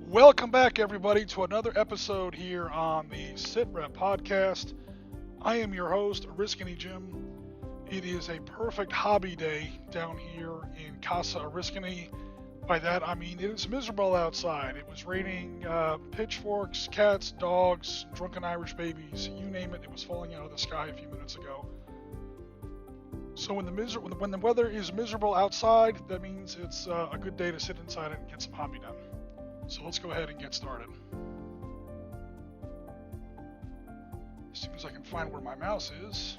Welcome back, everybody, to another episode here on the Sitrep podcast. I am your host, Oriskany Jim. It is a perfect hobby day down here in Casa Oriskany. By that, I mean it is miserable outside. It was raining pitchforks, cats, dogs, drunken Irish babies, you name it. It was falling out of the sky a few minutes ago. So when the weather is miserable outside, that means it's a good day to sit inside and get some hobby done. So let's go ahead and get started. As soon as I can find where my mouse is,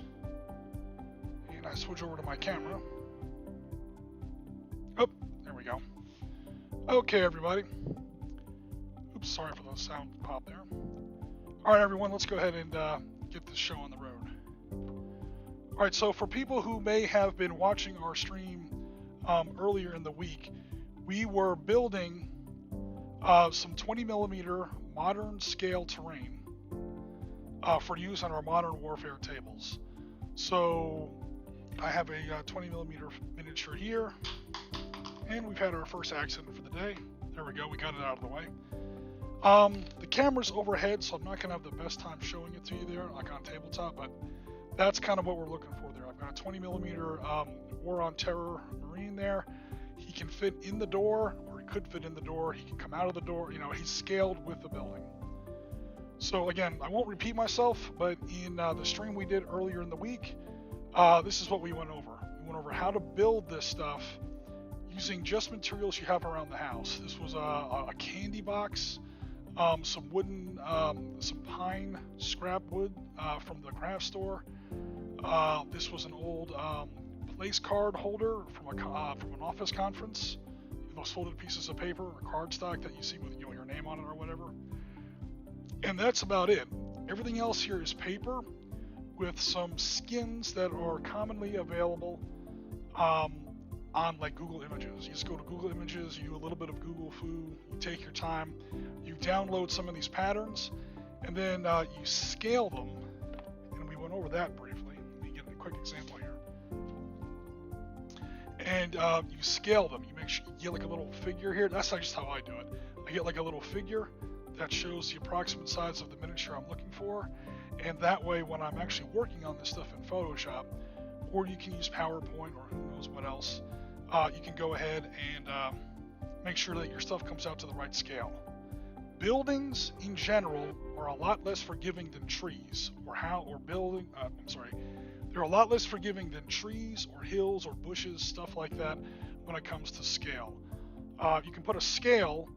and I switch over to my camera. Oh, there we go. Okay, everybody. Oops, sorry for the sound pop there. All right, everyone, let's go ahead and get this show on the road. All right, so for people who may have been watching our stream earlier in the week, we were building some 20 millimeter modern scale terrain for use on our modern warfare tables. So I have a 20 millimeter miniature here, and we've had our first accident for the day. There we go, we got it out of the way. The camera's overhead, so I'm not going to have the best time showing it to you there, like on tabletop, but that's kind of what we're looking for there. I've got a 20 millimeter War on Terror Marine there. He can fit in the door, or he could fit in the door. He can come out of the door. You know, he's scaled with the building. So again, I won't repeat myself, but in the stream we did earlier in the week, this is what we went over. We went over how to build this stuff using just materials you have around the house. This was a candy box, some wooden, some pine scrap wood from the craft store. This was an old place card holder from an office conference. Those folded pieces of paper or cardstock that you see with your name on it or whatever. And that's about it. Everything else here is paper with some skins that are commonly available on like Google Images. You just go to Google Images, you do a little bit of Google Foo, you take your time, you download some of these patterns, and then you scale them. And we went over that briefly. Let me get a quick example here. And you scale them. You make sure you get like a little figure here. That's just how I do it. I get like a little figure that shows the approximate size of the miniature I'm looking for, and that way when I'm actually working on this stuff in Photoshop, or you can use PowerPoint or who knows what else, you can go ahead and make sure that your stuff comes out to the right scale. Buildings in general are a lot less forgiving than trees, they're a lot less forgiving than trees or hills or bushes, stuff like that, when it comes to scale. You can put a scale,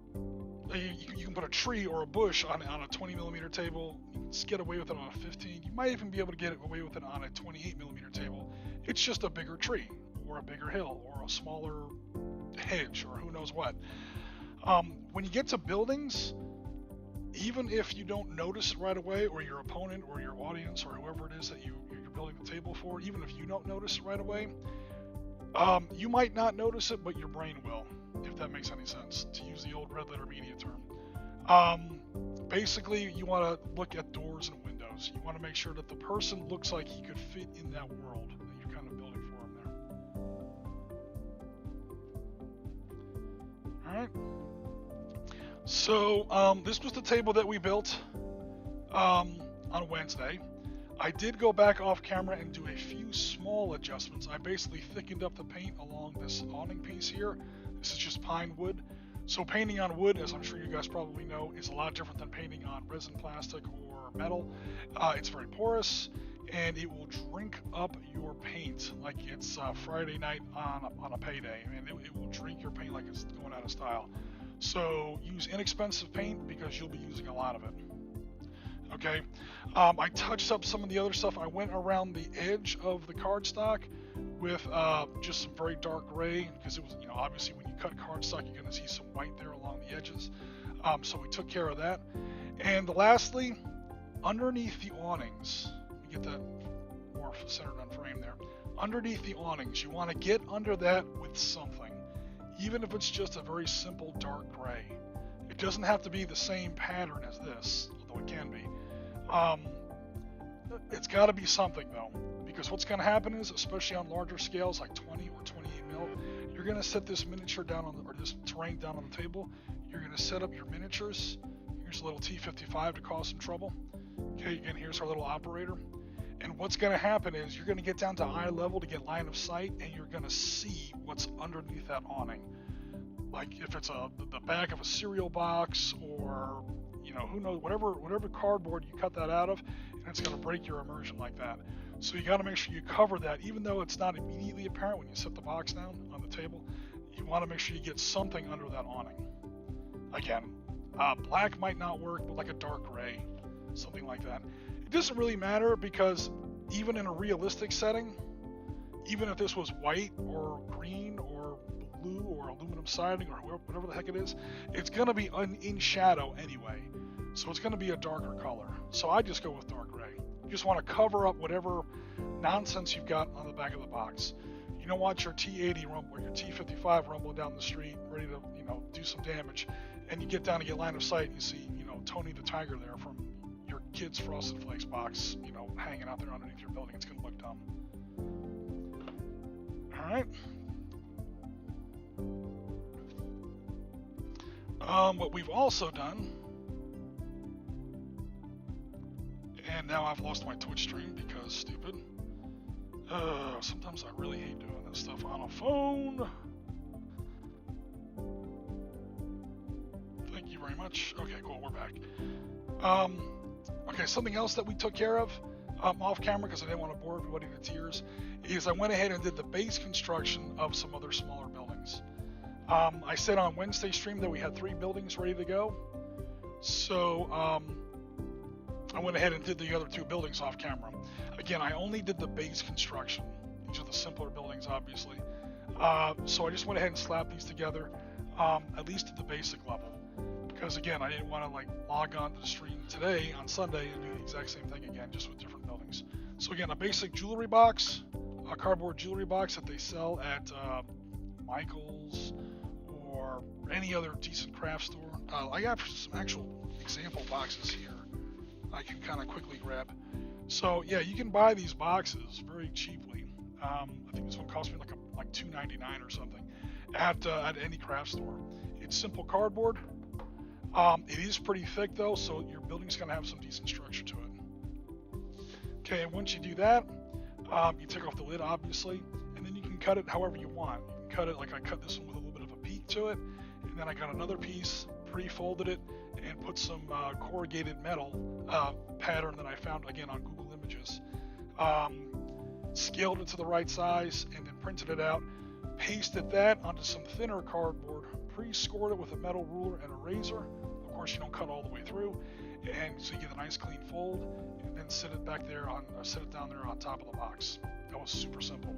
you can put a tree or a bush on a 20 millimeter table. You can get away with it on a 15. You might even be able to get away with it on a 28 millimeter table. It's just a bigger tree or a bigger hill or a smaller hedge or who knows what. When you get to buildings, even if you don't notice it right away, or your opponent or your audience or whoever it is that you're building the table for, even if you don't notice it right away, you might not notice it, but your brain will, if that makes any sense, to use the old red letter media term. Basically, you want to look at doors and windows. You want to make sure that the person looks like he could fit in that world that you're kind of building for him there. All right. So this was the table that we built on Wednesday. I did go back off camera and do a few small adjustments. I basically thickened up the paint along this awning piece here. This is just pine wood. So painting on wood, as I'm sure you guys probably know, is a lot different than painting on resin, plastic, or metal. It's very porous, and it will drink up your paint like it's Friday night on a payday. I mean, it will drink your paint like it's going out of style. So use inexpensive paint because you'll be using a lot of it. Okay, I touched up some of the other stuff. I went around the edge of the cardstock with just some very dark gray, because it was, obviously when you cut cardstock, you're going to see some white there along the edges. So we took care of that. And lastly, underneath the awnings, let me get that more centered on frame there. Underneath the awnings, you want to get under that with something, even if it's just a very simple dark gray. It doesn't have to be the same pattern as this, although it can be. It's got to be something though, because what's going to happen is, especially on larger scales like 20 or 28 mil, you're going to set this miniature down on or this terrain down on the table. you're going to set up your miniatures. Here's a little T55 to cause some trouble. Okay, and here's our little operator. And what's going to happen is you're going to get down to eye level to get line of sight, and you're going to see what's underneath that awning. Like if it's the back of a cereal box, or who knows, whatever cardboard you cut that out of, and it's going to break your immersion like that. So you got to make sure you cover that, even though it's not immediately apparent when you set the box down on the table. You want to make sure you get something under that awning. Again, black might not work, but like a dark gray, something like that. It doesn't really matter, because even in a realistic setting, even if this was white or green or blue or aluminum siding or whatever the heck it is, it's going to be in shadow anyway. So it's going to be a darker color. So I just go with dark gray. You just want to cover up whatever nonsense you've got on the back of the box. You don't want your T80 rumble or your T55 rumbling down the street ready to do some damage, and you get down to get line of sight and you see Tony the Tiger there from your kid's Frosted Flakes box hanging out there underneath your building. It's going to look dumb. Alright. What we've also done, and now I've lost my Twitch stream because stupid. Sometimes I really hate doing this stuff on a phone. Thank you very much. Okay, cool, we're back. Okay, something else that we took care of off camera, because I didn't want to bore everybody to tears, is I went ahead and did the base construction of some other smaller buildings. I said on Wednesday stream that we had 3 buildings ready to go. So I went ahead and did the other 2 buildings off camera. Again, I only did the base construction. These are the simpler buildings, obviously. So I just went ahead and slapped these together, at least at the basic level. Because again, I didn't want to log on to the stream today on Sunday and do the exact same thing again, just with different buildings. So again, a basic jewelry box, a cardboard jewelry box that they sell at Michael's or any other decent craft store. I have some actual example boxes here I can kind of quickly grab. So yeah, you can buy these boxes very cheaply. I think this one cost me like $2.99 or something at any craft store. It's simple cardboard. It is pretty thick though, so your building's gonna have some decent structure to it. Okay, and once you do that, you take off the lid obviously, and then you can cut it however you want. You can cut it like I cut this one with a little bit of a peak to it, and then I got another piece, pre-folded it, and put some corrugated metal pattern that I found again on Google Images. Scaled it to the right size and then printed it out, pasted that onto some thinner cardboard, pre-scored it with a metal ruler and a razor. Of course, you don't cut all the way through, and so you get a nice clean fold, and then sit it down there on top of the box. That was super simple.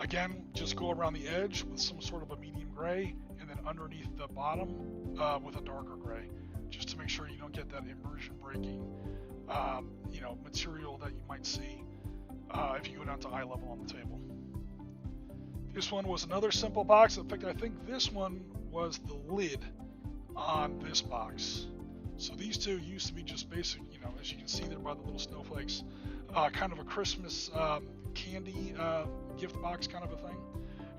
Again, just go around the edge with some sort of a medium gray, and then underneath the bottom with a darker gray, just to make sure you don't get that immersion breaking material that you might see if you go down to eye level on the table. This one was another simple box. In fact, I think this one was the lid on this box. So these two used to be just basic, as you can see there by the little snowflakes, kind of a Christmas candy gift box kind of a thing.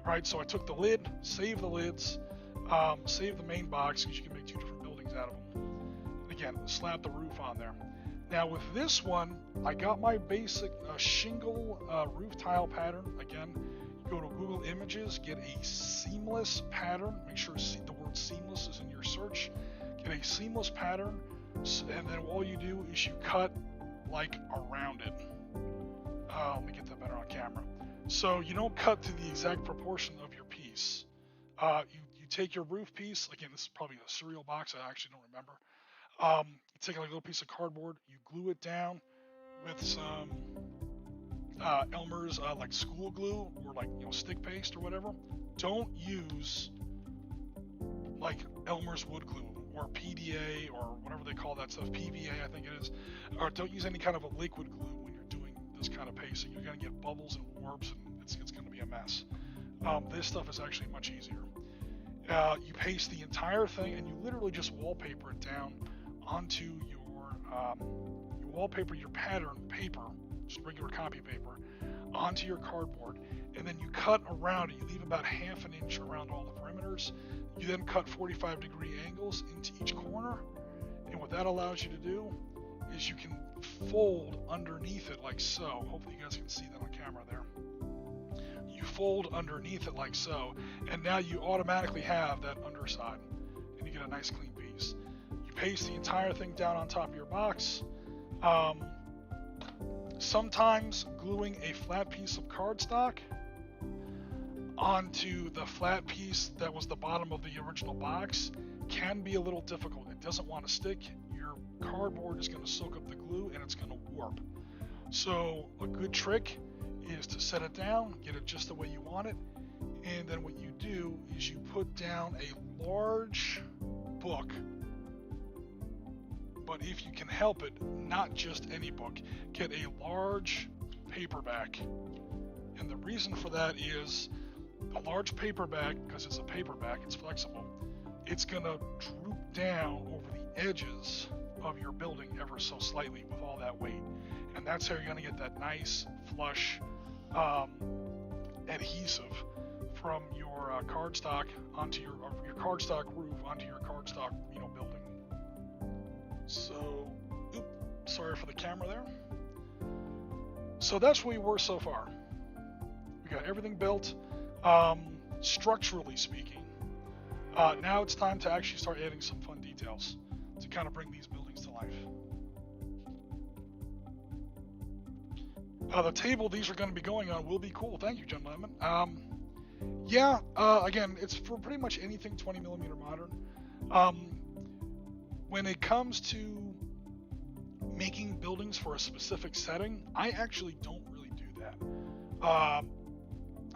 All right, so I took the lid, saved the lids, saved the main box, because you can make 2 different buildings out of them. And again, slap the roof on there. Now with this one, I got my basic shingle roof tile pattern. Again, you go to Google Images, get a seamless pattern. Make sure the word seamless is in your search. Get a seamless pattern, and then all you do is you cut around it. Let me get that better on camera. So you don't cut to the exact proportion of your piece. You take your roof piece. Again, this is probably a cereal box. I actually don't remember. You take a little piece of cardboard, you glue it down with some Elmer's school glue or stick paste or whatever. Don't use Elmer's wood glue or PDA or whatever they call that stuff, PVA I think it is. Or don't use any kind of a liquid glue when you're doing this kind of pasting. You're going to get bubbles and warps, and it's going to be a mess. This stuff is actually much easier. You paste the entire thing, and you literally just wallpaper it down onto you wallpaper your pattern paper, just regular copy paper, onto your cardboard, and then you cut around it. You leave about ½ an inch around all the perimeters. You then cut 45-degree angles into each corner, and what that allows you to do is you can fold underneath it like so. Hopefully you guys can see that on camera there. You fold underneath it like so, and now you automatically have that underside, and you get a nice clean piece. You paste the entire thing down on top of your box. Sometimes gluing a flat piece of cardstock onto the flat piece that was the bottom of the original box can be a little difficult. It doesn't want to stick. Your cardboard is going to soak up the glue and it's going to warp. So a good trick is to set it down, get it just the way you want it, and then what you do is you put down a large book, but if you can help it, not just any book, get a large paperback. And the reason for that is a large paperback, because it's a paperback, it's flexible, it's going to droop down over the edges of your building ever so slightly with all that weight. And that's how you're going to get that nice flush adhesive from your cardstock onto your cardstock roof onto your cardstock building. So, sorry for the camera there. So that's where we were so far. We got everything built, structurally speaking. Now it's time to actually start adding some fun details to kind of bring these buildings to life. The table these are going to be going on will be cool. Thank you, John Lemon. Again, it's for pretty much anything 20mm modern. When it comes to making buildings for a specific setting, I actually don't really do that. I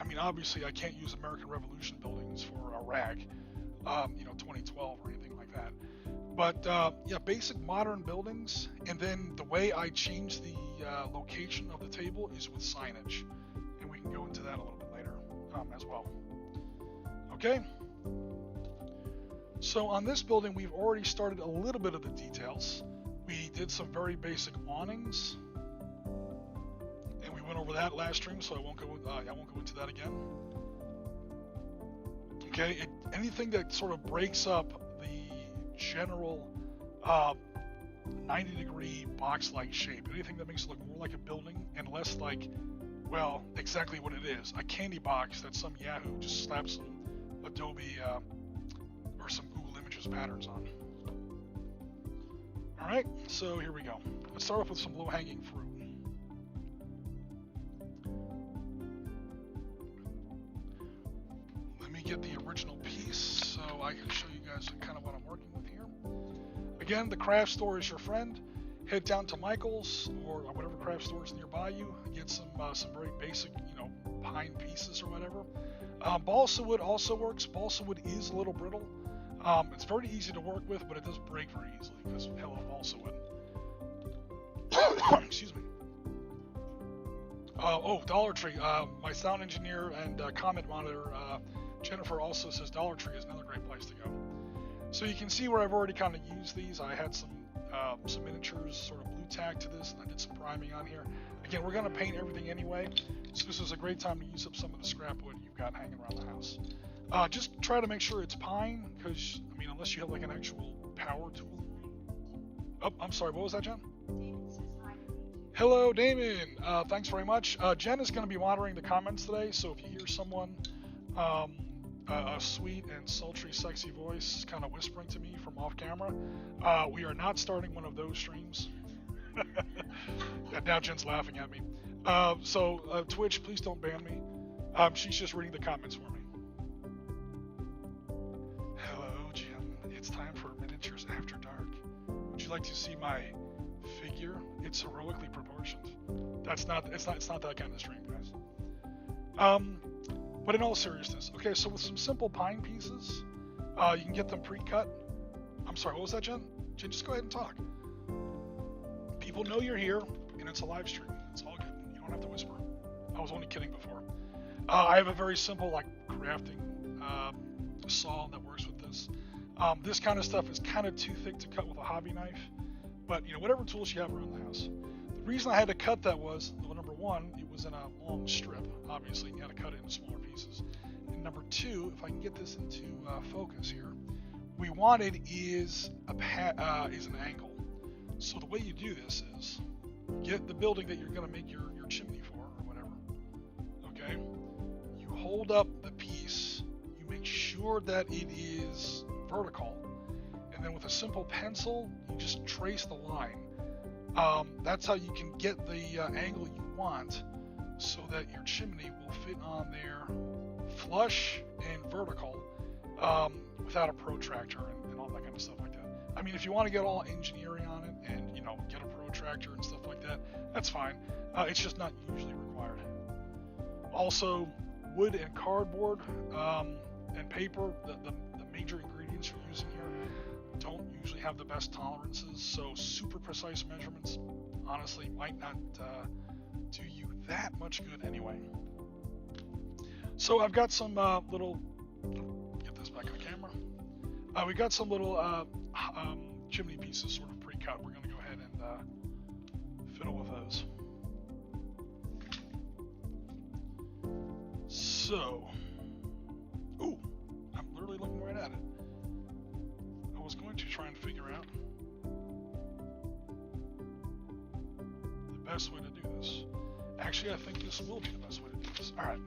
mean, obviously, I can't use American Revolution buildings for a rag, 2012 or anything like that. But yeah, basic modern buildings, and then the way I change the location of the table is with signage, and we can go into that a little bit later as well. Okay. So on this building, we've already started a little bit of the details. We did some very basic awnings, and we went over that last stream, so I won't go into that again. Okay, anything that sort of breaks up the general 90-degree box-like shape, anything that makes it look more like a building and less like, well, exactly what it is, a candy box that some Yahoo just slapped some Adobe or some Google Images patterns on. All right, so here we go. Let's start off with some low-hanging fruit. Let me get the original piece so I can show you guys kind of what I'm working with here. Again, the craft store is your friend. Head down to Michael's or whatever craft store is nearby you. Get some very basic, pine pieces or whatever. Balsa wood also works. Balsa wood is a little brittle. It's very easy to work with, but it does break very easily because of hello balsa wood. Excuse me. Dollar Tree. My sound engineer and comment monitor, Jennifer, also says Dollar Tree is another great place to go. So you can see where I've already kind of used these. I had some miniatures, sort of blue tack to this, and I did some priming on here. Again, we're going to paint everything anyway, so this is a great time to use up some of the scrap wood you've got hanging around the house. Just try to make sure it's pine, because, I mean, unless you have like an actual power tool. Oh, I'm sorry, what was that, Jen? Hello, Damon. Thanks very much. Jen is going to be monitoring the comments today, so if you hear someone, a sweet and sultry, sexy voice kind of whispering to me from off camera, we are not starting one of those streams. Yeah, now Jen's laughing at me. So Twitch, please don't ban me. She's just reading the comments for me. Hello, Jen. It's time for Miniatures After Dark. Would you like to see my figure? It's heroically proportioned. It's not that kind of stream, guys. But in all seriousness, okay, so with some simple pine pieces, you can get them pre-cut. I'm sorry, what was that, Jen? Jen, just go ahead and talk. People know you're here, and it's a live stream. It's all good. You don't have to whisper. I was only kidding before. I have a very simple, like, crafting saw that works with this. This kind of stuff is kind of too thick to cut with a hobby knife, but, whatever tools you have around the house. The reason I had to cut that was, well, number one, it was in a long strip. Obviously, you got to cut it into smaller pieces. And number two, if I can get this into focus here, we wanted is an angle. So the way you do this is get the building that you're going to make your chimney for or whatever. Okay, you hold up the piece, you make sure that it is vertical, and then with a simple pencil, you just trace the line. That's how you can get the angle you want so that your chimney will fit on there flush and vertical without a protractor and all that kind of stuff like that. I mean, if you want to get all engineering on it and, you know, get a protractor and stuff like that, that's fine. It's just not usually required. Also, wood and cardboard and paper, the major ingredients you're using here, don't usually have the best tolerances, so super precise measurements honestly might not do you that much good anyway. So I've got some little, get this back on camera. We got some little chimney pieces sort of pre-cut. We're going to go ahead and fiddle with those. So, ooh, I'm literally looking right at it. I was going to try and figure out the best way to do this. Actually, I think this will be the best way to do this. All right.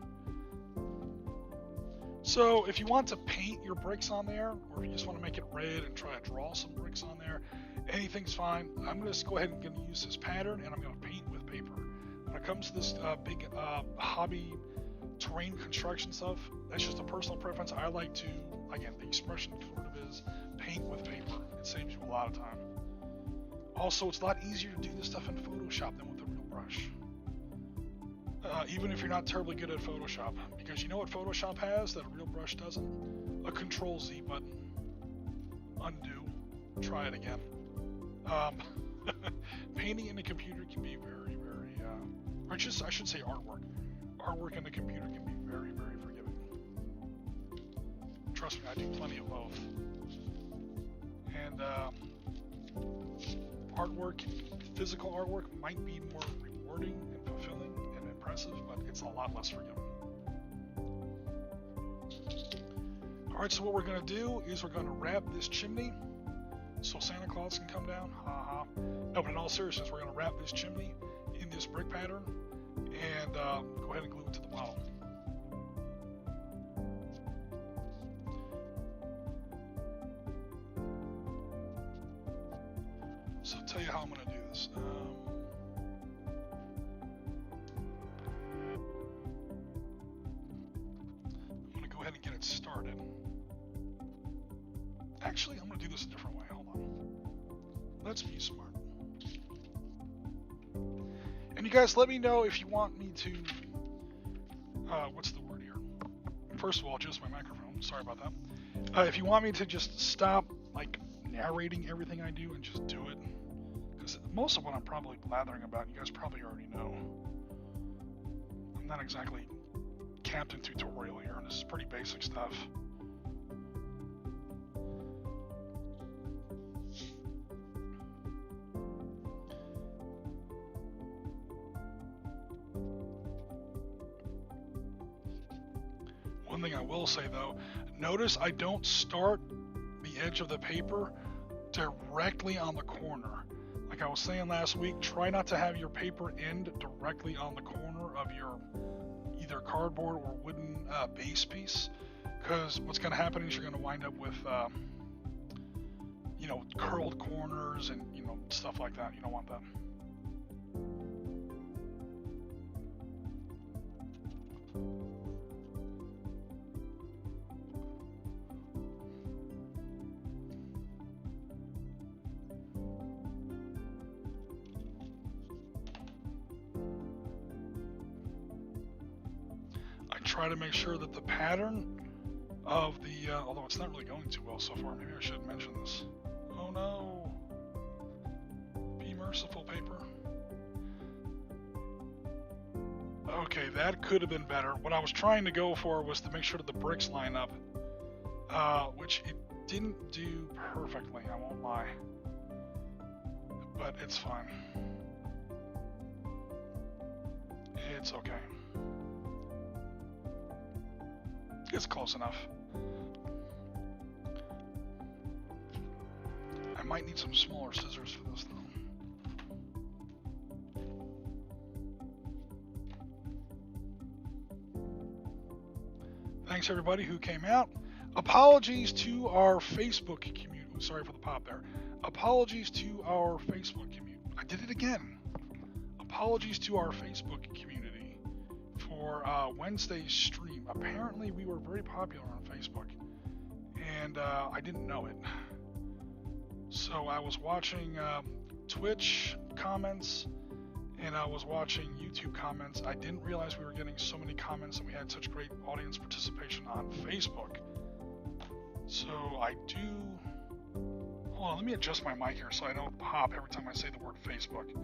So if you want to paint your bricks on there, or if you just want to make it red and try to draw some bricks on there, anything's fine. I'm going to just go ahead and use this pattern, and I'm going to paint with paper. When it comes to this big hobby terrain construction stuff, that's just a personal preference. I like to, again, the expression sort of is paint with paper. It saves you a lot of time. Also, it's a lot easier to do this stuff in Photoshop than with a real brush. Even if you're not terribly good at Photoshop, because you know what Photoshop has that a real brush doesn't? A Control-Z button. Undo. Try it again. Painting in a computer can be very, very, or just, I should say artwork. Artwork in the computer can be very, very forgiving. Trust me, I do plenty of both. And artwork, physical artwork might be more rewarding and fulfilling and impressive, but it's a lot less forgiving. Alright, so what we're going to do is we're going to wrap this chimney so Santa Claus can come down. No, but in all seriousness, we're going to wrap this chimney in this brick pattern and go ahead and glue it to the model. So I'll tell you how I'm going to do this. I'm going to go ahead and get it started. Actually, I'm going to do this a different way. Hold on. Let's be smart. And you guys let me know if you want me to, what's the word here? First of all, just my microphone. Sorry about that. If you want me to just stop, like, narrating everything I do and just do it. Because most of what I'm probably blathering about, you guys probably already know. I'm not exactly Captain Tutorial here, and this is pretty basic stuff. One thing I will say though, notice I don't start the edge of the paper directly on the corner. Like I was saying last week, try not to have your paper end directly on the corner of your either cardboard or wooden base piece, because what's going to happen is you're going to wind up with you know, curled corners and, you know, stuff like that. You don't want that. Try to make sure that the pattern of the, although it's not really going too well so far, maybe I should mention this. Oh no! Be merciful, paper. Okay, that could have been better. What I was trying to go for was to make sure that the bricks line up, which it didn't do perfectly, I won't lie. But it's fine. It's okay. It's close enough. I might need some smaller scissors for this though. Thanks everybody who came out. Apologies to our Facebook community. Sorry for the pop there. Apologies to our Facebook community. I did it again. Apologies to our Facebook community for Wednesday's stream. Apparently we were very popular on Facebook, and I didn't know it. So I was watching Twitch comments, and I was watching YouTube comments. I didn't realize we were getting so many comments and we had such great audience participation on Facebook. So I do... Hold on, let me adjust my mic here so I don't pop every time I say the word Facebook.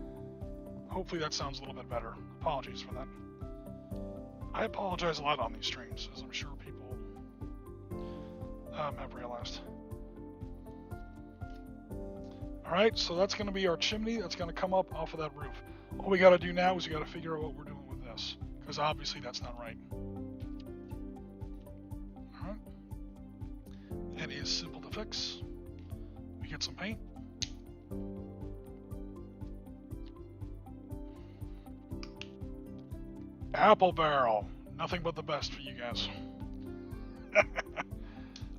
Hopefully that sounds a little bit better. Apologies for that. I apologize a lot on these streams, as I'm sure people have realized. Alright, so that's going to be our chimney that's going to come up off of that roof. All we got to do now is we got to figure out what we're doing with this, because obviously that's not right. Alright. It is simple to fix. We get some paint. Apple barrel. Nothing but the best for you guys.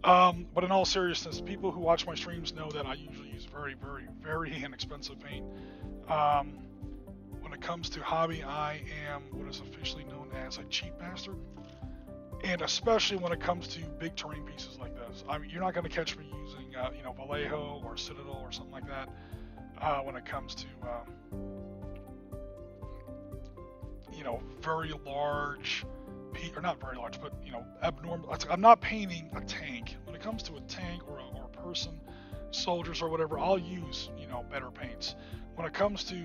But in all seriousness, people who watch my streams know that I usually use very, very, very inexpensive paint. When it comes to hobby, I am what is officially known as a cheap bastard. And especially when it comes to big terrain pieces like this. I mean, you're not going to catch me using, Vallejo or Citadel or something like that when it comes to, very large, or not very large, but, abnormal. I'm not painting a tank. When it comes to a tank or a person, soldiers or whatever, I'll use, better paints. When it comes to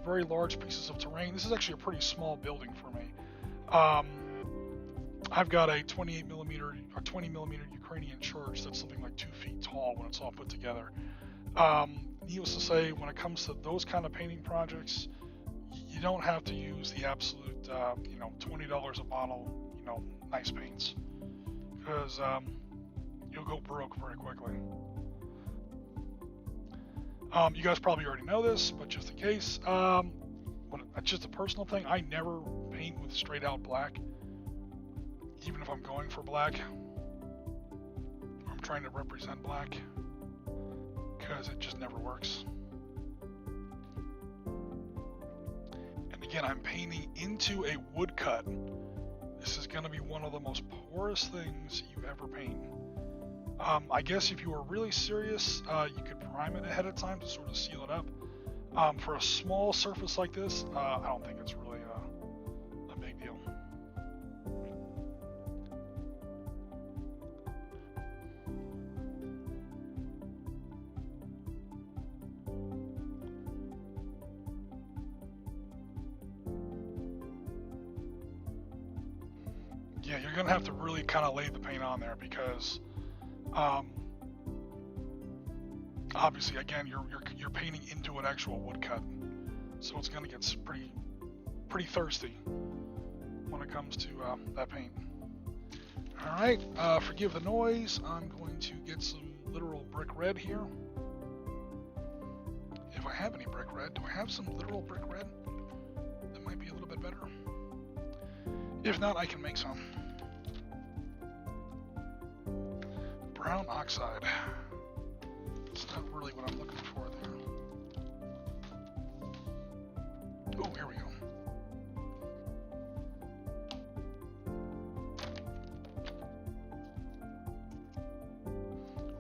very large pieces of terrain, this is actually a pretty small building for me. I've got a 28mm or 20mm Ukrainian church that's something like 2 feet tall when it's all put together. Needless to say, when it comes to those kind of painting projects, you don't have to use the absolute, $20 a bottle, nice paints, because you'll go broke very quickly. You guys probably already know this, but just in case, just a personal thing, I never paint with straight out black. Even if I'm going for black, I'm trying to represent black, because it just never works. And again, I'm painting into a woodcut. This is going to be one of the most porous things you ever paint. I guess if you were really serious, you could prime it ahead of time to sort of seal it up. For a small surface like this, I don't think it's really a big deal. Yeah, you're gonna have to really kind of lay the paint on there because, obviously, again, you're painting into an actual woodcut, so it's gonna get pretty thirsty when it comes to that paint. All right, forgive the noise. I'm going to get some literal brick red here. If I have any brick red, do I have some literal brick red? That might be a little bit better. If not, I can make some. Brown oxide. It's not really what I'm looking for there. Oh, here we go.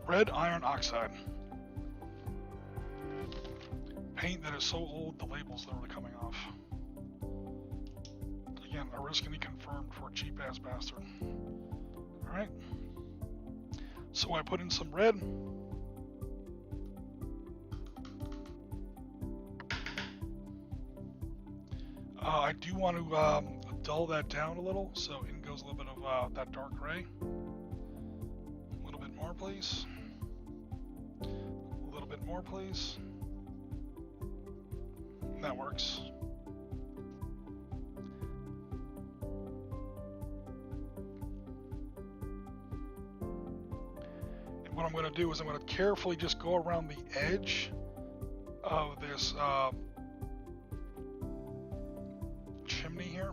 Red iron oxide. Paint that is so old the label's literally coming off. Again, originally confirmed for a cheap ass bastard. Alright. So I put in some red. I do want to dull that down a little, so in goes a little bit of that dark gray. A little bit more, please. A little bit more, please. That works. going to do is I'm going to carefully just go around the edge of this chimney here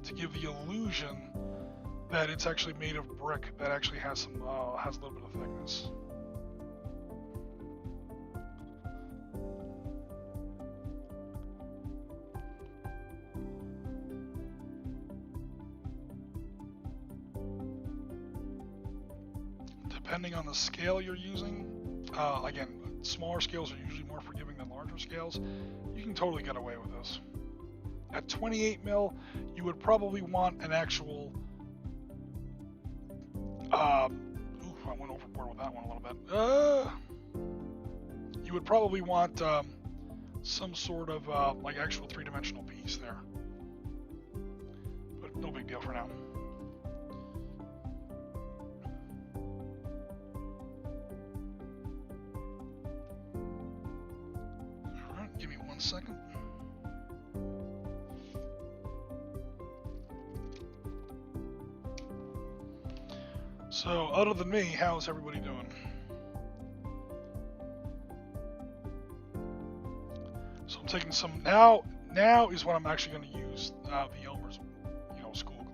to give the illusion that it's actually made of brick that actually has some has a little bit of thickness. Depending on the scale you're using, again, smaller scales are usually more forgiving than larger scales. You can totally get away with this. At 28 mil, you would probably want an actual. I went overboard with that one a little bit. You would probably want some sort of like actual three-dimensional piece there, but no big deal for now. All right, give me 1 second. So, other than me, how's everybody doing? So I'm taking some now is when I'm actually going to use the Elmer's, school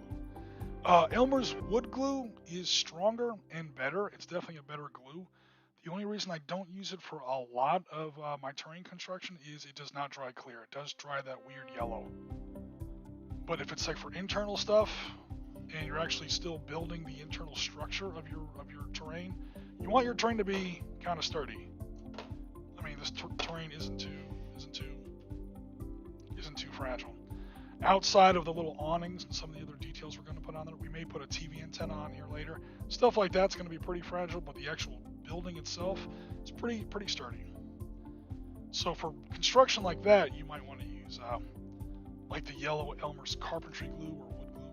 glue. Elmer's wood glue is stronger and better. It's definitely a better glue. The only reason I don't use it for a lot of my terrain construction is it does not dry clear. It does dry that weird yellow. But if it's like for internal stuff, and you're actually still building the internal structure of your terrain, you want your terrain to be kind of sturdy. I mean, this terrain isn't too fragile. Outside of the little awnings and some of the other details we're going to put on there, we may put a TV antenna on here later. Stuff like that's going to be pretty fragile, but the actual building itself is pretty sturdy. So for construction like that, you might want to use like the yellow Elmer's carpentry glue or wood glue.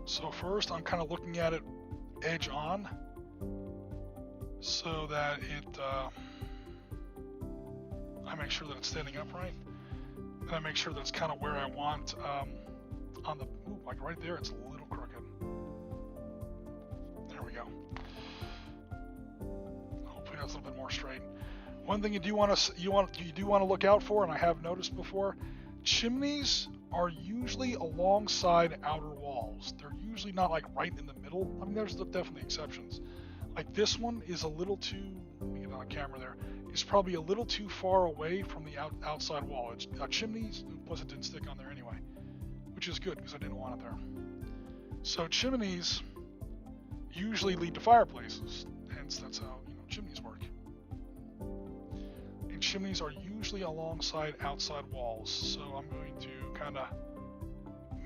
So first, I'm kind of looking at it edge on, so that I make sure that it's standing upright, and I make sure that it's kind of where I want on the, like right there, it's a little crooked. There we go. Hopefully that's a little bit more straight. One thing you do want to look out for, and I have noticed before, chimneys are usually alongside outer walls. They're usually not like right in the middle. I mean, there's definitely exceptions. Like this one is a little too, let me get on camera there, it's probably a little too far away from the outside wall. It's chimneys, plus it didn't stick on there anyway, which is good because I didn't want it there. So chimneys usually lead to fireplaces, hence that's how chimneys work. And chimneys are usually alongside outside walls, so I'm going to kind of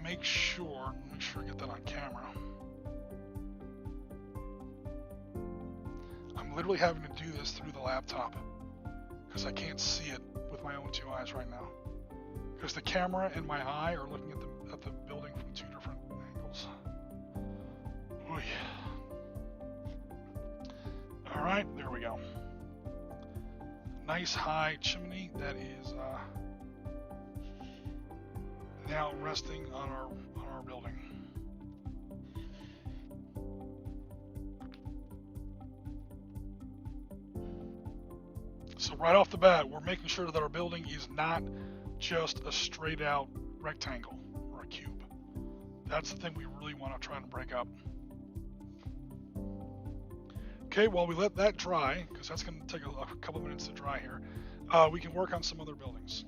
make sure I get that on camera. I'm literally having to do this through the laptop because I can't see it with my own two eyes right now, because the camera and my eye are looking at the building from two different angles. Oy. All right, there we go. Nice high chimney that is now resting on our building. So right off the bat, we're making sure that our building is not just a straight out rectangle or a cube. That's the thing we really want to try and break up. Okay, while we let that dry, because that's going to take a couple of minutes to dry here, we can work on some other buildings.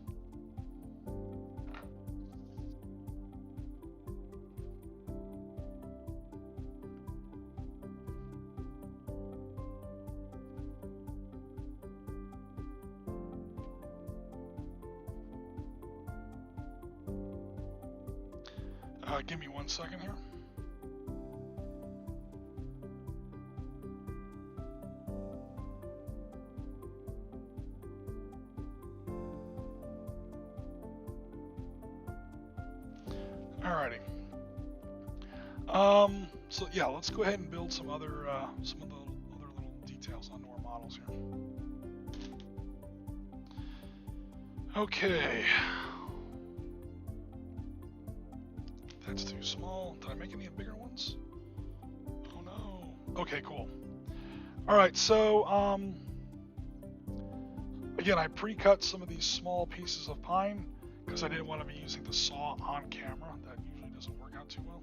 Give me 1 second here. Alrighty. So yeah, let's go ahead and build some of the other little details onto our models here. Okay. That's too small. Did I make any bigger ones? Oh no. Okay, cool. All right, so again, I pre-cut some of these small pieces of pine because I didn't want to be using the saw on camera. That usually doesn't work out too well.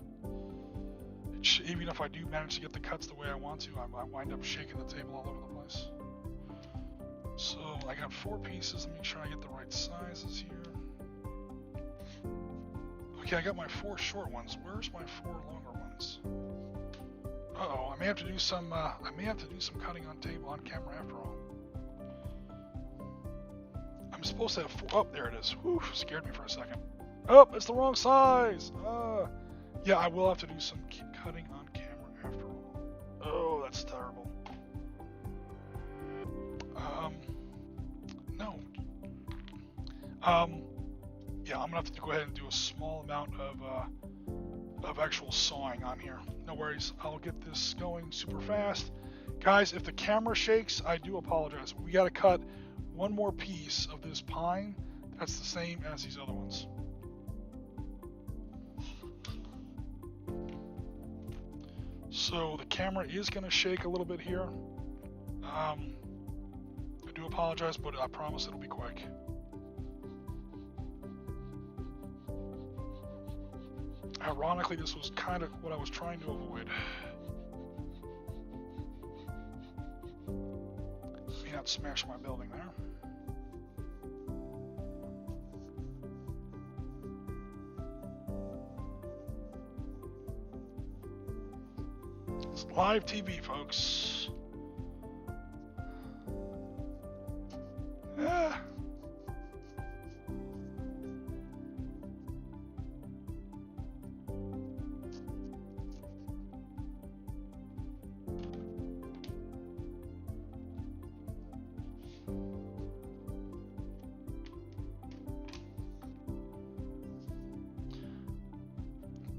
Even if I do manage to get the cuts the way I want to, I wind up shaking the table all over the place. So I got 4 pieces. Let me make sure I get the right sizes here. Okay, I got my 4 short ones. Where's my 4 longer ones? Uh-oh, I may have to do some cutting on camera after all. I'm supposed to have 4. Oh, there it is. Whew, scared me for a second. Oh, it's the wrong size. Yeah, I will have to do some cutting on camera after all. Oh, that's terrible. No. Yeah, I'm gonna have to go ahead and do a small amount of actual sawing on here. No worries, I'll get this going super fast. Guys, if the camera shakes, I do apologize. We gotta cut one more piece of this pine that's the same as these other ones. So the camera is going to shake a little bit here. I do apologize, but I promise it'll be quick. Ironically, this was kind of what I was trying to avoid. Let me not smash my building there. It's live TV, folks. Yeah.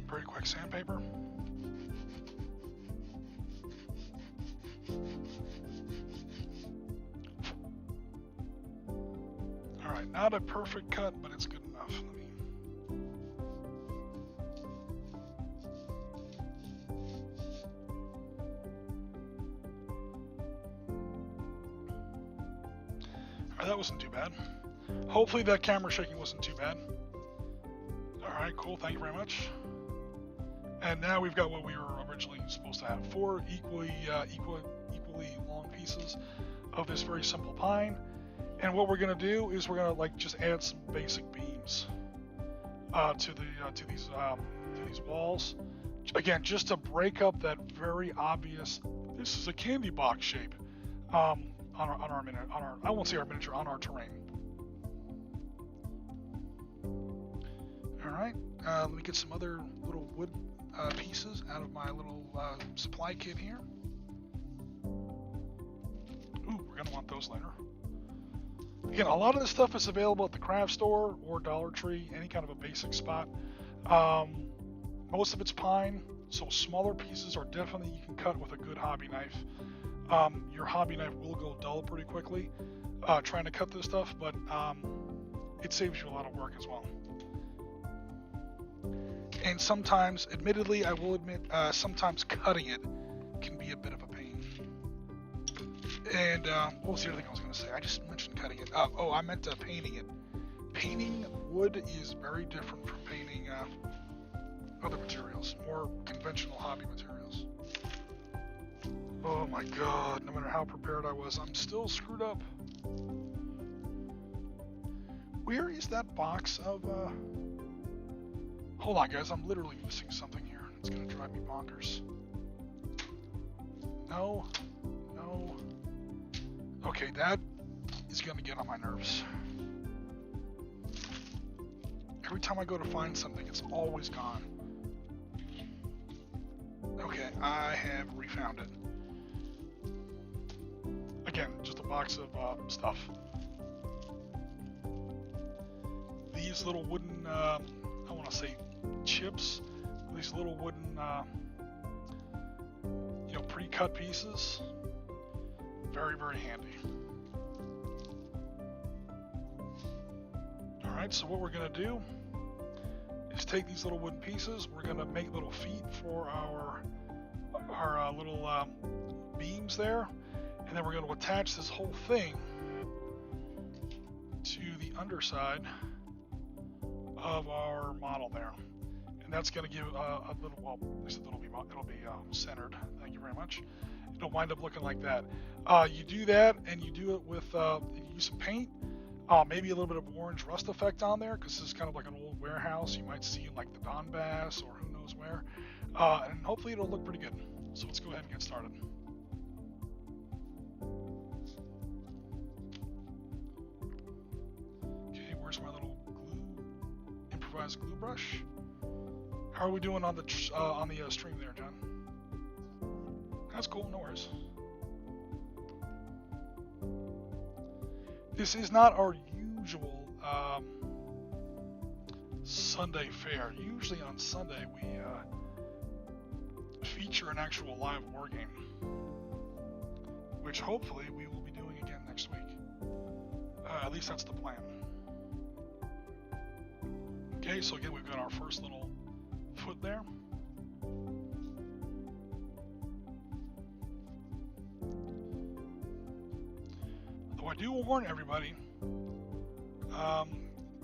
Very quick sandpaper. Alright, not a perfect cut, but it's good enough. Alright, that wasn't too bad. Hopefully that camera shaking wasn't too bad. Alright, cool, thank you very much. And now we've got what we were originally supposed to have. 4 equally long pieces of this very simple pine. And what we're gonna do is we're gonna just add some basic beams to these walls. Again, just to break up that very obvious. This is a candy box shape on our I won't say our miniature, on our terrain. All right, let me get some other little wood pieces out of my little supply kit here. Ooh, we're gonna want those later. Again, a lot of this stuff is available at the craft store or Dollar Tree, any kind of a basic spot. Most of it's pine, so smaller pieces are definitely, you can cut with a good hobby knife. Your hobby knife will go dull pretty quickly trying to cut this stuff, but it saves you a lot of work as well. And sometimes, admittedly, I will admit, sometimes cutting it can be a bit of a pain. And what was the other thing I was going to say? I just mentioned cutting it. Oh, I meant painting it. Painting wood is very different from painting other materials, more conventional hobby materials. Oh my god, no matter how prepared I was, I'm still screwed up. Where is that box of... Hold on, guys, I'm literally missing something here. It's going to drive me bonkers. No. No. Okay, that is going to get on my nerves. Every time I go to find something, it's always gone. Okay, I have refound it. Again, just a box of stuff. These little wooden, I want to say chips, these little wooden, pre-cut pieces. Very, very handy. Alright, so what we're going to do is to take these little wooden pieces. We're going to make little feet for our little beams there, and then we're going to attach this whole thing to the underside of our model there, and that's going to give a little, well, at least it'll be centered. Thank you very much. It'll wind up looking like that. You do that, and you do it with you use some paint, maybe a little bit of orange rust effect on there, because this is kind of like an old warehouse. You might see like the Donbass or who knows where, and hopefully it'll look pretty good. So let's go ahead and get started. Okay, where's my little improvised glue brush? How are we doing on the stream there, John? That's cool, no worries. This is not our usual Sunday fare. Usually on Sunday we feature an actual live war game, which hopefully we will be doing again next week. At least that's the plan. Okay, so again, we've got our first little foot there. Though I do warn everybody,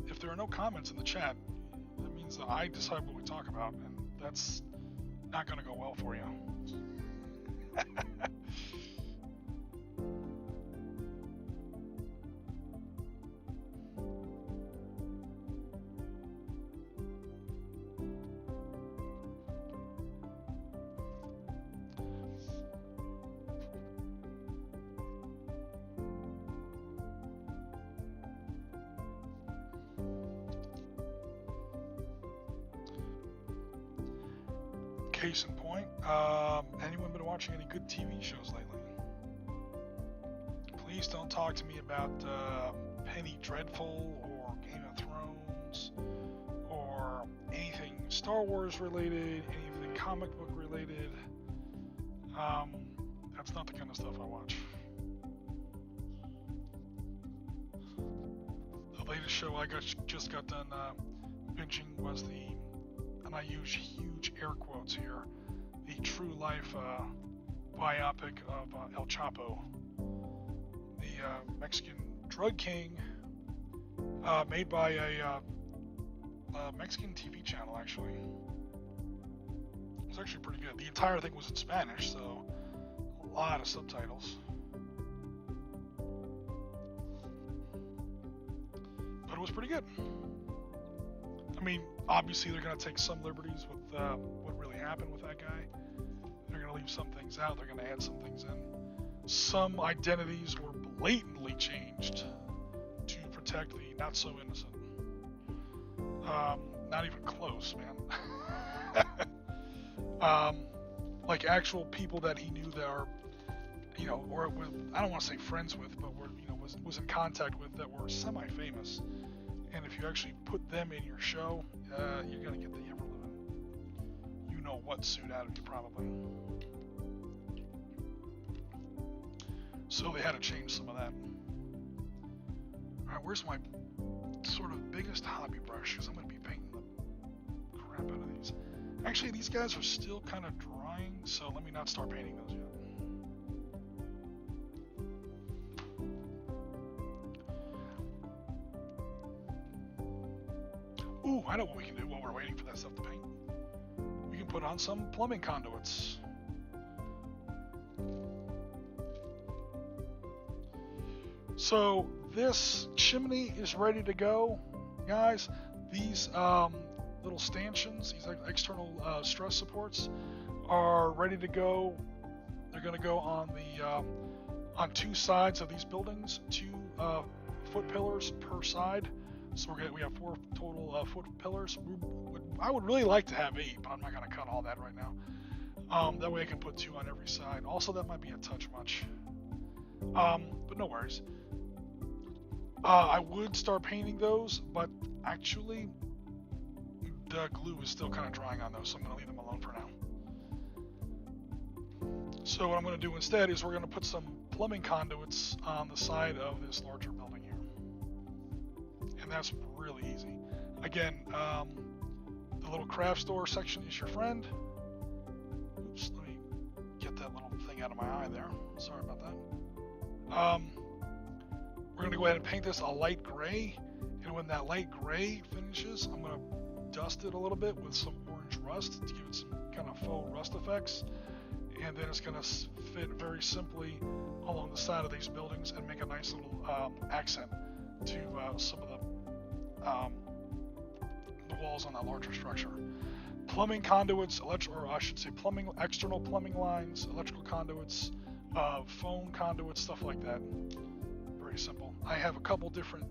if there are no comments in the chat, that means that I decide what we talk about, and that's not going to go well for you. Case in point, anyone been watching any good TV shows lately? Please don't talk to me about Penny Dreadful or Game of Thrones or anything Star Wars related, anything comic book related. That's not the kind of stuff I watch. The latest show I just got done binging was and I use huge air quotes here, the true life biopic of El Chapo, the Mexican drug king, made by a Mexican TV channel, actually. It was actually pretty good. The entire thing was in Spanish, so a lot of subtitles. But it was pretty good. I mean, obviously they're going to take some liberties with what really happened with that guy. They're going to leave some things out. They're going to add some things in. Some identities were blatantly changed to protect the not so innocent. Not even close, man. Like actual people that he knew that are, or I don't want to say friends with, but were, was in contact with, that were semi-famous. And if you actually put them in your show, you're going to get the ever-living you-know-what suit out of you, probably. So they had to change some of that. Alright, where's my sort of biggest hobby brush? Because I'm going to be painting the crap out of these. Actually, these guys are still kind of drying, so let me not start painting those yet. Ooh, I know what we can do while we're waiting for that stuff to paint. We can put on some plumbing conduits. So this chimney is ready to go, guys. These little stanchions, these external stress supports, are ready to go. They're going to go on on two sides of these buildings, 2 foot pillars per side. So we have 4 total foot pillars. I would really like to have 8, but I'm not going to cut all that right now. That way I can put 2 on every side. Also, that might be a touch much. But no worries. I would start painting those, but actually the glue is still kind of drying on those, so I'm going to leave them alone for now. So what I'm going to do instead is we're going to put some plumbing conduits on the side of this larger building here. And that's really easy. Again, The little craft store section is your friend. Oops, let me get that little thing out of my eye there. Sorry about that. We're going to go ahead and paint this a light gray. And when that light gray finishes, I'm going to dust it a little bit with some orange rust to give it some kind of faux rust effects. And then it's going to fit very simply along the side of these buildings and make a nice little accent to some of the walls on that larger structure. Plumbing conduits, external plumbing lines, electrical conduits, phone conduits, stuff like that. Very simple. I have a couple different,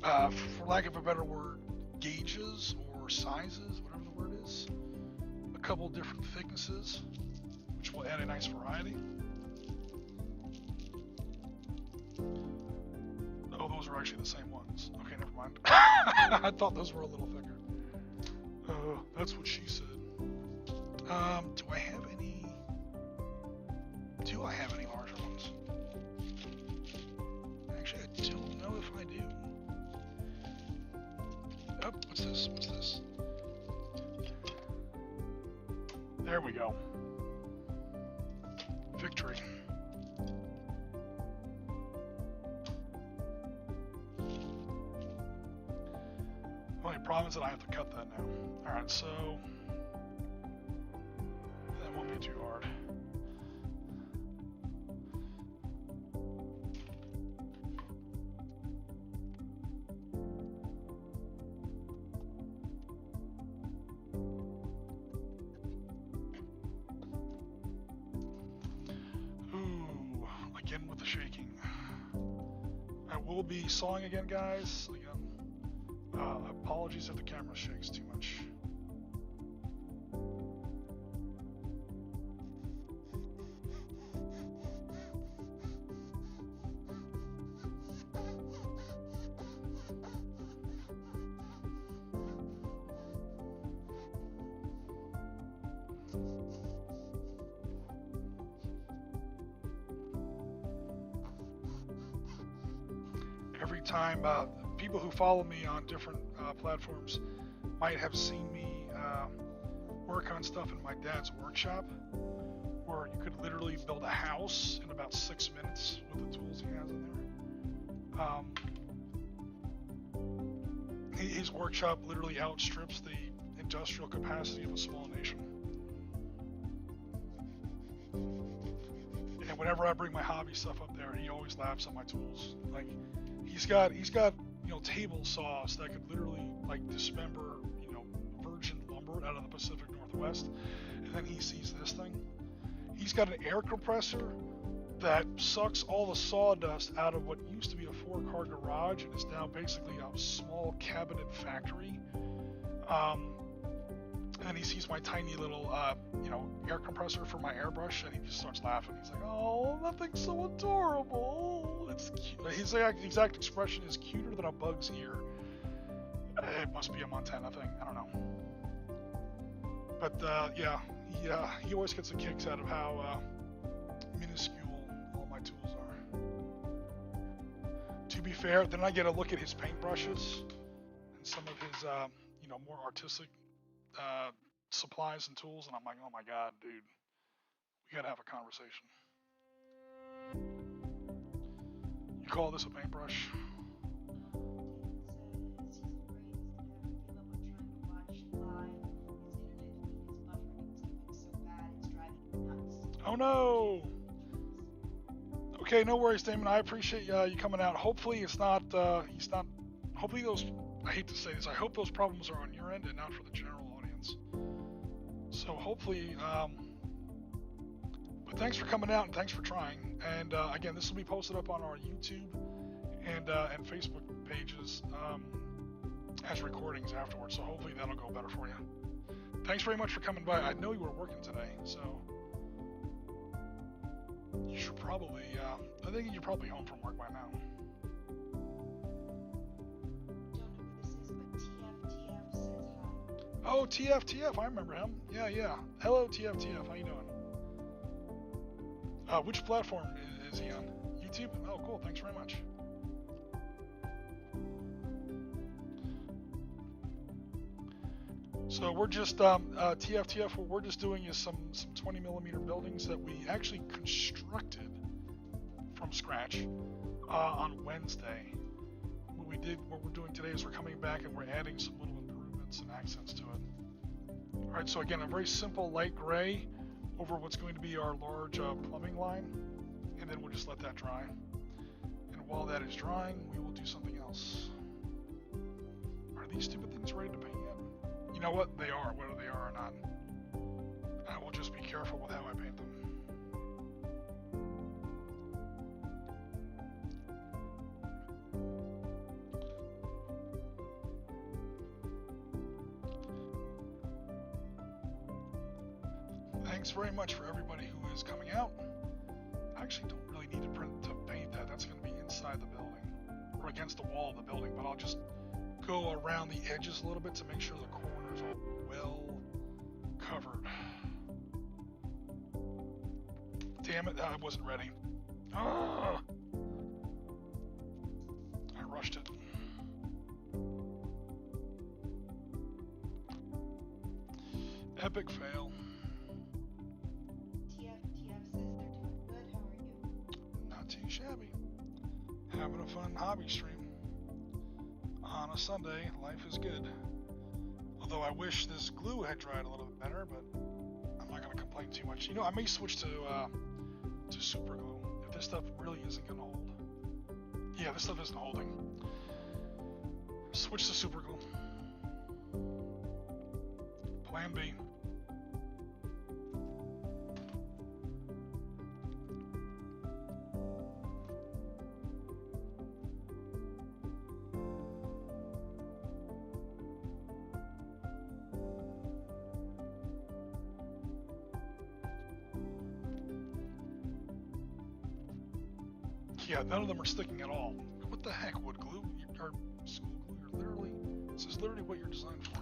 for lack of a better word, gauges or sizes, whatever the word is. A couple different thicknesses, which will add a nice variety. Oh, those are actually the same ones. Okay, never mind. I thought those were a little thicker. That's what she said. Do I have any? Do I have any larger ones? Actually, I don't know if I do. Oh, what's this? What's this? There we go. Victory. Only problem is that I have to cut that now. Alright, so that won't be too hard. Ooh, again with the shaking. I will be sawing again, guys. Again. Apologies if the camera shakes too much. Every time people who follow me on different platforms might have seen me work on stuff in my dad's workshop, where you could literally build a house in about 6 minutes with the tools he has in there. His workshop literally outstrips the industrial capacity of a small nation. And whenever I bring my hobby stuff up there, he always laughs at my tools. Like, he's got table saws that could literally like dismember, virgin lumber out of the Pacific Northwest. And then he sees this thing. He's got an air compressor that sucks all the sawdust out of what used to be a 4-car garage and is now basically a small cabinet factory. And he sees my tiny little, air compressor for my airbrush, and he just starts laughing. He's like, "Oh, that thing's so adorable. It's cute." His exact expression is cuter than a bug's ear. It must be a Montana thing. I don't know. But he always gets the kicks out of how minuscule all my tools are. To be fair, then I get a look at his paintbrushes and some of his, more artistic supplies and tools, and I'm like, oh my god, dude, we gotta have a conversation. You call this a paintbrush? Oh no! Okay, no worries, Damon. I appreciate you coming out. Hopefully it's not, hopefully those, I hate to say this, I hope those problems are on your end and not for the general audience. So hopefully, but thanks for coming out and thanks for trying. And again, this will be posted up on our YouTube and Facebook pages as recordings afterwards. So hopefully that'll go better for you. Thanks very much for coming by. I know you were working today, so you should probably, I think you're probably home from work by now. Oh, TF, I remember him. Yeah. Hello, TF. How you doing? Which platform is he on? YouTube? Oh, cool. Thanks very much. So we're just TFTF. What we're just doing is some 20mm buildings that we actually constructed from scratch on Wednesday. What we're doing today is we're coming back and we're adding some little improvements and accents to it. All right. So again, a very simple light gray over what's going to be our large plumbing line, and then we'll just let that dry. And while that is drying, we will do something else. Are these stupid things ready to paint yet? You know what? They are, whether they are or not. I will just be careful with how I paint them. Thanks very much for everybody who is coming out. I actually don't really need to paint that. That's going to be inside the building, or against the wall of the building, but I'll just go around the edges a little bit to make sure the corners are well covered. Damn it, I wasn't ready. Ah! I rushed it. Epic fail. TF says they're doing good. How are you? Not too shabby. Having a fun hobby stream. On a Sunday, life is good. Although I wish this glue had dried a little bit better, but I'm not going to complain too much. You know, I may switch to super glue if this stuff really isn't going to hold. Yeah, this stuff isn't holding. Switch to super glue. Plan B. Yeah, none of them are sticking at all. What the heck, wood glue? Or school glue? You're literally, this is literally what you're designed for.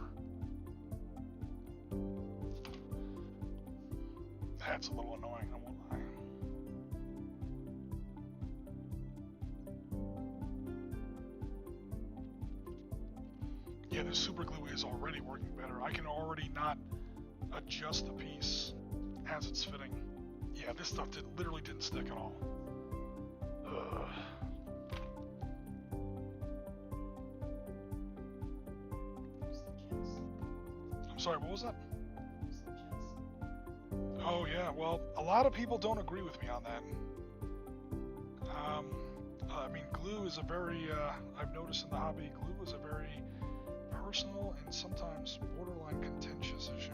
That's a little annoying, I won't lie. Yeah, the super glue is already working better. I can already not adjust the piece as it's fitting. Yeah, this stuff literally didn't stick at all. I'm sorry, what was that? Oh yeah, well, a lot of people don't agree with me on that. I mean, glue is a very, I've noticed in the hobby, glue is a very personal and sometimes borderline contentious issue.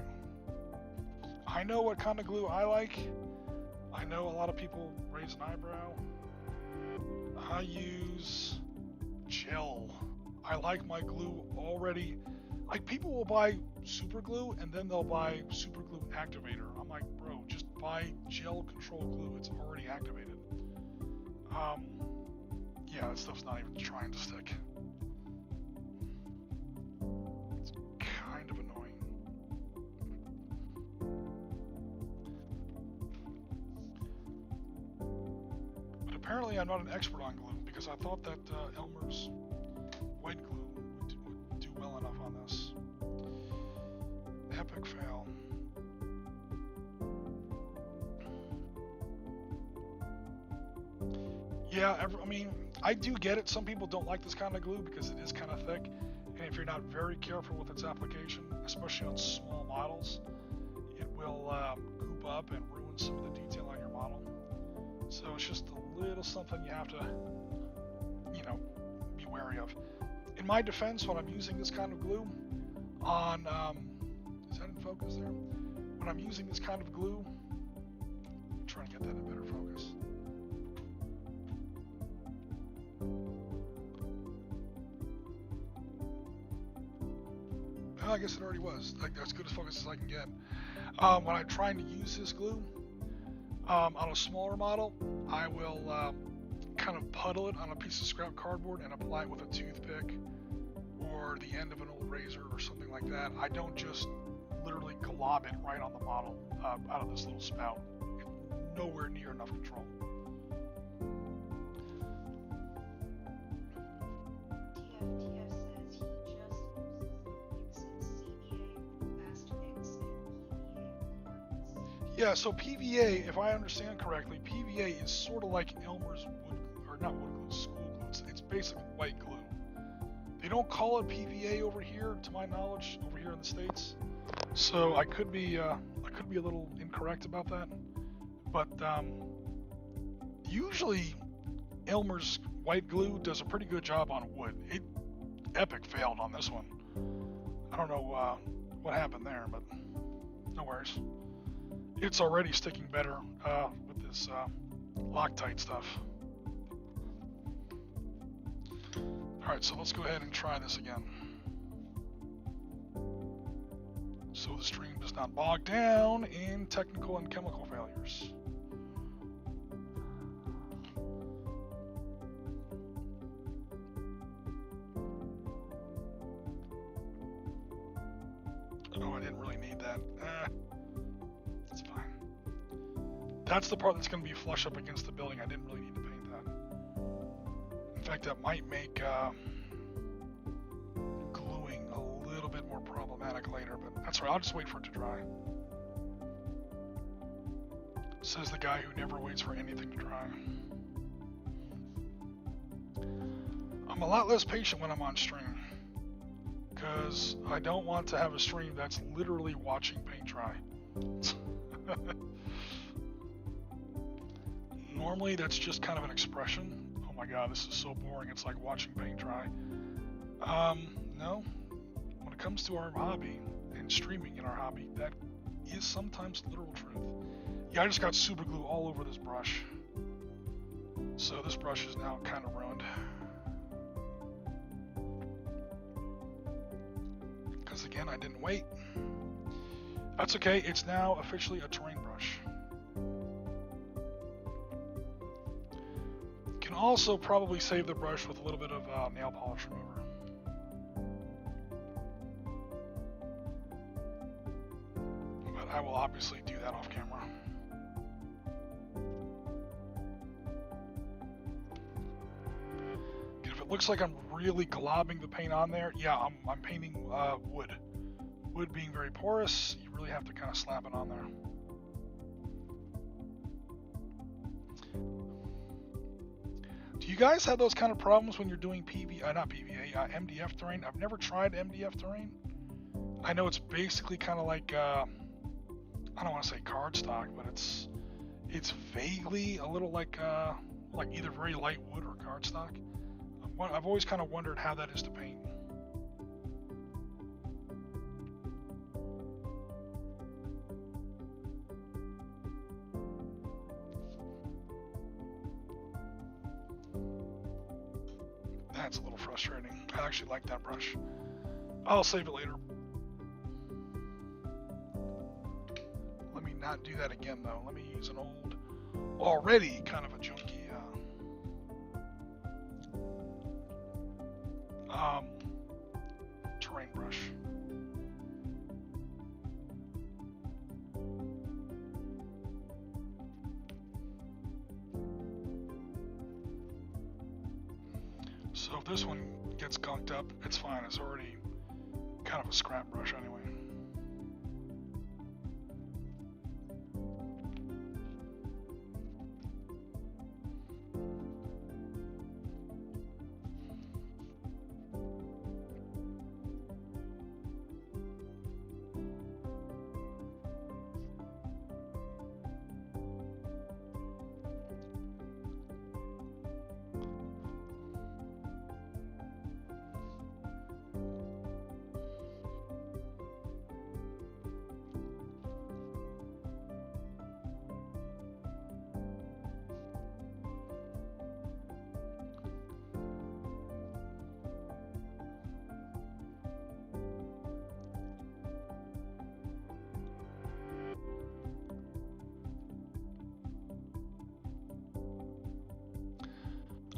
I know what kind of glue I like. I know a lot of people raise an eyebrow. I use gel. I like my glue already. Like, people will buy super glue and then they'll buy super glue activator. I'm like, bro, just buy gel control glue. It's already activated. Yeah, that stuff's not even trying to stick. It's kind of annoying. But apparently I'm not an expert on glue because I thought that Elmer's white glue would do well enough on this. Epic fail. Yeah, I mean, I do get it. Some people don't like this kind of glue because it is kind of thick. And if you're not very careful with its application, especially on small models, it will goop up and ruin some of the detail on your model. So it's just a little something you have to, you know, be wary of. In my defense, when I'm using this kind of glue on, is that in focus there? When I'm using this kind of glue, I'm trying to get that in better focus. Well, I guess it already was. Like, as good as focus as I can get. When I'm trying to use this glue on a smaller model, I will kind of puddle it on a piece of scrap cardboard and apply it with a toothpick or the end of an old razor or something like that. I don't just literally glob it right on the model out of this little spout. Nowhere near enough control. TF says he just uses the CDA Yeah, so PVA, if I understand correctly, PVA is sort of like Elmer's wood, or not wood glue, school glue. It's basically white glue. They don't call it PVA over here, to my knowledge, over here in the States. So I could be a little incorrect about that. But usually Elmer's white glue does a pretty good job on wood. It epic failed on this one. I don't know what happened there, but no worries. It's already sticking better with this Loctite stuff. Alright, so let's go ahead and try this again. So the stream does not bog down in technical and chemical failures. Oh, I didn't really need that. It's fine. That's the part that's going to be flush up against the building. I didn't really need to paint that. In fact, that might make gluing a little bit more problematic later, but that's right. I'll just wait for it to dry. Says the guy who never waits for anything to dry. I'm a lot less patient when I'm on stream, because I don't want to have a stream that's literally watching paint dry. Normally that's just kind of an expression. Oh my god, this is so boring, it's like watching paint dry. No. When it comes to our hobby and streaming in our hobby, that is sometimes literal truth. Yeah, I just got super glue all over this brush. So this brush is now kind of ruined. Because again, I didn't wait. That's okay, it's now officially a terrain brush. Can also probably save the brush with a little bit of nail polish remover. But I will obviously do that off camera. If it looks like I'm really globbing the paint on there, yeah, I'm painting wood. Wood being very porous, you really have to kind of slap it on there. Do you guys have those kind of problems when you're doing MDF terrain? I've never tried MDF terrain. I know it's basically kind of like, I don't want to say cardstock, but it's vaguely a little like either very light wood or cardstock. I've always kind of wondered how that is to paint. That's a little frustrating. I actually like that brush. I'll save it later. Let me not do that again though. Let me use an old, already kind of a junky terrain brush. So if this one gets gunked up, it's fine. It's already kind of a scrap brush anyway.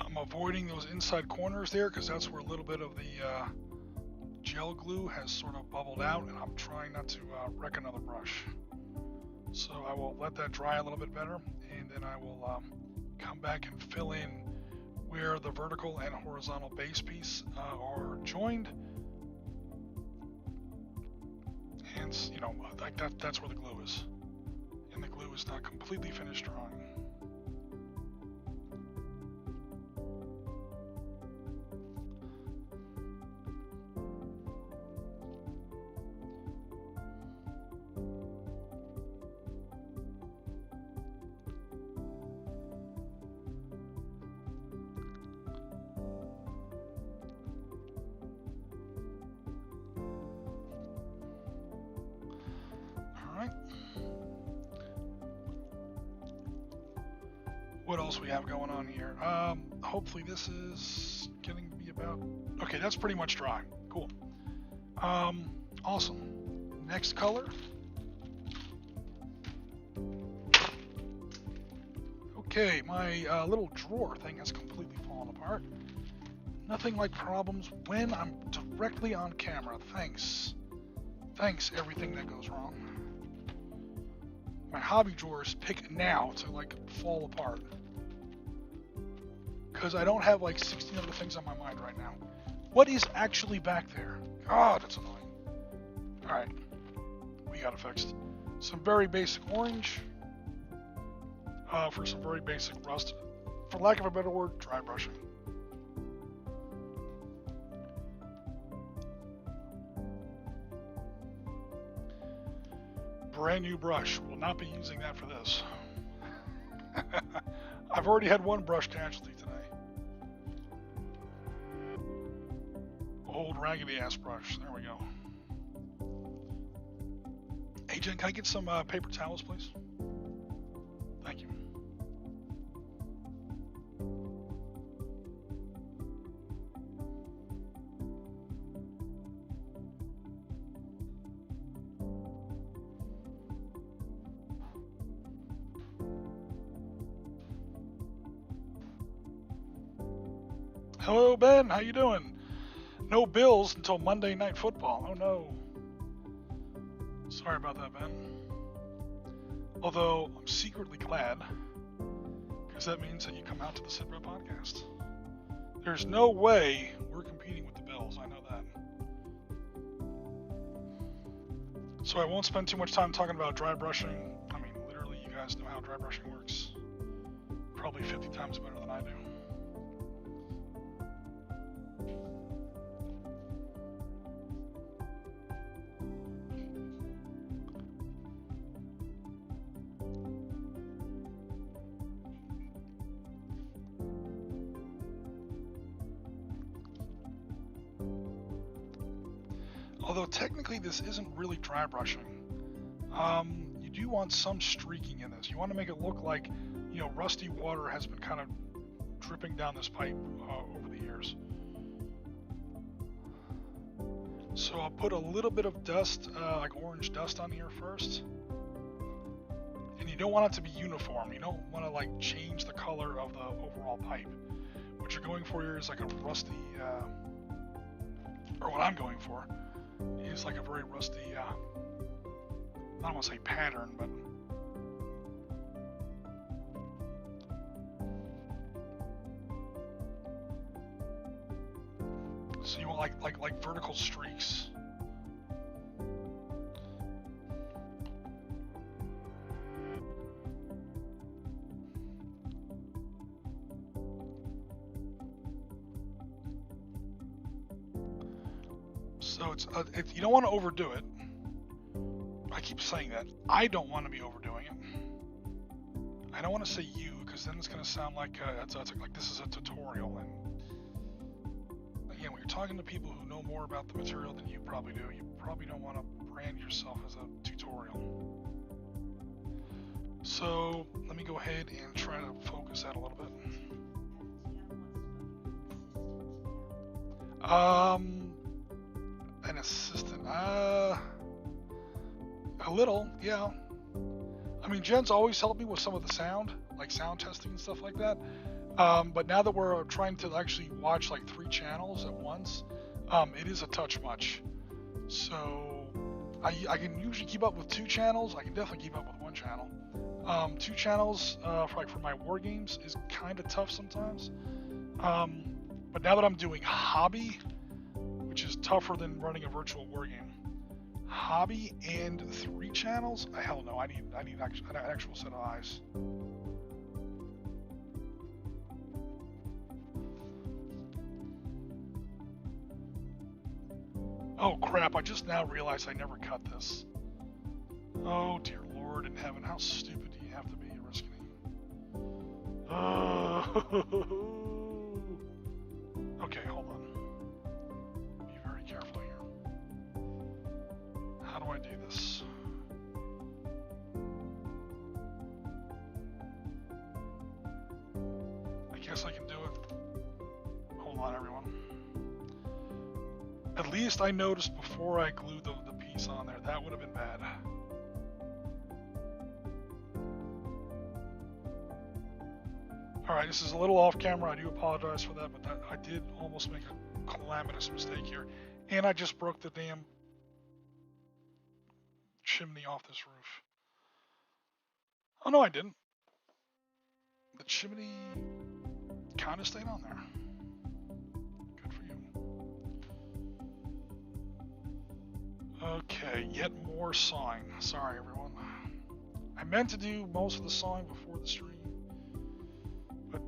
I'm avoiding those inside corners there because that's where a little bit of the gel glue has sort of bubbled out, and I'm trying not to wreck another brush. So I will let that dry a little bit better, and then I will come back and fill in where the vertical and horizontal base piece are joined. And you know, like that's where the glue is. And and the glue is not completely finished drying. What else we have going on here? Hopefully this is getting to be about... Okay, that's pretty much dry. Cool. Awesome. Next color. Okay, my little drawer thing has completely fallen apart. Nothing like problems when I'm directly on camera. Thanks. Thanks, everything that goes wrong. My hobby drawers pick now to like fall apart. Because I don't have like 16 other things on my mind right now. What is actually back there? God, that's annoying. Alright. We got it fixed. Some very basic orange. For some very basic rust. For lack of a better word, dry brushing. Brand new brush. Will not be using that for this. I've already had one brush casualty today. Old raggedy ass brush. There we go. Hey Jen, can I get some paper towels, please? Thank you. Hello Ben, how you doing? No bills until Monday Night Football. Oh no. Sorry about that, Ben. Although I'm secretly glad, because that means that you come out to the Sitrep podcast. There's no way we're competing with the Bills. I know that. So I won't spend too much time talking about dry brushing. I mean, literally, you guys know how dry brushing works. Probably 50 times better than I do. Although technically this isn't really dry brushing. You do want some streaking in this. You want to make it look like, you know, rusty water has been kind of dripping down this pipe over the years. So I'll put a little bit of dust, like orange dust on here first. And you don't want it to be uniform. You don't want to like change the color of the overall pipe. What you're going for here is like a rusty, or what I'm going for is like a very rusty, I don't want to say pattern, but so you want like vertical streaks. So it's you don't want to overdo it. I keep saying that. I don't want to be overdoing it. I don't want to say you, because then it's going to sound like like this is a tutorial. And again, when you're talking to people who know more about the material than you probably do, you probably don't want to brand yourself as a tutorial. So let me go ahead and try to focus that a little bit. An assistant, a little, yeah. I mean, Jen's always helped me with some of the sound, like sound testing and stuff like that. But now that we're trying to actually watch like 3 channels at once, it is a touch much. So I can usually keep up with 2 channels. I can definitely keep up with 1 channel. 2 channels for my war games is kind of tough sometimes. But now that I'm doing hobby, which is tougher than running a virtual war game. Hobby and 3 channels? Hell no, I need an actual set of eyes. Oh crap, I just now realized I never cut this. Oh dear Lord in heaven, how stupid do you have to be, Risky? Okay, hold on. Be very careful here. How do I do this? I guess I can do it. Hold on, everyone. At least I noticed before I glued the piece on there. That would have been bad. Alright, this is a little off camera. I do apologize for that, but I did almost make a calamitous mistake here. And I just broke the damn chimney off this roof. Oh no, I didn't. The chimney kind of stayed on there. Good for you. Okay, yet more sawing. Sorry, everyone. I meant to do most of the sawing before the stream, but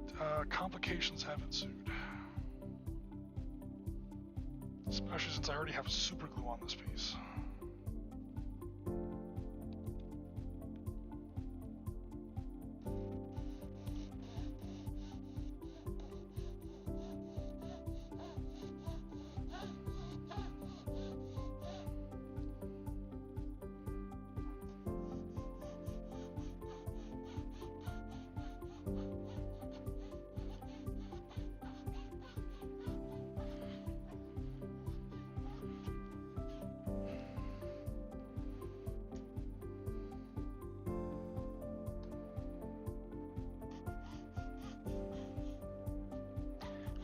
complications have ensued. Especially since I already have super glue on this piece.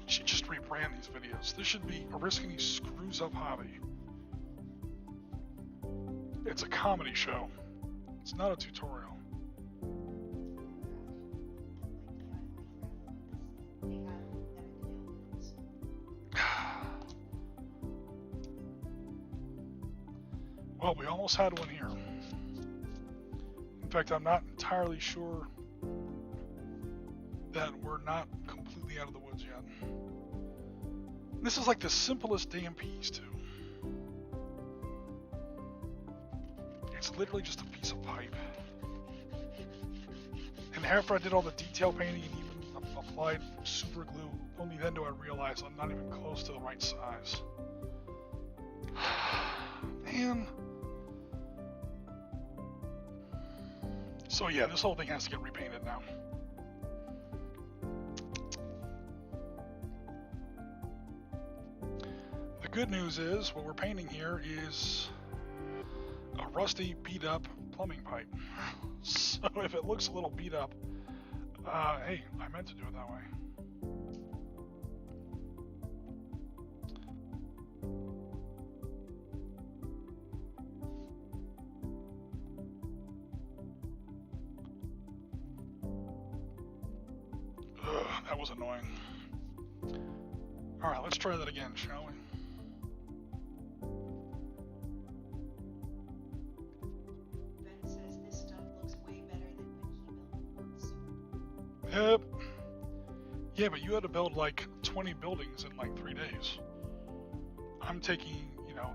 She just rebrand these videos. This should be a Risky Screws Up Hobby. It's a comedy show. It's not a tutorial. Well, we almost had one here. In fact, I'm not entirely sure that we're not completely out of the woods yet. This is like the simplest damn piece, too. It's literally just a piece of pipe. And after I did all the detail painting and even applied super glue, only then do I realize I'm not even close to the right size. Man. So yeah, this whole thing has to get repainted now. The good news is, what we're painting here is a rusty, beat-up plumbing pipe. So if it looks a little beat up, hey, I meant to do it that way. Ugh, that was annoying. Alright, let's try that again, shall we? Yep. Yeah, but you had to build like 20 buildings in like 3 days. I'm taking,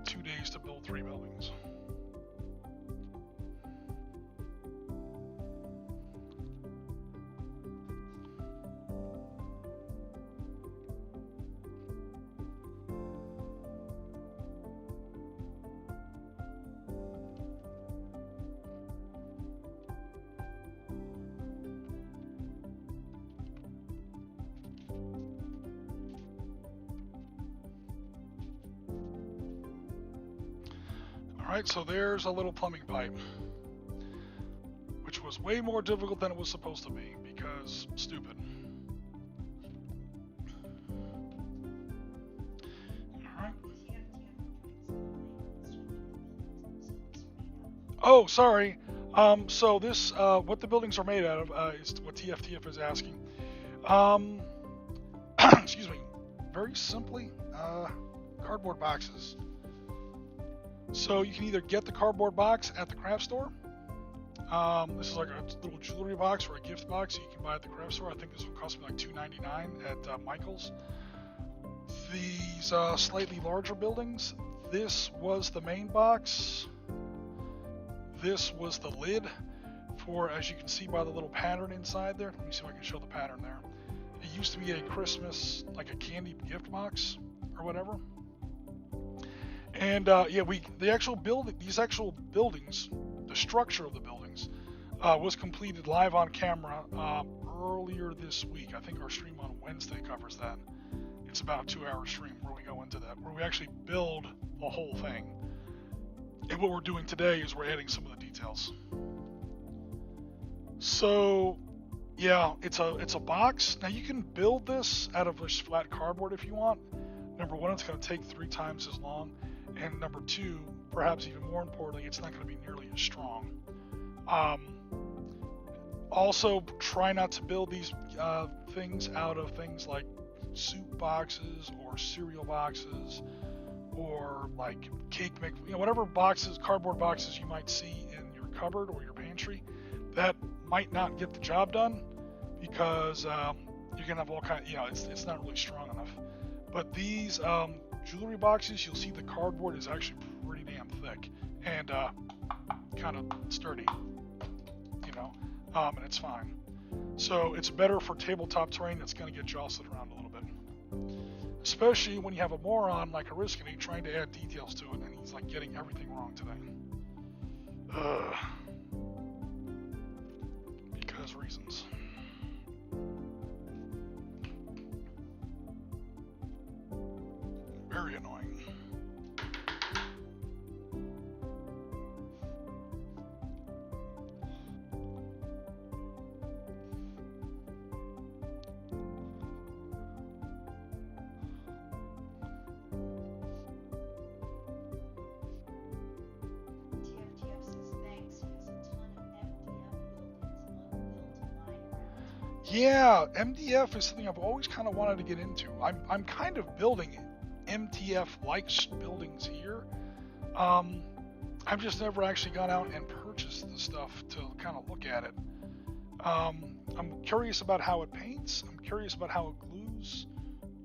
2 days to build 3 buildings. Alright, so there's a little plumbing pipe, which was way more difficult than it was supposed to be, because stupid. Alright. Oh, sorry. So this, what the buildings are made out of, is what TFTF is asking. Excuse me. Very simply, cardboard boxes. So you can either get the cardboard box at the craft store. This is like a little jewelry box or a gift box you can buy at the craft store. I think this will cost me like $2.99 at Michael's. These slightly larger buildings, this was the main box. This was the lid for, as you can see by the little pattern inside there. Let me see if I can show the pattern there. It used to be a Christmas, like a candy gift box or whatever. And yeah, these actual buildings, the structure of the buildings, was completed live on camera earlier this week. I think our stream on Wednesday covers that. It's about a 2-hour stream where we go into that, where we actually build the whole thing. And what we're doing today is we're adding some of the details. So yeah, it's a box. Now you can build this out of this flat cardboard if you want. Number one, it's going to take 3 times as long. And number 2, perhaps even more importantly, it's not going to be nearly as strong. Also, try not to build these things out of things like soup boxes or cereal boxes or like cake mix, whatever boxes, cardboard boxes you might see in your cupboard or your pantry. That might not get the job done because you're gonna have all kind of, it's not really strong enough. But these jewelry boxes, you'll see the cardboard is actually pretty damn thick and kind of sturdy, and it's fine. So it's better for tabletop terrain that's going to get jostled around a little bit, especially when you have a moron like Ariskany trying to add details to it, and he's like getting everything wrong today. Because reasons. Very annoying. Yeah, MDF is something I've always kind of wanted to get into. I'm kind of building MTF-like buildings here. I've just never actually gone out and purchased the stuff to kind of look at it. I'm curious about how it paints. I'm curious about how it glues,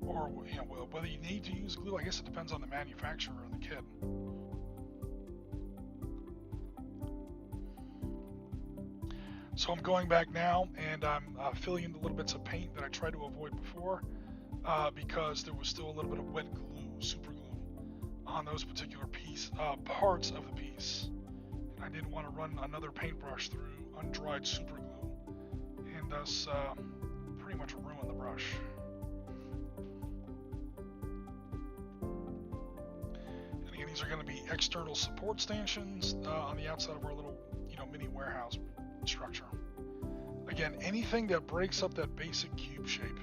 or whether you need to use glue. I guess it depends on the manufacturer and the kit. So I'm going back now and I'm filling in the little bits of paint that I tried to avoid before because there was still a little bit of wet glue, super glue, on those particular parts of the piece. And I didn't want to run another paintbrush through undried super glue and thus pretty much ruin the brush. And again, these are going to be external support stanchions on the outside of our little mini warehouse structure. Again, anything that breaks up that basic cube shape.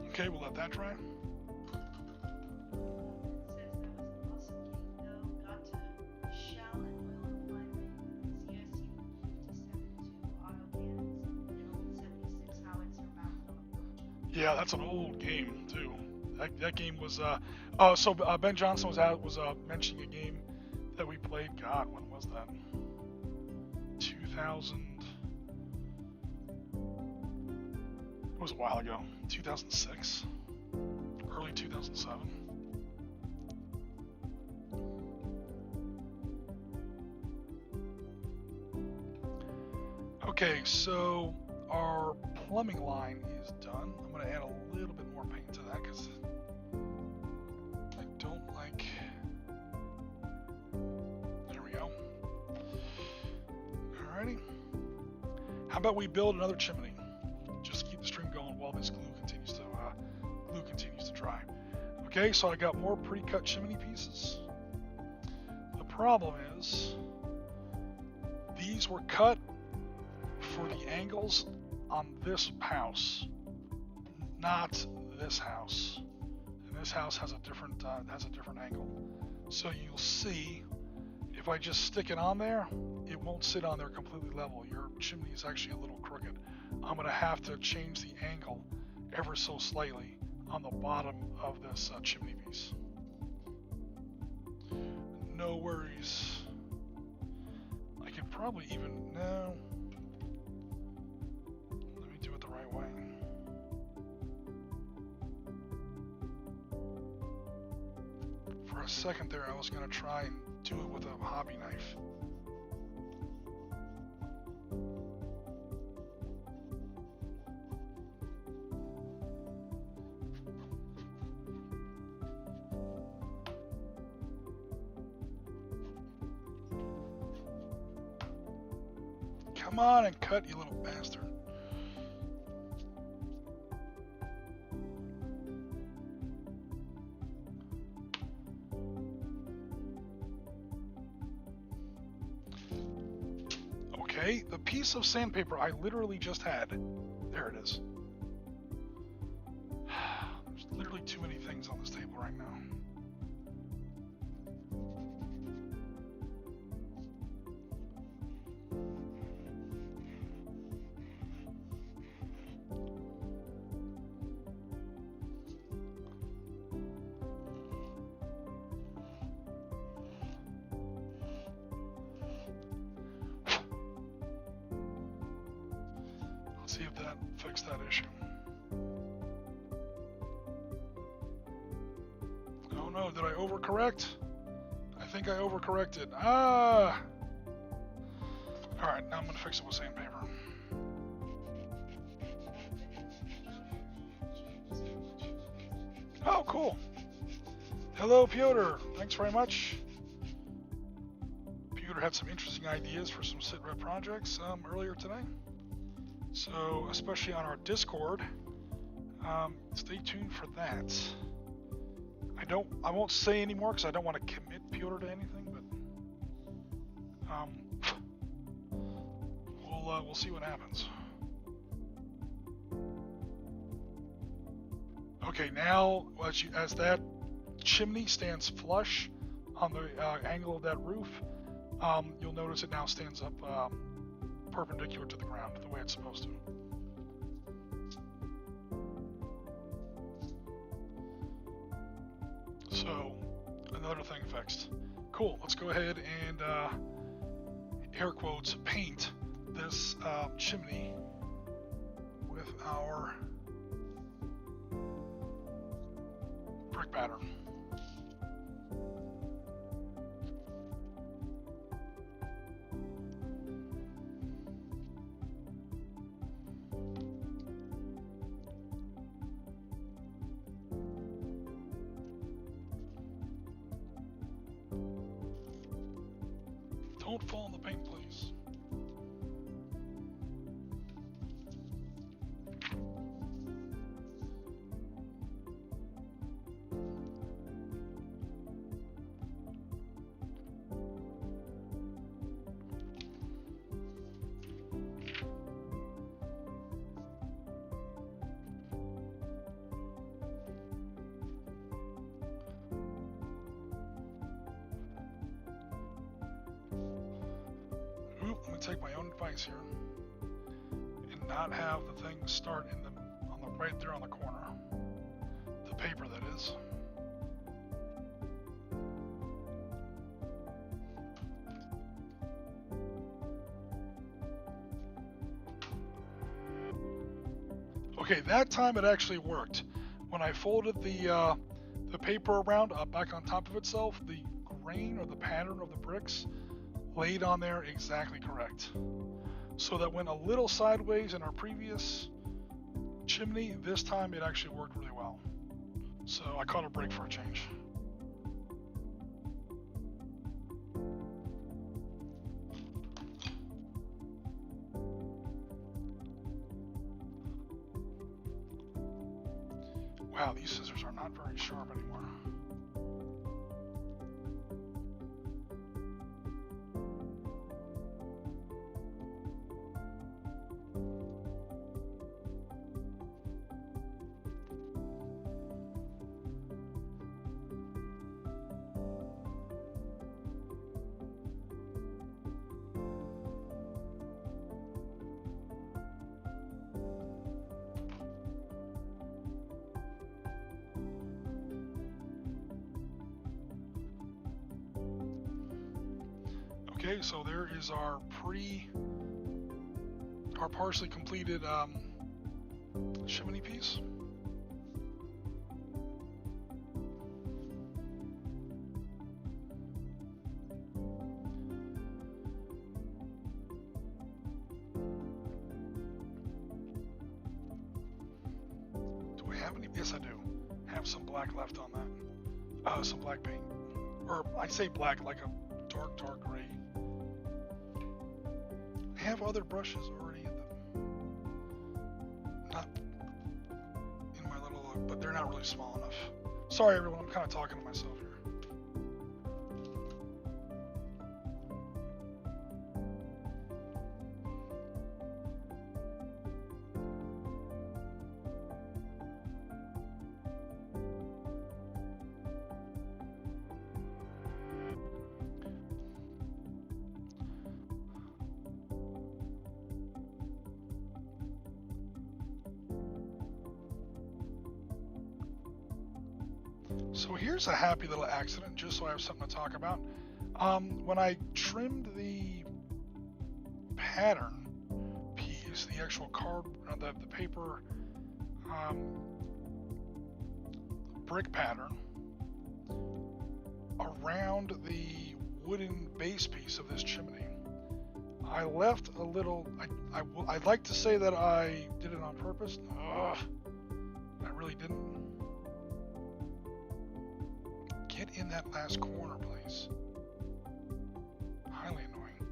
Okay, we'll let that dry. Yeah, that's an old game too. That game was Ben Johnson was mentioning a game that we played. God, when was that? 2000. It was a while ago. 2006, early 2007. Okay, so our plumbing line is done. I'm going to add a little bit more paint to that because I don't like. There we go. Alrighty. How about we build another chimney? Just to keep the stream going while this glue continues to dry. Okay, so I got more pre-cut chimney pieces. The problem is these were cut for the angles on this house, not this house. And this house has a different angle. So you'll see if I just stick it on there, it won't sit on there completely level. Your chimney is actually a little crooked. I'm going to have to change the angle ever so slightly on the bottom of this chimney piece. No worries. I could probably even, no. Let me do it the right way. For a second there, I was going to try and do it with a hobby knife. Come on and cut, you little bastard. Okay, the piece of sandpaper I literally just had. There it is. There's literally too many things on this table right now. See if that fixed that issue. Oh no, did I overcorrect? I think I overcorrected. Ah! Alright, now I'm going to fix it with sandpaper. Oh, cool. Hello, Piotr. Thanks very much. Piotr had some interesting ideas for some Sitrep projects earlier today. So, especially on our Discord, stay tuned for that. I won't say anymore because I don't want to commit Piotr to anything, but we'll see what happens. Okay, now as that chimney stands flush on the angle of that roof, you'll notice it now stands up perpendicular to the ground, the way it's supposed to. So, another thing fixed. Cool, let's go ahead and, air quotes, paint this chimney with our brick pattern. Don't fall in the paint, please. Let me take my own advice here and not have the thing start in the right there on the corner. The paper, that is. Okay, that time it actually worked. When I folded the paper around back on top of itself, the grain or the pattern of the bricks laid on there exactly correct. So that went a little sideways in our previous chimney, this time it actually worked really well. So I caught a break for a change. Wow, these scissors are not very sharp anymore. Okay, so there is our partially completed chimney piece. Do I have any? Yes, I do. Have some black left on that. Some black paint. Or I say black, like a dark gray. I have other brushes already in not in my little look, but they're not really small enough. Sorry everyone, I'm kind of talking to myself here. So here's a happy little accident, just so I have something to talk about. When I trimmed the pattern piece, the actual card, the paper brick pattern around the wooden base piece of this chimney, I left a little. I'd like to say that I did it on purpose. I really didn't. Get in that last corner, please. Highly annoying.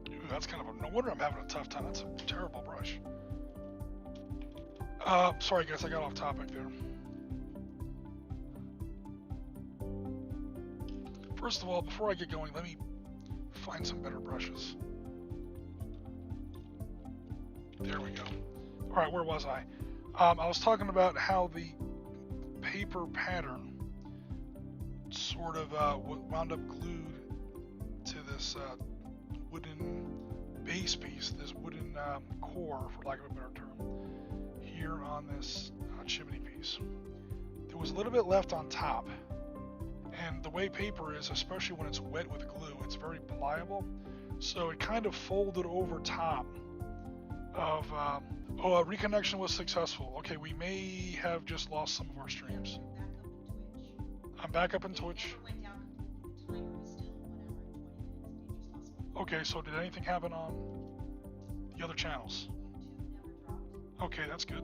Ooh, that's kind of no wonder I'm having a tough time. That's a terrible brush. Sorry guys, I got off topic there. First of all, before I get going, let me find some better brushes. There we go. All right, where was I? I was talking about how the paper pattern sort of wound up glued to this wooden base piece, this wooden core, for lack of a better term, here on this chimney piece. There was a little bit left on top, and the way paper is, especially when it's wet with glue, it's very pliable, so it kind of folded over top of reconnection was successful. Okay, we may have just lost some of our streams. I'm back up in Twitch. Okay, so did anything happen on the other channels? Okay, that's good.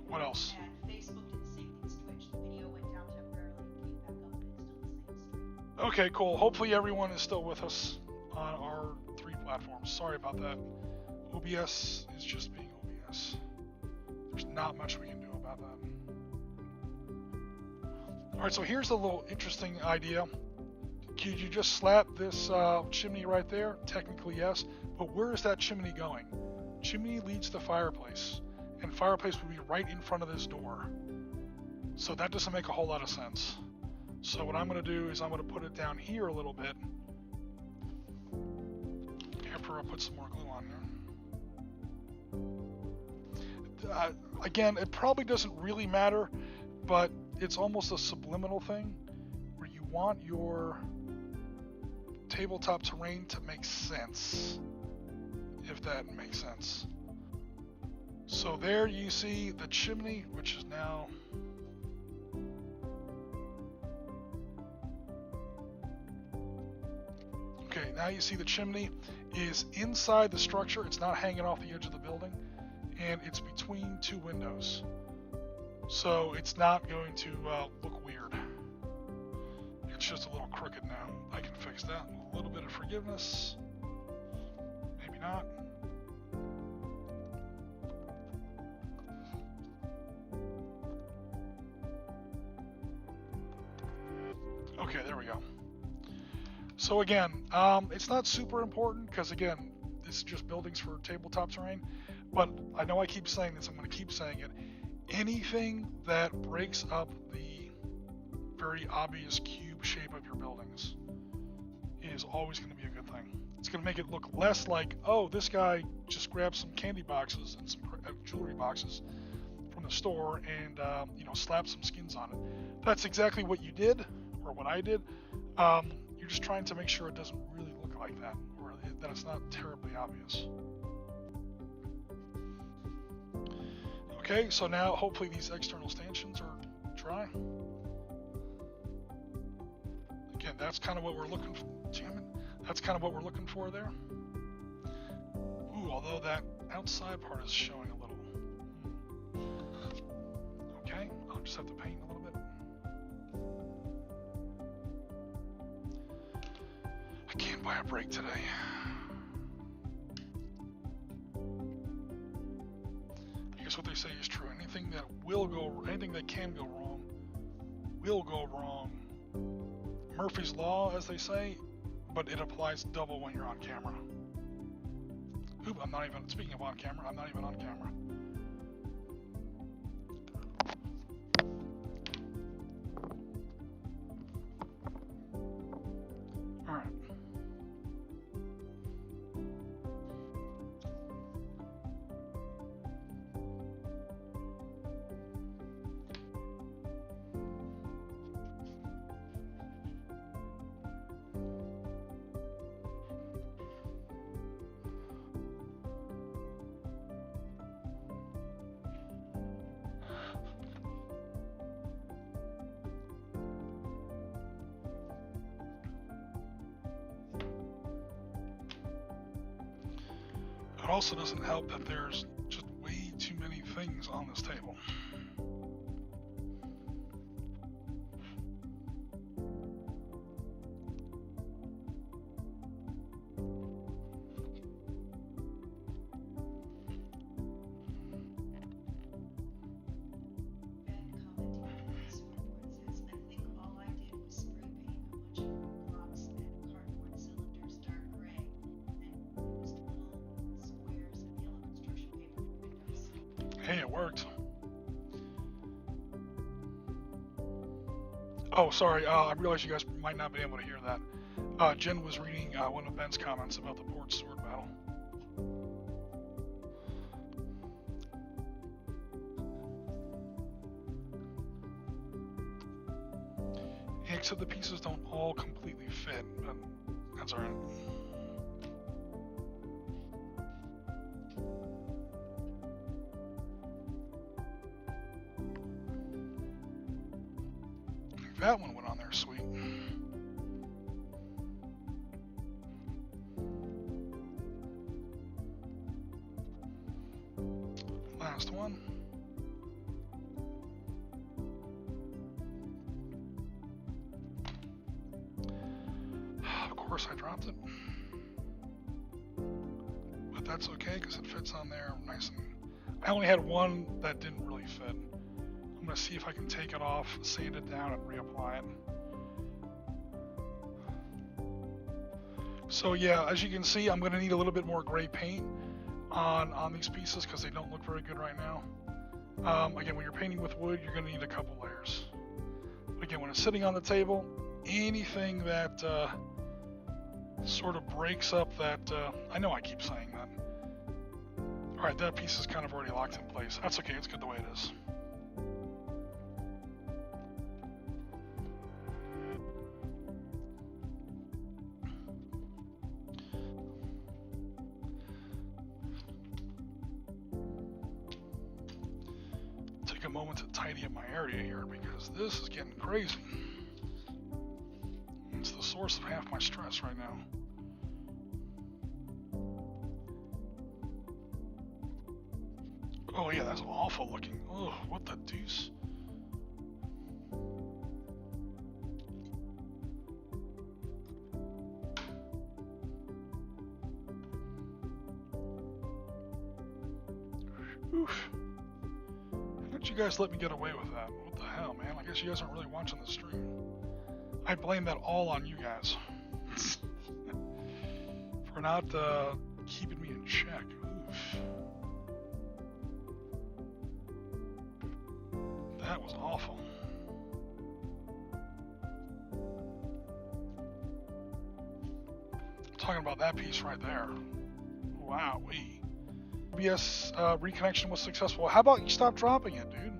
What else? And Facebook did the same thing as Twitch. The video went down temporarily and came back up, and it's still the same stream. Okay, cool. Hopefully everyone is still with us on our 3 platforms. Sorry about that. OBS is just being OBS. There's not much we can do about that. Alright, so here's a little interesting idea. Could you just slap this chimney right there? Technically, yes. But where is that chimney going? Chimney leads to fireplace, and fireplace would be right in front of this door. So that doesn't make a whole lot of sense. So what I'm going to do is I'm going to put it down here a little bit after I put some more glue on here. Again, it probably doesn't really matter, but it's almost a subliminal thing where you want your tabletop terrain to make sense, if that makes sense. So there you see the chimney, which is now okay, now you see the chimney is inside the structure. It's not hanging off the edge of the building, and it's between 2 windows. So it's not going to look weird. It's just a little crooked now. I can fix that. A little bit of forgiveness. Maybe not. Okay, there we go. So again, it's not super important because again, this is just buildings for tabletop terrain. But I know I keep saying this, I'm going to keep saying it. Anything that breaks up the very obvious cube shape of your buildings is always going to be a good thing. It's going to make it look less like, oh, this guy just grabbed some candy boxes and some jewelry boxes from the store and slapped some skins on it. That's exactly what you did, or what I did. You're just trying to make sure it doesn't really look like that, or that it's not terribly obvious. Okay, so now hopefully these external stanchions are dry. Again, that's kind of what we're looking for. That's kind of what we're looking for there. Ooh, although that outside part is showing a little. Okay, I'll just have to paint a little bit. I can't buy a break today. I guess what they say is true. Anything that can go wrong, will go wrong. Murphy's Law, as they say, but it applies double when you're on camera. Oop, speaking of on camera, I'm not even on camera. Alright. It also doesn't help that there's just way too many things on this table. Hey, it worked. Oh, sorry. I realized you guys might not be able to hear that. Jen was reading one of Ben's comments about the port sword battle. Except the pieces don't all completely fit, but that's alright. That one went on there sweet. Last one. Of course I dropped it. But that's okay because it fits on there nice and... I only had one that didn't really fit. I'm going to see if I can take it off, sand it down, and reapply it. So yeah, as you can see, I'm going to need a little bit more gray paint on these pieces because they don't look very good right now. Again, when you're painting with wood, you're going to need a couple layers. But again, when it's sitting on the table, anything that sort of breaks up that... I know I keep saying that. Alright, that piece is kind of already locked in place. That's okay, it's good the way it is. A moment to tidy up my area here because this is getting crazy. It's the source of half my stress right now. Oh yeah, that's awful looking. Oh, what the deuce. Oof. You guys let me get away with that. What the hell, man? I guess you guys aren't really watching the stream. I blame that all on you guys. For not keeping me in check. Oof. That was awful. talking about that piece right there. Wow, OBS reconnection was successful. How about you stop dropping it, dude?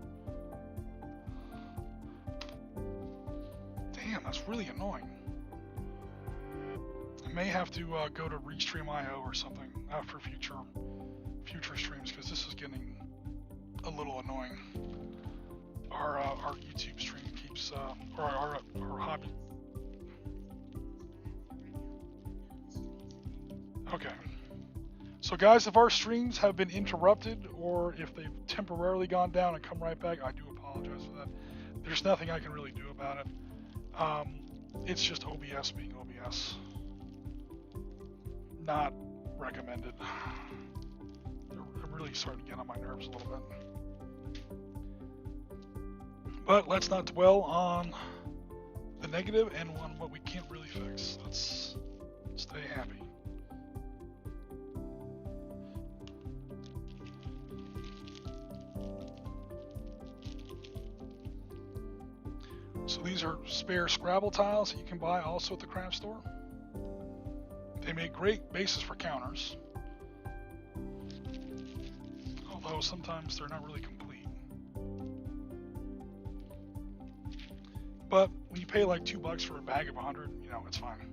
Damn, that's really annoying. I may have to go to Restream.io or something for future streams, because this is getting a little annoying. Our YouTube stream keeps or our hobby. Okay. So guys, if our streams have been interrupted or if they've temporarily gone down and come right back, I do apologize for that. There's nothing I can really do about it. It's just OBS being OBS. Not recommended. They're really starting to get on my nerves a little bit. But let's not dwell on the negative and on what we can't really fix. Let's stay happy. So these are spare Scrabble tiles that you can buy also at the craft store. They make great bases for counters, although sometimes they're not really complete. But when you pay like $2 for a bag of 100, you know, it's fine.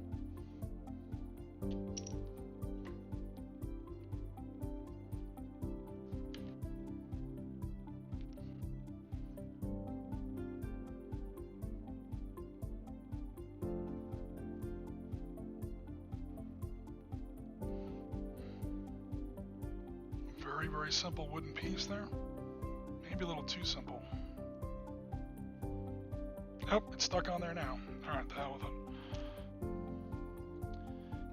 Very simple wooden piece there. Maybe a little too simple. Oh, it's stuck on there now. Alright, the hell with it.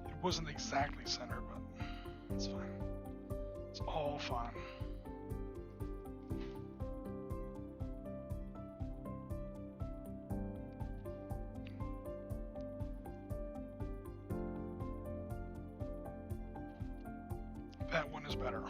It wasn't exactly centered, but it's fine. It's all fine. That one is better.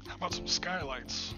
How about some skylights?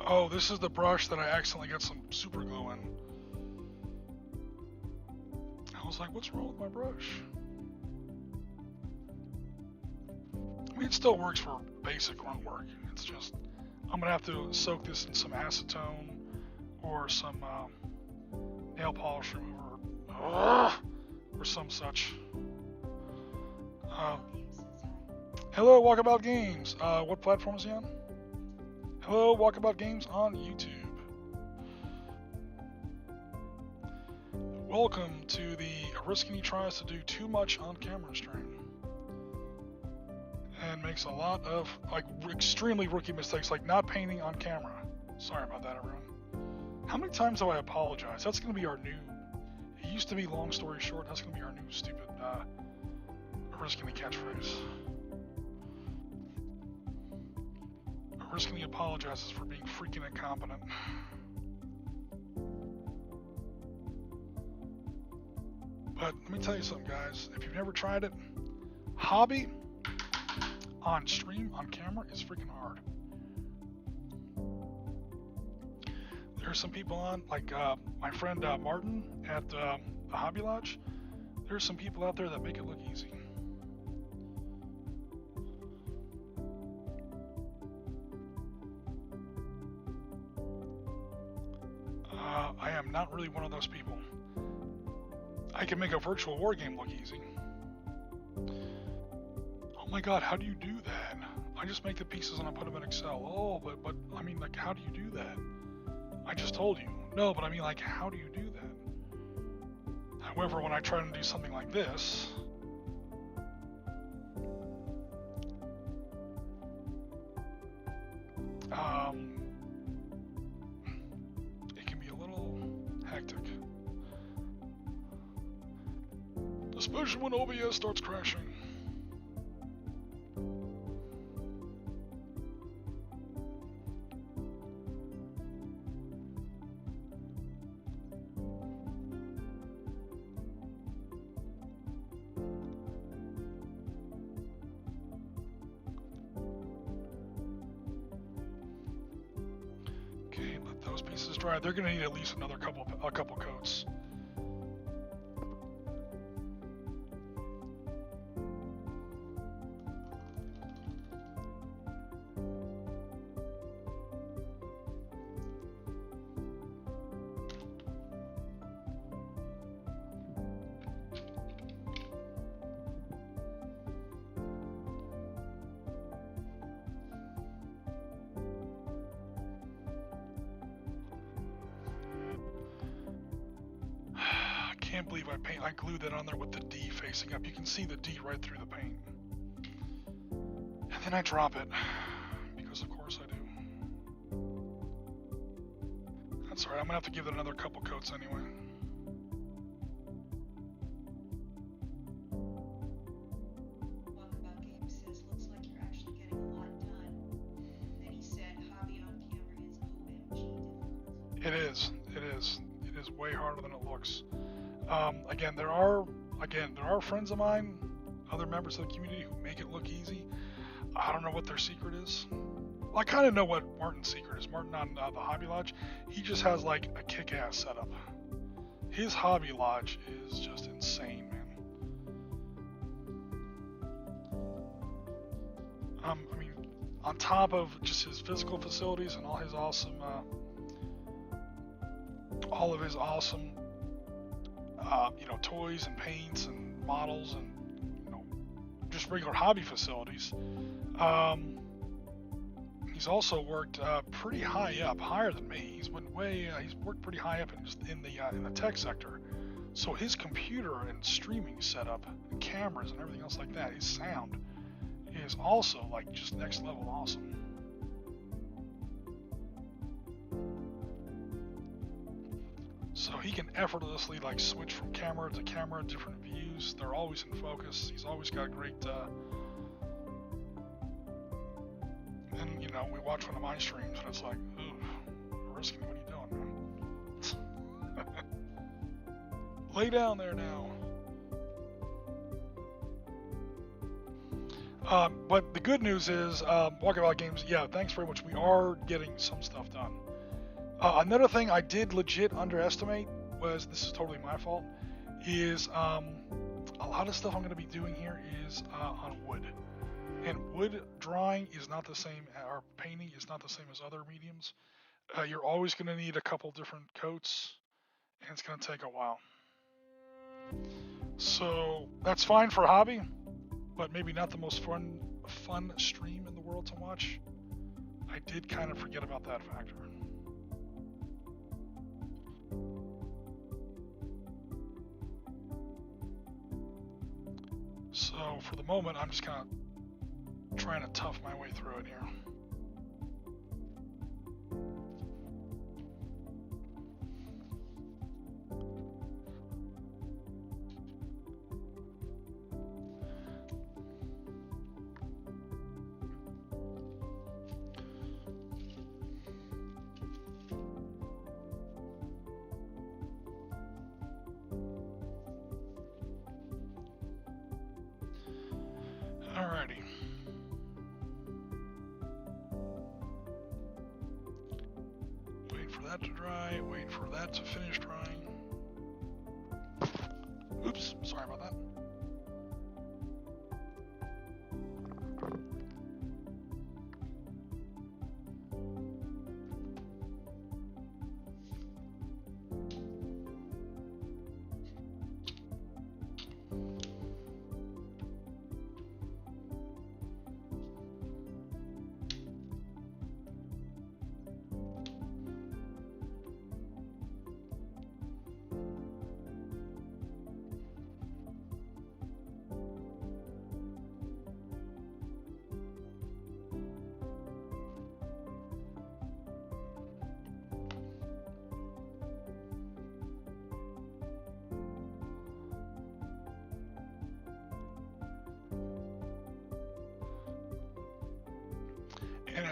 Oh, this is the brush that I accidentally got some super glue in. I was like, what's wrong with my brush? I mean, it still works for basic run work. It's just, I'm gonna have to soak this in some acetone or some nail polish remover or some such. Hello, Walkabout Games. What platform is he on? Hello, Walkabout Games on YouTube. Welcome to the Risky tries to do too much on camera stream and makes a lot of like extremely rookie mistakes, like not painting on camera. Sorry about that, everyone. How many times do I apologize? That's going to be our new. It used to be long story short. That's going to be our new stupid Risky catchphrase. Risky apologizes for being freaking incompetent. But let me tell you something, guys. If you've never tried it, hobby on stream, on camera, is freaking hard. There are some people on, like my friend Martin at the Hobby Lodge. There's some people out there that make it look easy. I am not really one of those people. I can make a virtual war game look easy. Oh my god, how do you do that? I just make the pieces and I put them in Excel. Oh, but I mean, like, how do you do that? I just told you. No, but I mean, like, how do you do that? However, when I try to do something like this, it can be a little hectic. Especially when OBS starts crashing. Okay, let those pieces dry. They're gonna need at least a couple coats. I can't believe I glued that on there with the D facing up. You can see the D right through the paint. And then I drop it, because of course I do. That's alright, I'm gonna have to give it another couple coats anyway. Walkabout Game says, looks like you're actually getting a lot done. Then he said, hobby on camera is OMG difficult. It is. It is way harder than it looks. Again, there are friends of mine, other members of the community who make it look easy. I don't know what their secret is. Well, I kind of know what Martin's secret is. Martin on the Hobby Lodge, he just has like a kick-ass setup. His Hobby Lodge is just insane, man. I mean, on top of just his physical facilities and all of his awesome toys and paints and models and just regular hobby facilities. He's also worked pretty high up, higher than me. He's worked pretty high up in the tech sector. So his computer and streaming setup, and cameras and everything else like that, his sound is also like just next level awesome. So he can effortlessly like switch from camera to camera, different views. They're always in focus. He's always got great. And we watch one of my streams, and it's like, ooh, risky. What are you doing, man? Lay down there now. But the good news is, Walkabout Games, yeah, thanks very much. We are getting some stuff done. Another thing I did legit underestimate was, this is totally my fault, is a lot of stuff I'm going to be doing here is on wood. And wood drawing is not the same, or painting is not the same as other mediums. You're always going to need a couple different coats, and it's going to take a while. So that's fine for a hobby, but maybe not the most fun stream in the world to watch. I did kind of forget about that factor. So for the moment, I'm just kind of trying to tough my way through it here. Alrighty. Wait for that to dry, wait for that to finish drying. Oops, sorry about that.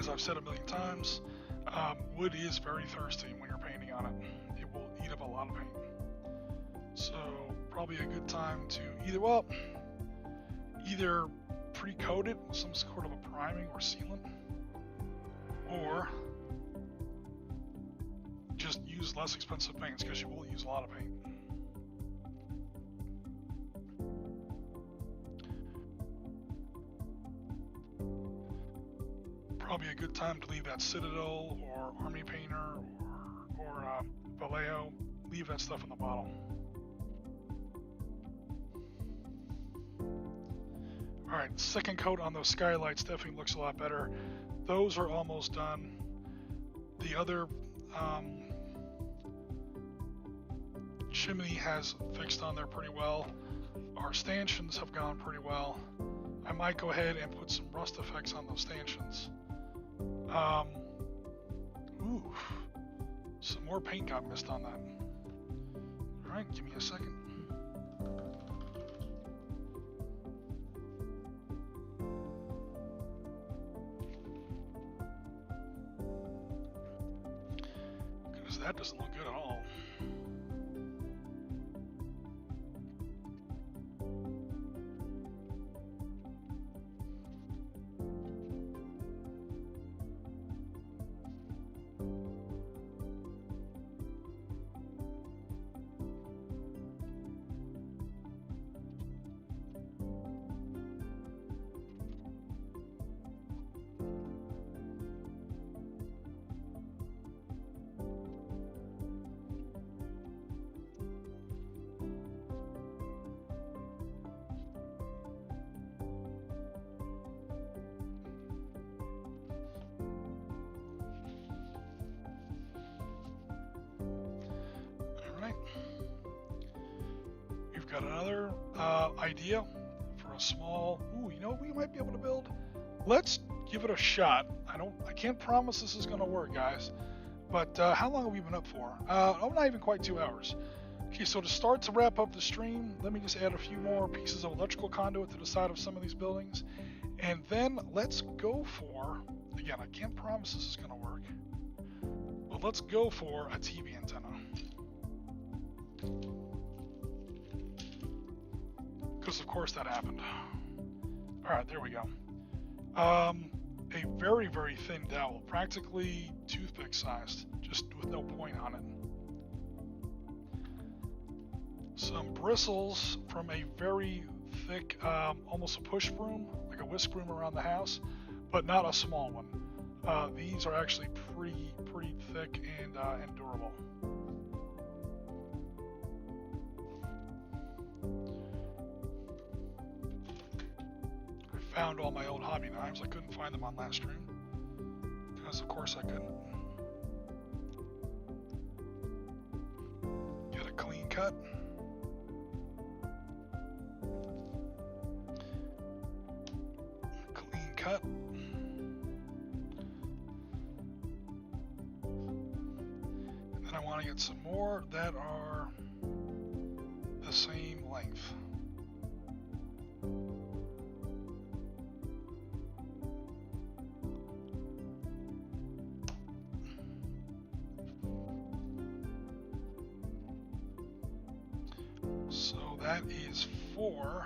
as I've said a million times, wood is very thirsty when you're painting on it. It will eat up a lot of paint. So probably a good time to either pre-coat it with some sort of a priming or sealant, or just use less expensive paints, because you will use a lot of paint. Probably a good time to leave that Citadel or Army Painter or Vallejo, leave that stuff in the bottle. Alright, second coat on those skylights definitely looks a lot better. Those are almost done. The other chimney has fixed on there pretty well. Our stanchions have gone pretty well. I might go ahead and put some rust effects on those stanchions. Ooh, some more paint got missed on that. Alright, give me a second. Because that doesn't look good at all. We've got another idea for a small. Ooh, you know what we might be able to build? Let's give it a shot. I can't promise this is going to work, guys. But how long have we been up for? Not even quite 2 hours. Okay, so to wrap up the stream, let me just add a few more pieces of electrical conduit to the side of some of these buildings. And then let's go for, again, I can't promise this is going to work, but let's go for a TV antenna. Because of course that happened. Alright, there we go. A very, very thin dowel, practically toothpick sized, just with no point on it. Some bristles from a very thick, almost a push broom, like a whisk broom around the house, but not a small one. These are actually pretty thick and durable. I found all my old hobby knives. I couldn't find them on last stream, because of course I couldn't. Get a clean cut. Clean cut. And then I want to get some more that are the same length. So that is 4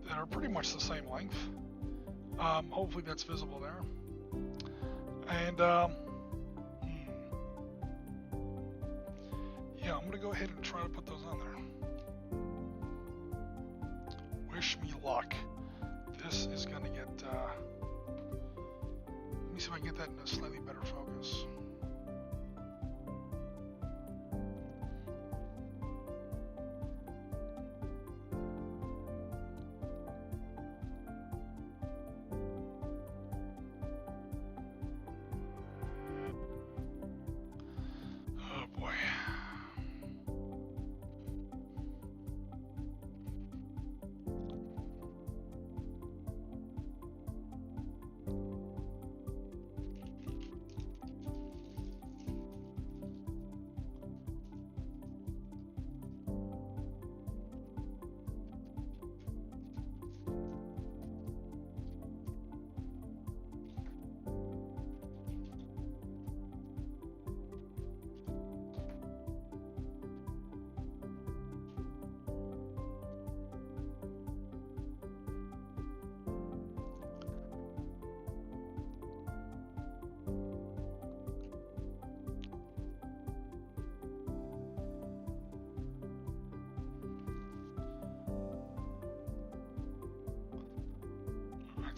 that are pretty much the same length. Hopefully that's visible there. And yeah, I'm gonna go ahead and try to put those on there. Wish me luck. This is gonna get, let me see if I can get that in a slightly better focus.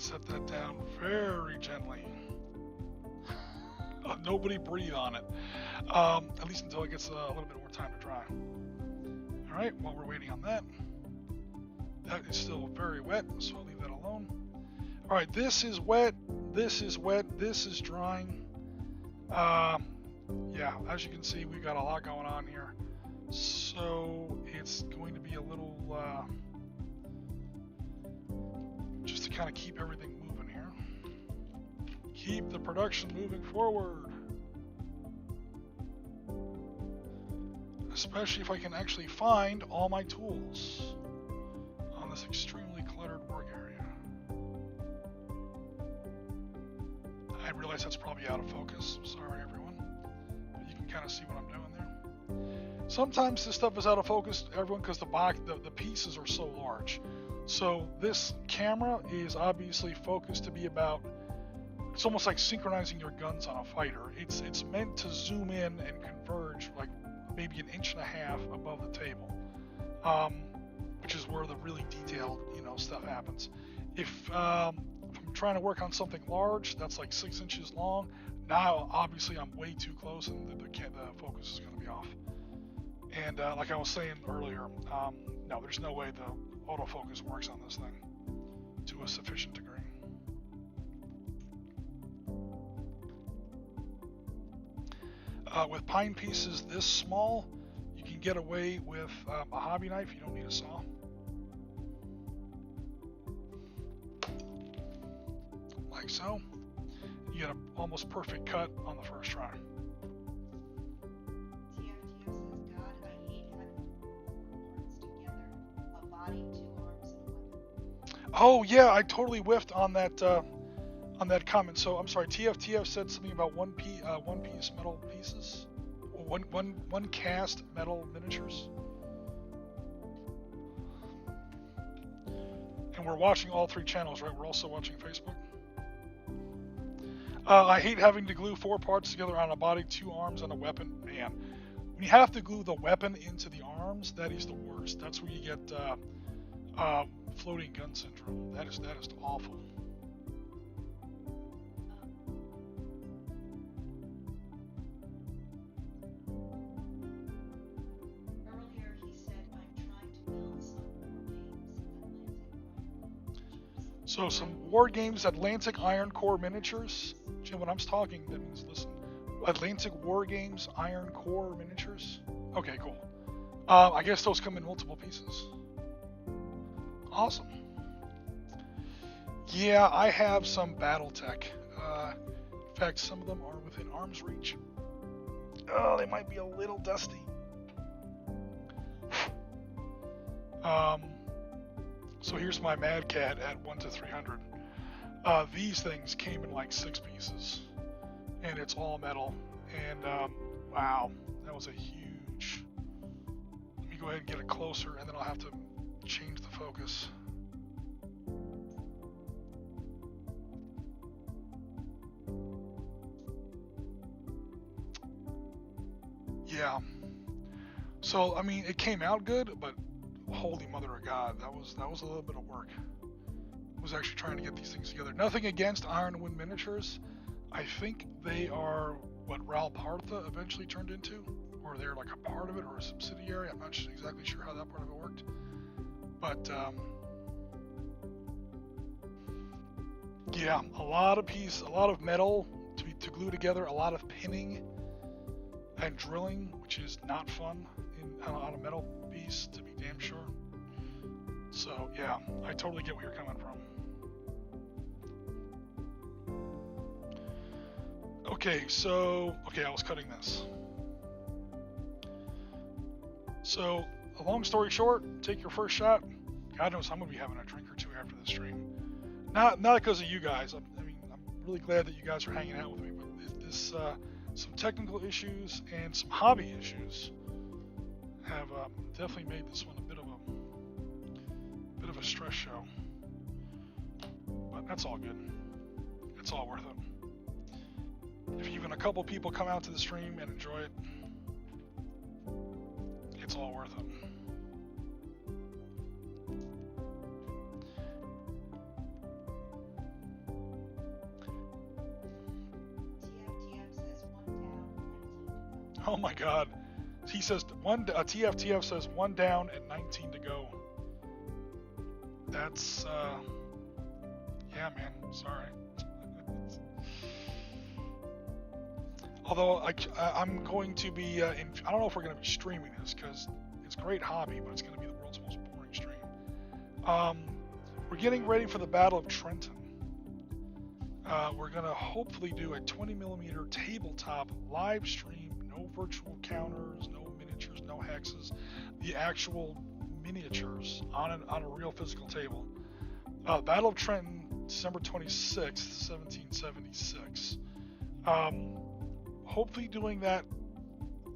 Set that down very gently. Nobody breathe on it. At least until it gets a little bit more time to dry. All right, while we're waiting on that, that is still very wet, so I'll leave that alone. All right, this is wet, this is wet, this is drying. Yeah, as you can see, we've got a lot going on here. So it's going to be a little, just to kind of keep everything moving here. Keep the production moving forward. Especially if I can actually find all my tools on this extremely cluttered work area. I realize that's probably out of focus. Sorry, everyone. But you can kind of see what I'm doing there. Sometimes this stuff is out of focus, everyone, because the pieces are so large. So this camera is obviously focused to be about, it's almost like synchronizing your guns on a fighter. It's meant to zoom in and converge like maybe 1.5 inches above the table, which is where the really detailed, stuff happens. If I'm trying to work on something large that's like 6 inches long, now obviously I'm way too close and the focus is going to be off. And like I was saying earlier, no, there's no way the autofocus works on this thing to a sufficient degree. With pine pieces this small, you can get away with a hobby knife. You don't need a saw. Like so. You get an almost perfect cut on the first try. TFTF says, God, I hate having to glue parts together. A body, 2 arms, and a weapon. Oh yeah, I totally whiffed on that comment. So I'm sorry. TFTF said something about one piece metal pieces, or one cast metal miniatures. And we're watching all 3 channels, right? We're also watching Facebook. I hate having to glue 4 parts together on a body, 2 arms, and a weapon. Man, when you have to glue the weapon into the arms, that is the worst. That's where you get floating gun syndrome. That is awful. Earlier he said, I'm trying to build some war games. So some war games, Atlantic Iron Core miniatures. Jim, when I'm talking, that means listen. Atlantic War Games Iron Core miniatures. Okay, cool. I guess those come in multiple pieces. Awesome. Yeah, I have some BattleTech. In fact, some of them are within arm's reach. Oh, they might be a little dusty. So here's my Mad Cat at 1 to 300. These things came in like 6 pieces, and it's all metal. And wow, that was a huge. Let me go ahead and get it closer, and then I'll have to change the focus. Yeah. So I mean, it came out good, but holy mother of God, that was a little bit of work. I was actually trying to get these things together. Nothing against Ironwind Miniatures. I think they are what Ral Partha eventually turned into, or they're like a part of it or a subsidiary. I'm not exactly sure how that part of it worked, but yeah, a lot of metal to glue together, a lot of pinning and drilling, which is not fun on a metal piece, to be damn sure. So yeah, I totally get where you're coming from. Okay, I was cutting this. So, a long story short, take your first shot. God knows I'm gonna be having a drink or 2 after the stream. Not because of you guys. I'm really glad that you guys are hanging out with me. But some technical issues and some hobby issues have definitely made this one a bit of a stress show. But that's all good. It's all worth it. If even a couple people come out to the stream and enjoy it, it's all worth it. Oh my God. He says TFTF says 1 down and 19 to go. That's yeah, man. Sorry. Although I'm going to be I don't know if we're going to be streaming this because it's a great hobby, but it's going to be the world's most boring stream. We're getting ready for the Battle of Trenton. We're going to hopefully do a 20mm tabletop live stream, no virtual counters, no miniatures, no hexes, the actual miniatures on a real physical table. Battle of Trenton, December 26th, 1776. Hopefully doing that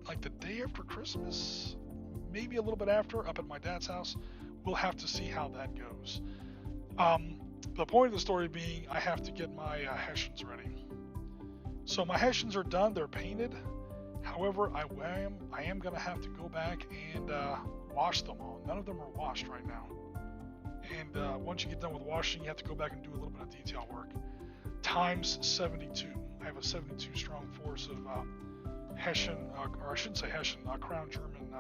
like the day after Christmas, maybe a little bit after, up at my dad's house. We'll have to see how that goes. The point of the story being, I have to get my Hessians ready. So my Hessians are done; they're painted. However, I am gonna have to go back and wash them all. None of them are washed right now. And once you get done with washing, you have to go back and do a little bit of detail work. Times 72. I have a 72 strong force of Hessian, or I shouldn't say Hessian, Crown German,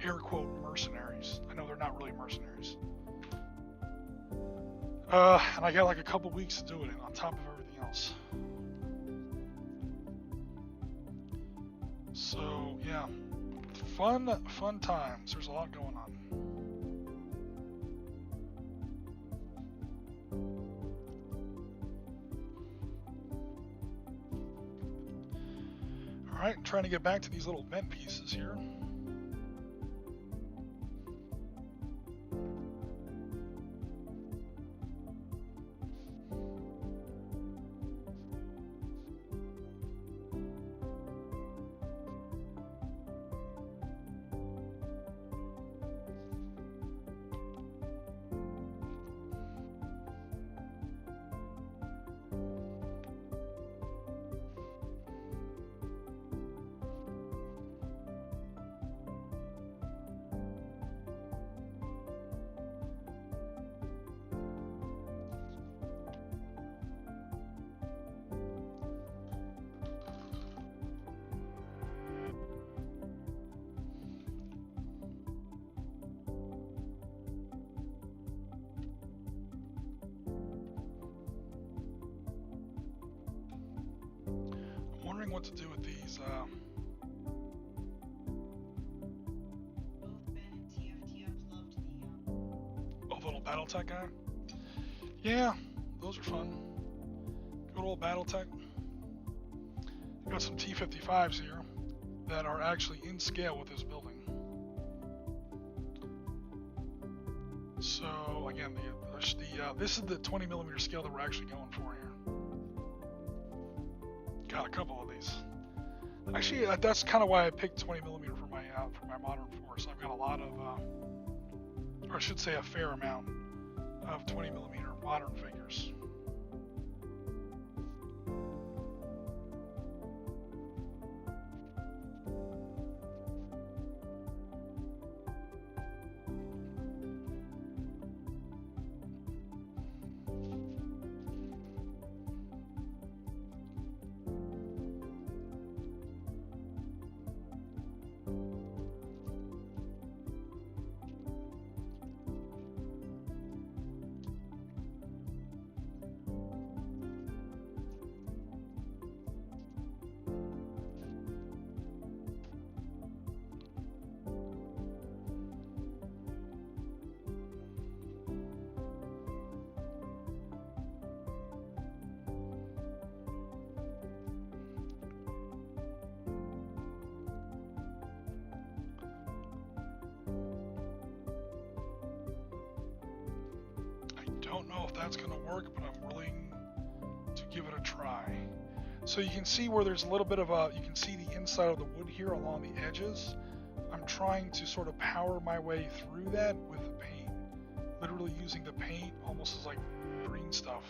air quote, mercenaries. I know they're not really mercenaries. And I got like a couple weeks to do it on top of everything else. So yeah, fun times. There's a lot going on. All right, trying to get back to these little vent pieces here. What to do with these Both Ben and TFTF loved the little Battletech guy. Yeah, those are fun. Good old Battletech. Got some T-55s here that are actually in scale with this building. So again, this is the 20mm scale that we're actually going for here. Got a couple of these. Actually, that's kind of why I picked 20mm for my modern force. I've got a lot of, or I should say, a fair amount of 20mm modern figures. Don't know if that's going to work, but I'm willing to give it a try. So you can see where there's a little bit of you can see the inside of the wood here along the edges. I'm trying to sort of power my way through that with the paint. Literally using the paint almost as like green stuff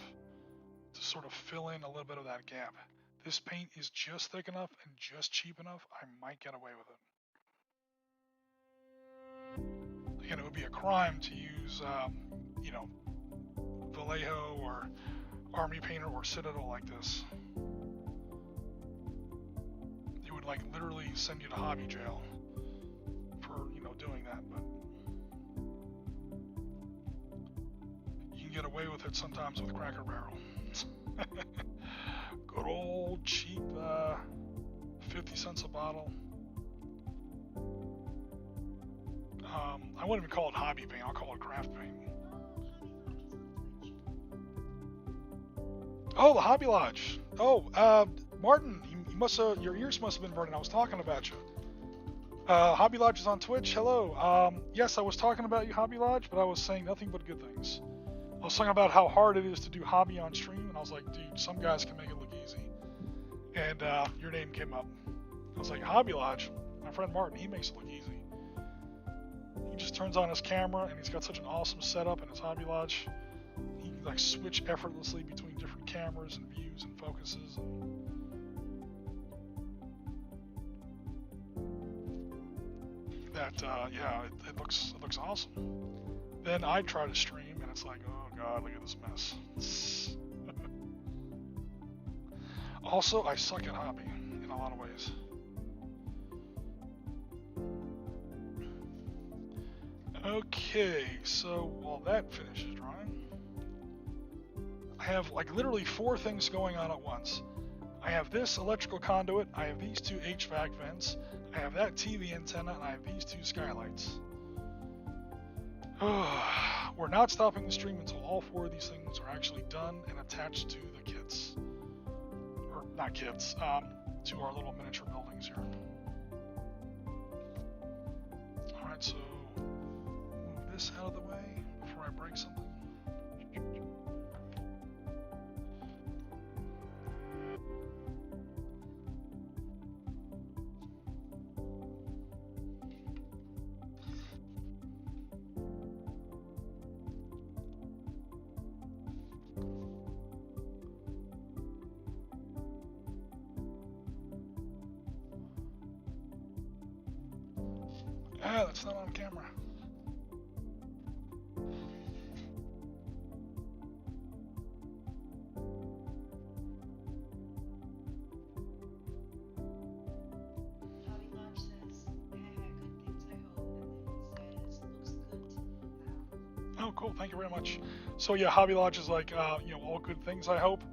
to sort of fill in a little bit of that gap. This paint is just thick enough and just cheap enough, I might get away with it. Again, it would be a crime to use, you know, Vallejo or Army Painter or Citadel like this. It would would like literally send you to hobby jail for, you know, doing that, but you can get away with it sometimes with Cracker Barrel. Good old cheap 50 cents a bottle. I wouldn't even call it hobby paint, I'll call it craft paint. Oh, the Hobby Lodge. Oh, Martin, you must have, your ears must have been burning. I was talking about you. Hobby Lodge is on Twitch. Hello. Yes, I was talking about you, Hobby Lodge, but I was saying nothing but good things. I was talking about how hard it is to do hobby on stream, and I was like, dude, some guys can make it look easy. And your name came up. I was like, Hobby Lodge. My friend Martin, he makes it look easy. He just turns on his camera, and he's got such an awesome setup in his Hobby Lodge. He can like switch effortlessly between different cameras and views and focuses. And that, yeah, it looks awesome. Then I try to stream, and it's like, oh god, look at this mess. Also, I suck at hobby in a lot of ways. Okay, so while that finishes drying, I have like literally 4 things going on at once. I have this electrical conduit, I have these 2 HVAC vents, I have that TV antenna, and I have these 2 skylights. We're not stopping the stream until all 4 of these things are actually done and attached to the kits. Or not kits, to our little miniature buildings here. Alright, so move this out of the way before I break something. Ah, that's not on camera. Hobby Lodge says, good things I hope, and then it says, looks good to me now. Oh, cool. Thank you very much. So yeah, Hobby Lodge is like, you know, all good things, I hope.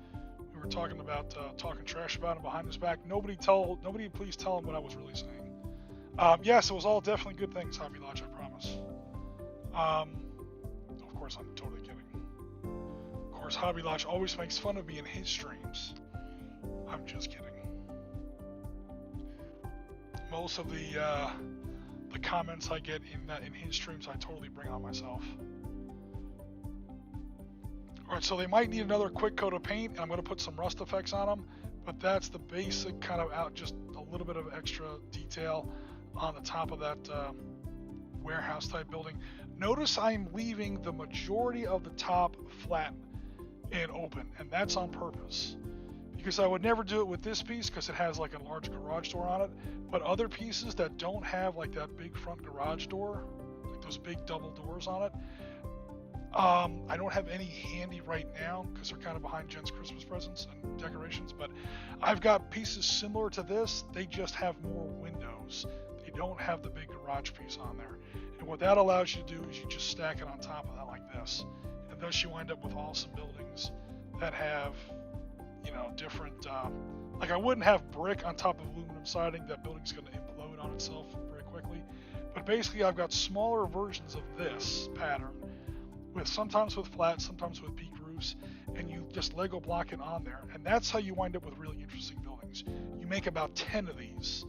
We were talking about talking trash about him behind his back. Nobody please tell him what I was really saying. Yes, it was all definitely good things, Hobby Lodge, I promise. Of course, I'm totally kidding. Of course, Hobby Lodge always makes fun of me in his streams. I'm just kidding. Most of the comments I get in his streams, I totally bring on myself. Alright, so they might need another quick coat of paint, and I'm going to put some rust effects on them, but that's the basic kind of just a little bit of extra detail on the top of that warehouse type building. Notice I'm leaving the majority of the top flat and open, and that's on purpose. Because I would never do it with this piece because it has like a large garage door on it, but other pieces that don't have like that big front garage door, like those big double doors on it, I don't have any handy right now because they're kind of behind Jen's Christmas presents and decorations, but I've got pieces similar to this. They just have more windows. They don't have the big garage piece on there. And what that allows you to do is you just stack it on top of that like this. And thus you wind up with awesome buildings that have, you know, different, like I wouldn't have brick on top of aluminum siding. That building's going to implode on itself very quickly. But basically I've got smaller versions of this pattern, sometimes with flat, sometimes with peaked roofs, and you just Lego block it on there. And that's how you wind up with really interesting buildings. You make about 10 of these,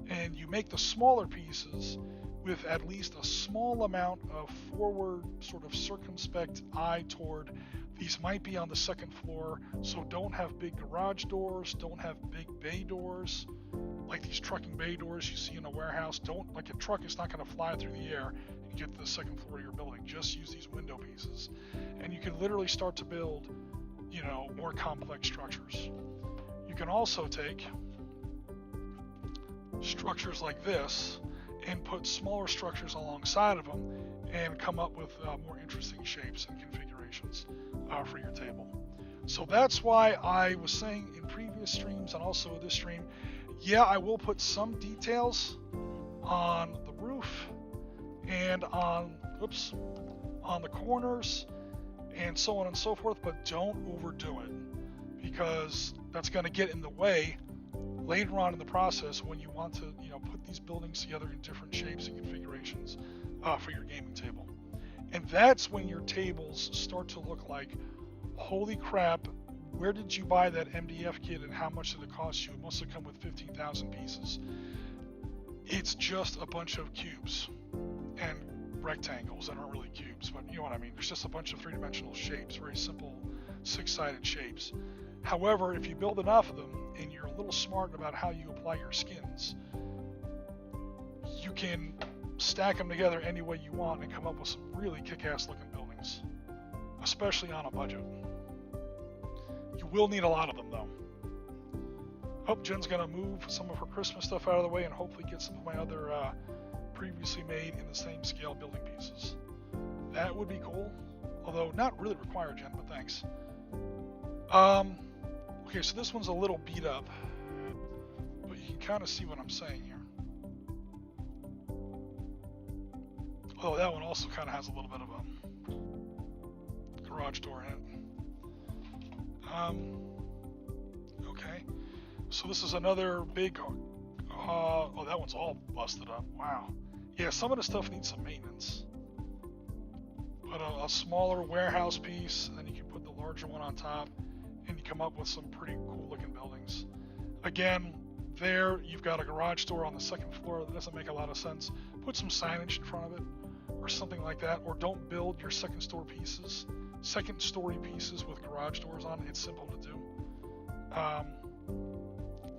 and you make the smaller pieces with at least a small amount of forward sort of circumspect eye toward these might be on the second floor, so don't have big garage doors, don't have big bay doors, like these trucking bay doors you see in a warehouse. Don't, like a truck is not going to fly through the air and get to the second floor of your building. Just use these window pieces. And you can literally start to build, you know, more complex structures. You can also take structures like this and put smaller structures alongside of them and come up with more interesting shapes and configurations for your table. So that's why I was saying in previous streams and also this stream, Yeah, I will put some details on the roof and on the corners and so on and so forth, but don't overdo it, because that's going to get in the way later on in the process when you want to, put these buildings together in different shapes and configurations for your gaming table. And that's when your tables start to look like, holy crap, where did you buy that MDF kit and how much did it cost you? It must have come with 15,000 pieces. It's just a bunch of cubes and rectangles that aren't really cubes, but you know what I mean. There's just a bunch of three-dimensional shapes, very simple six-sided shapes. However, if you build enough of them and you're a little smart about how you apply your skins, you can stack them together any way you want and come up with some really kick-ass looking buildings, especially on a budget. You will need a lot of them though. Hope Jen's gonna move some of her Christmas stuff out of the way and hopefully get some of my other previously made in the same scale building pieces. That would be cool, although not really required, Jen, but thanks. Okay, so this one's a little beat up, but you can kind of see what I'm saying here. Oh, that one also kind of has a little bit of a garage door in it. Okay, so this is another big, oh, that one's all busted up. Wow. Yeah, some of the stuff needs some maintenance. But a smaller warehouse piece, and then you can put the larger one on top, and you come up with some pretty cool looking buildings. Again, there you've got a garage door on the second floor. That doesn't make a lot of sense. Put some signage in front of it, or something like that, or don't build your second story pieces with garage doors on it. It's simple to do.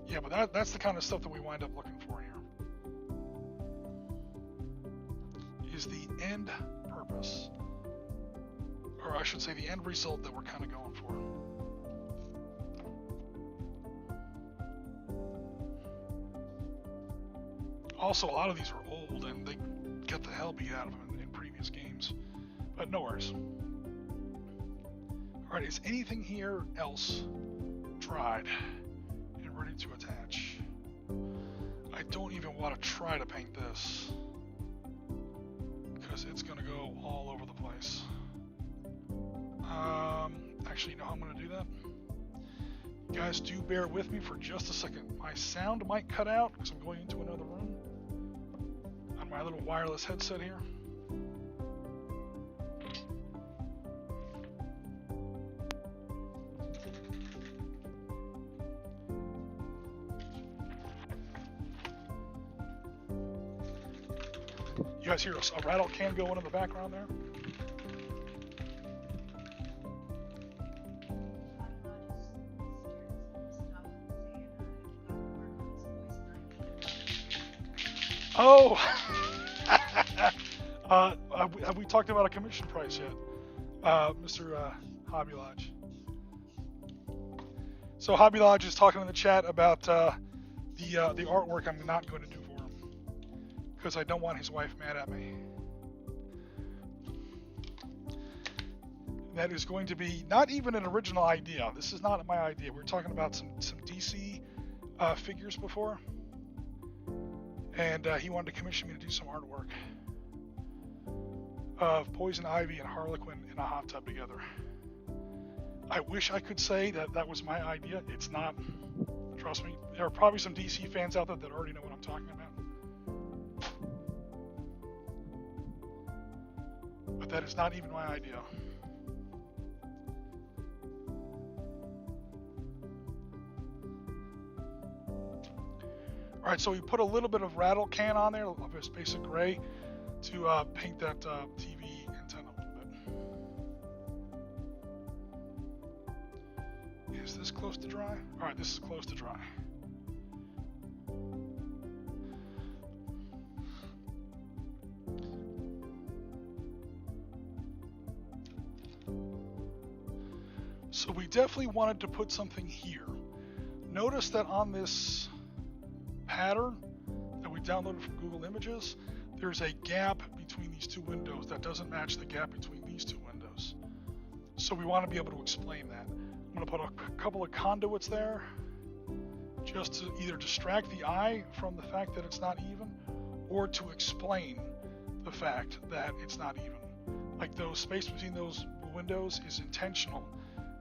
Yeah, but that's the kind of stuff that we wind up looking for here. Is the end purpose, or I should say the end result that we're kind of going for. Also, a lot of these are old and they get the hell beat out of them in previous games, but no worries. Alright, is anything here else dried and ready to attach? I don't even want to try to paint this, because it's going to go all over the place. Actually, you know how I'm going to do that? You guys do bear with me for just a second. My sound might cut out because I'm going into another room on my little wireless headset here. You guys hear a rattle can going in the background there? Oh! Have we talked about a commission price yet, Mr. Hobby Lodge? So Hobby Lodge is talking in the chat about the artwork I'm not going to do for him, because I don't want his wife mad at me. That is going to be not even an original idea. This is not my idea. We were talking about some DC figures before, and he wanted to commission me to do some artwork of Poison Ivy and Harlequin in a hot tub together. I wish I could say that that was my idea. It's not. Trust me. There are probably some DC fans out there that already know what I'm talking about. But that is not even my idea. Alright, so we put a little bit of rattle can on there, of this basic gray, to paint that TV antenna a little bit. Is this close to dry? Alright, this is close to dry. So we definitely wanted to put something here. Notice that on this pattern that we downloaded from Google Images, there's a gap between these two windows that doesn't match the gap between these two windows. So we want to be able to explain that. I'm going to put a couple of conduits there, just to either distract the eye from the fact that it's not even, or to explain the fact that it's not even. Like those space between those windows is intentional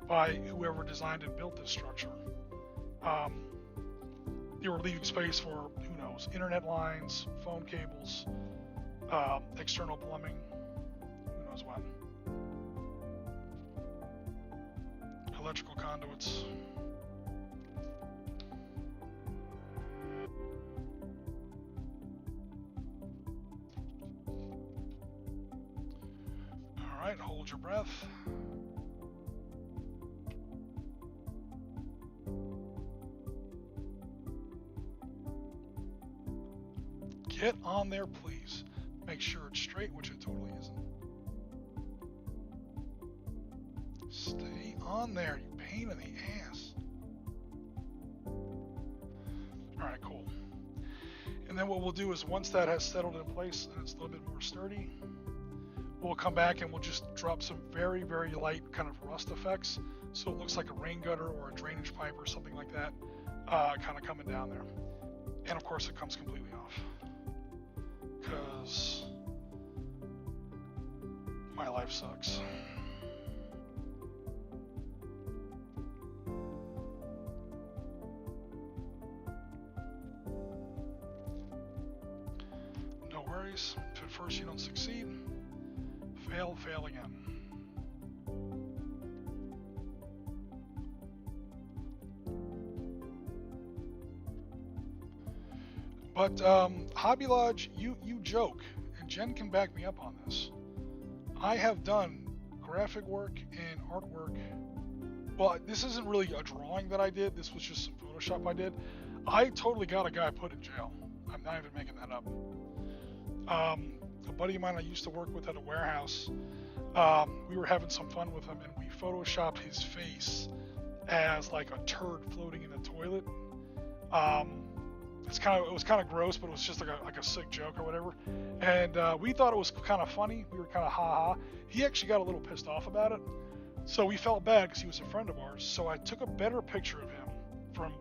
by whoever designed and built this structure. They were leaving space for, who knows, internet lines, phone cables, external plumbing, who knows what. Electrical conduits. All right, hold your breath. Get on there, please. Make sure it's straight, which it totally isn't. Stay on there, you pain in the ass. Alright, cool. And then what we'll do is once that has settled in place and it's a little bit more sturdy, we'll come back and we'll just drop some very, very light kind of rust effects. So it looks like a rain gutter or a drainage pipe or something like that, kind of coming down there. And of course it comes completely off. Because my life sucks. No worries. If at first you don't succeed, fail again. But Hobby Lodge, you joke, and Jen can back me up on this. I have done graphic work and artwork. Well, this isn't really a drawing that I did. This was just some Photoshop I did. I totally got a guy put in jail. I'm not even making that up. A buddy of mine I used to work with at a warehouse, we were having some fun with him, and we Photoshopped his face as like a turd floating in the toilet. It was kind of gross, but it was just like a sick joke or whatever. And we thought it was kind of funny. We were kind of ha-ha. He actually got a little pissed off about it. So we felt bad because he was a friend of ours. So I took a better picture of him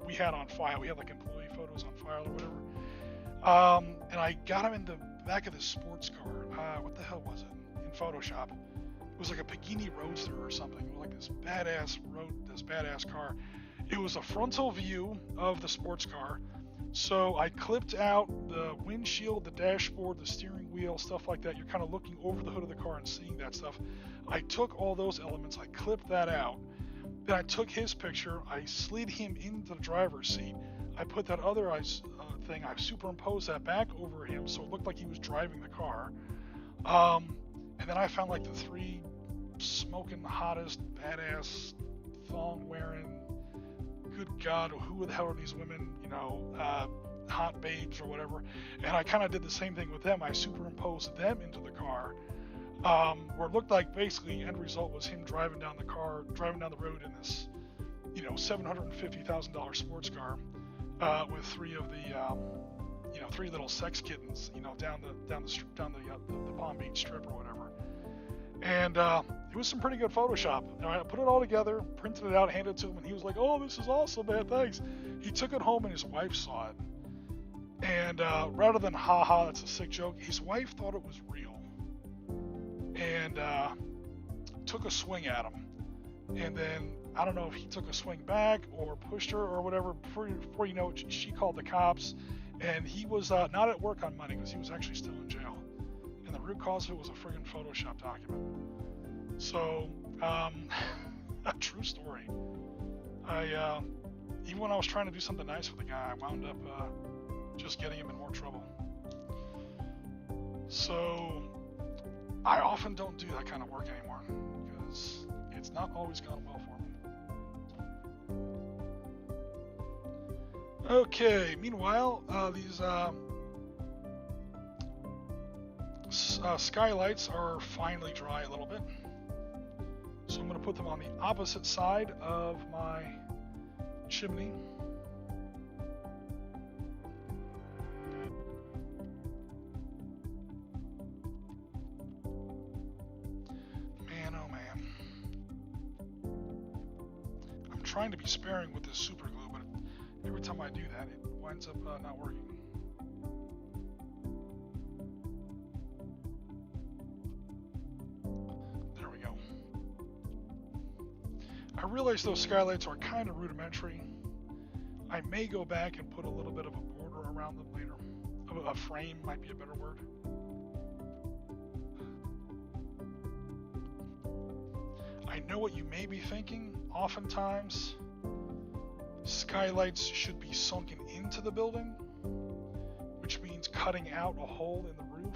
we had on file. We had like employee photos on file or whatever. And I got him in the back of this sports car. What the hell was it? In Photoshop. It was like a Pagani Roadster or something. It was like this badass car. It was a frontal view of the sports car. So I clipped out the windshield, the dashboard, the steering wheel, stuff like that. You're kind of looking over the hood of the car and seeing that stuff. I took all those elements, I clipped that out. Then I took his picture, I slid him into the driver's seat. I put that other thing, I superimposed that back over him so it looked like he was driving the car. And then I found like the 3 smoking hottest, badass, thong-wearing, good God, who the hell are these women, hot babes or whatever. And I kind of did the same thing with them. I superimposed them into the car, where it looked like basically end result was him driving down the road in this, $750,000 sports car, with 3 of the, 3 little sex kittens, down the Palm Beach Strip or whatever. And it was some pretty good Photoshop. I put it all together, printed it out, handed it to him, and he was like, "Oh, this is awesome, man, thanks." He took it home and his wife saw it. And rather than haha, that's a sick joke, his wife thought it was real. And took a swing at him. And then, I don't know if he took a swing back or pushed her or whatever. Before you know it, she called the cops. And he was not at work on Monday because he was actually still in jail. And the root cause of it was a friggin' Photoshop document. So, a true story. Even when I was trying to do something nice for the guy, I wound up just getting him in more trouble. So, I often don't do that kind of work anymore because it's not always gone well for me. Okay, meanwhile, these skylights are finally dry a little bit. So I'm going to put them on the opposite side of my chimney. Man, oh man. I'm trying to be sparing with this super glue, but Every time I do that, it winds up not working. There we go. I realize those skylights are kind of rudimentary. I may go back and put a little bit of a border around them later. A frame might be a better word. I know what you may be thinking. Oftentimes, skylights should be sunken into the building, which means cutting out a hole in the roof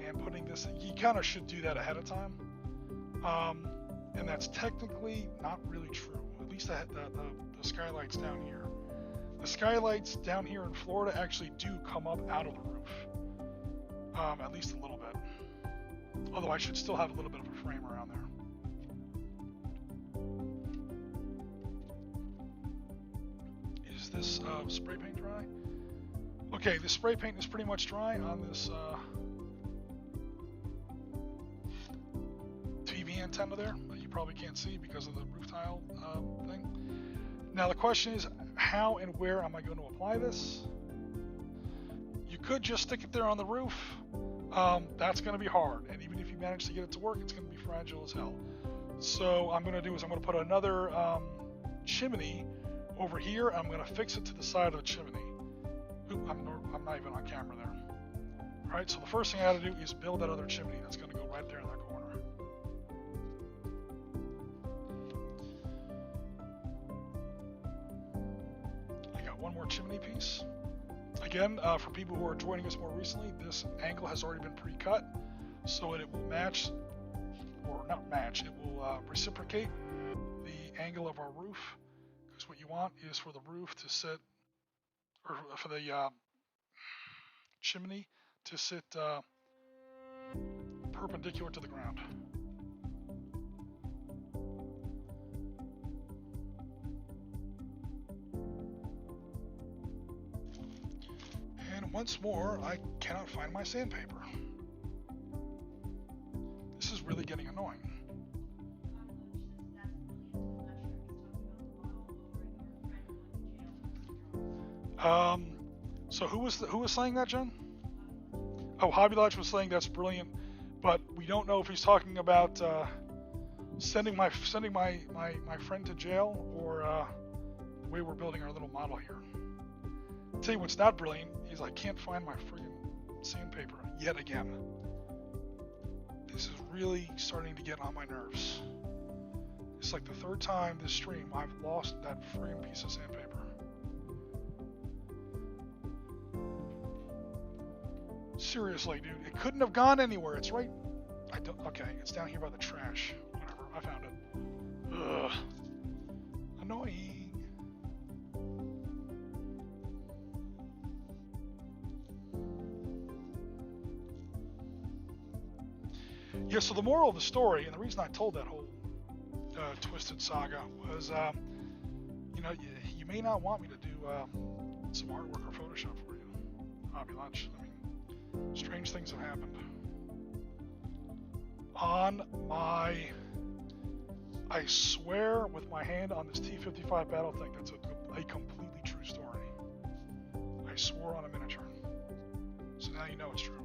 and putting this. You kind of should do that ahead of time, and that's technically not really true. At least the skylights down here. The skylights down here in Florida actually do come up out of the roof, at least a little bit. Although I should still have a little bit of a frame around there. Is this spray paint dry? Okay, the spray paint is pretty much dry on this TV antenna there that you probably can't see because of the roof tile thing. Now the question is, how and where am I going to apply this? You could just stick it there on the roof. That's going to be hard, and even if you manage to get it to work, it's going to be fragile as hell. So I'm going to do is I'm going to put another chimney over here. I'm going to fix it to the side of the chimney. Oop, I'm not even on camera there. All right, so the first thing I got to do is build that other chimney that's going to go right there in that corner. One more chimney piece. Again, for people who are joining us more recently, this angle has already been pre-cut, so it will match, or not match, it will reciprocate the angle of our roof, because what you want is for the roof to sit, or for the chimney to sit perpendicular to the ground. Once more, I cannot find my sandpaper. This is really getting annoying. So who was saying that, Jen? Oh, Hobby Lodge was saying that's brilliant, but we don't know if he's talking about sending my friend to jail or the way we're building our little model here. I'll tell you what's not brilliant is I can't find my friggin' sandpaper yet again. This is really starting to get on my nerves. It's like the third time this stream I've lost that friggin' piece of sandpaper. Seriously, dude, it couldn't have gone anywhere. It's right. Okay, it's down here by the trash. Whatever, I found it. Ugh. Annoying. Yeah, so the moral of the story, and the reason I told that whole twisted saga was, you know, you may not want me to do some artwork or Photoshop for you, Hobby Lunch. I mean, strange things have happened. I swear with my hand on this T-55 battle tank, that's a completely true story. I swore on a miniature. So now you know it's true.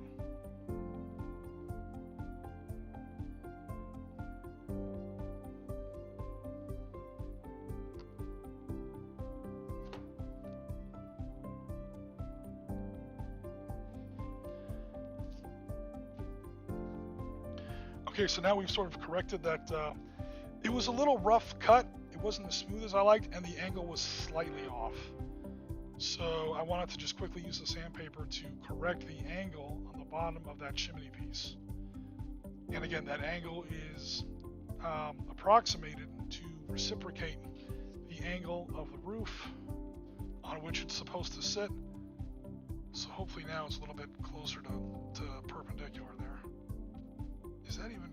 Okay, so now we've sort of corrected that. It was a little rough cut. It wasn't as smooth as I liked, and the angle was slightly off. So I wanted to just quickly use the sandpaper to correct the angle on the bottom of that chimney piece. And again, that angle is approximated to reciprocate the angle of the roof on which it's supposed to sit. So hopefully now it's a little bit closer to perpendicular there. Is that even...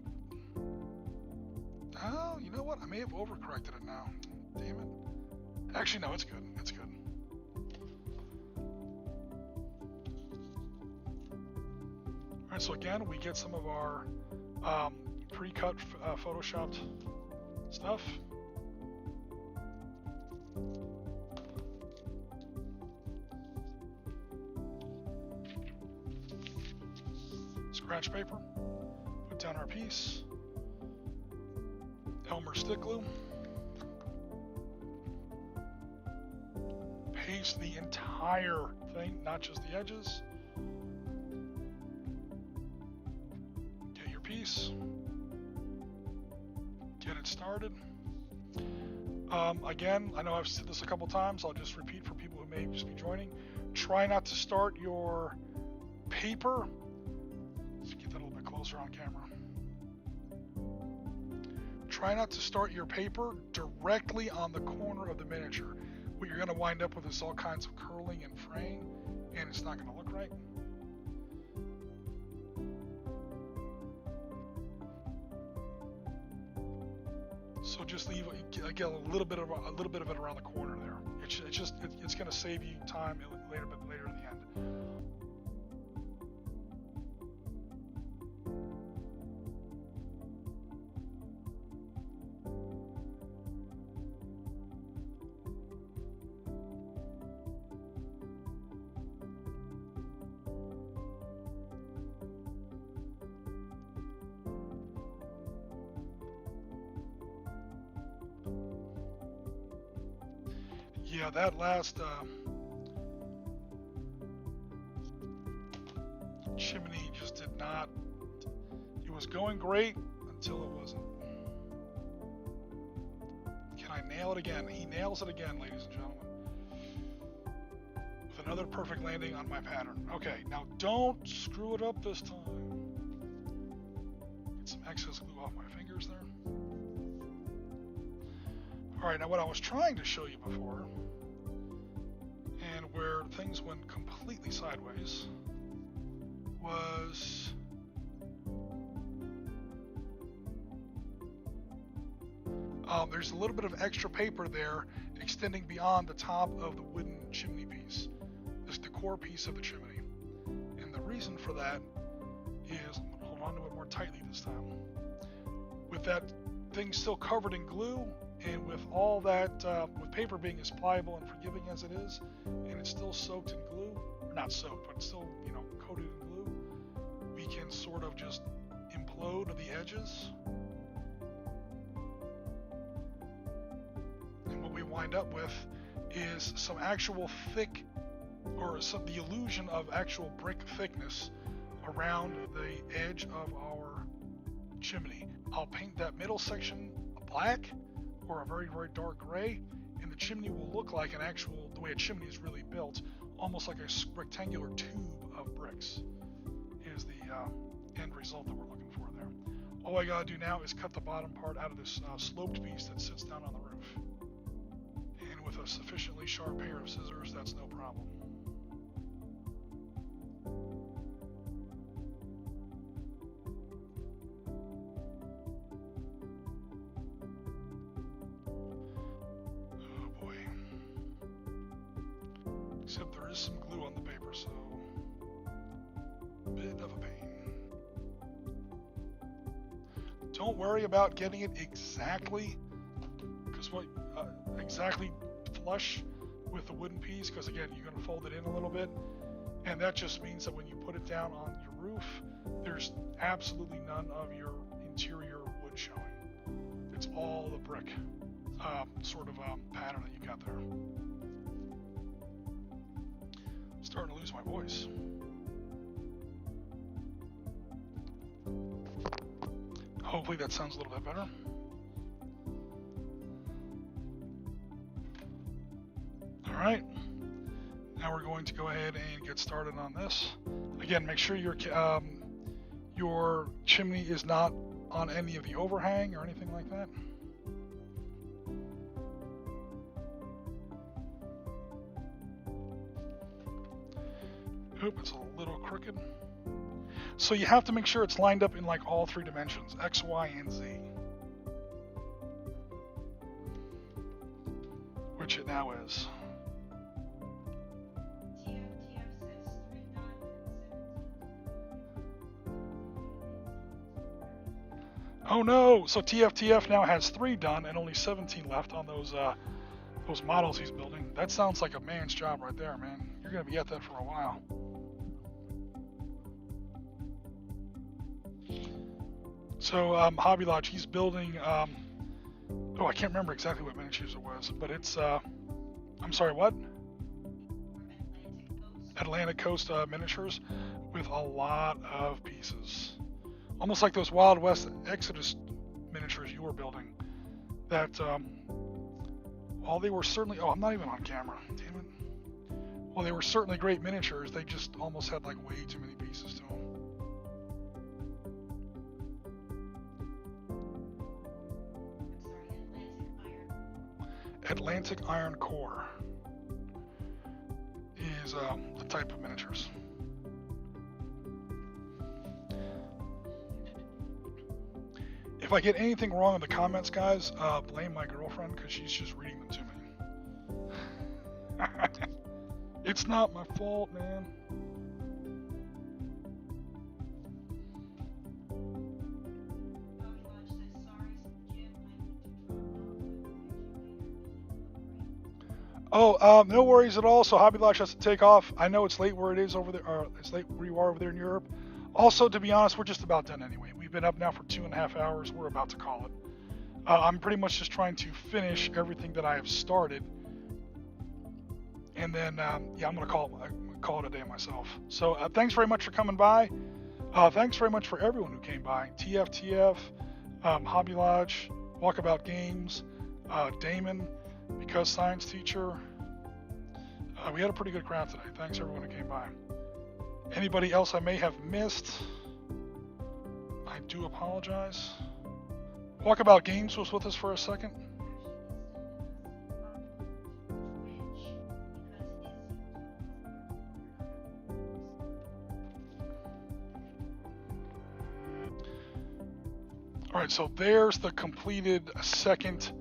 Oh, you know what? I may have overcorrected it now. Damn it. Actually, no, it's good. It's good. Alright, so again, we get some of our pre-cut photoshopped stuff. scratch paper, put down our piece, Elmer stick glue, paste the entire thing, not just the edges. Get your piece, get it started. Again, I know I've said this a couple times, I'll just repeat for people who may just be joining. Try not to start your paper. Let's get that a little bit closer on camera. Try not to start your paper directly on the corner of the miniature. What you're going to wind up with is all kinds of curling and fraying, and it's not going to look right. So just leave, get a little bit of it around the corner there. It's going to save you time later in the end. Yeah, that last chimney just did not, it was going great until it wasn't. Can I nail it again? He nails it again, ladies and gentlemen. With another perfect landing on my pattern. Okay, now don't screw it up this time. Get some excess glue off my fingers there. Alright, now what I was trying to show you before, and where things went completely sideways, was there's a little bit of extra paper there extending beyond the top of the wooden chimney piece. This is the core piece of the chimney. And the reason for that is, I'm going to hold on to it more tightly this time. With that thing still covered in glue, and with all that, with paper being as pliable and forgiving as it is, and it's still soaked in glue, or not soaked, but still, coated in glue, we can sort of just implode the edges. And what we wind up with is some actual thick, or the illusion of actual brick thickness around the edge of our chimney. I'll paint that middle section black, or a very, very dark gray, and the chimney will look like the way a chimney is really built, almost like a rectangular tube of bricks, is the end result that we're looking for there. All I gotta do now is cut the bottom part out of this sloped piece that sits down on the roof. And with a sufficiently sharp pair of scissors, that's no problem. Except there is some glue on the paper, so a bit of a pain. Don't worry about getting it exactly, exactly flush with the wooden piece, because again, you're going to fold it in a little bit, and that just means that when you put it down on your roof, there's absolutely none of your interior wood showing. It's all the brick sort of pattern that you got there. Starting to lose my voice. Hopefully that sounds a little bit better. All right, now we're going to go ahead and get started on this. Again, make sure your chimney is not on any of the overhang or anything like that. Oop, it's a little crooked. So you have to make sure it's lined up in like all three dimensions, X, Y, and Z. Which it now is. Oh no! So TFTF now has 3 done and only 17 left on those models he's building. That sounds like a man's job right there, man. You're gonna be at that for a while. So Hobby Lodge, he's building. Oh, I can't remember exactly what miniatures it was, but it's. I'm sorry, what? Atlantic Coast miniatures with a lot of pieces, almost like those Wild West Exodus miniatures you were building. That while they were certainly. Oh, I'm not even on camera. Damn it. Well, they were certainly great miniatures. They just almost had like way too many pieces to them. Atlantic Iron Core is the type of miniatures. If I get anything wrong in the comments, guys, blame my girlfriend because she's just reading them to me. It's not my fault, man. Oh, no worries at all. So Hobby Lodge has to take off. I know it's late where it is over there, or it's late where you are over there in Europe. Also, to be honest, we're just about done anyway. We've been up now for 2.5 hours. We're about to call it. I'm pretty much just trying to finish everything that I have started, and then yeah, I'm gonna call it a day myself. So thanks very much for coming by. Thanks very much for everyone who came by. TFTF, Hobby Lodge, Walkabout Games, Damon, Because Science Teacher. We had a pretty good crowd today. Thanks everyone who came by. Anybody else I may have missed, I do apologize. Walkabout Games was with us for a second. All right, so there's the completed second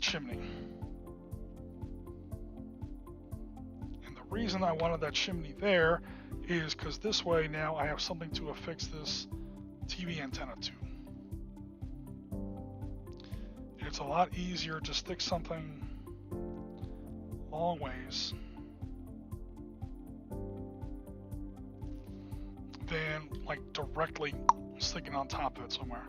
chimney. And the reason I wanted that chimney there is because this way now I have something to affix this TV antenna to. It's a lot easier to stick something long ways than like directly sticking on top of it somewhere.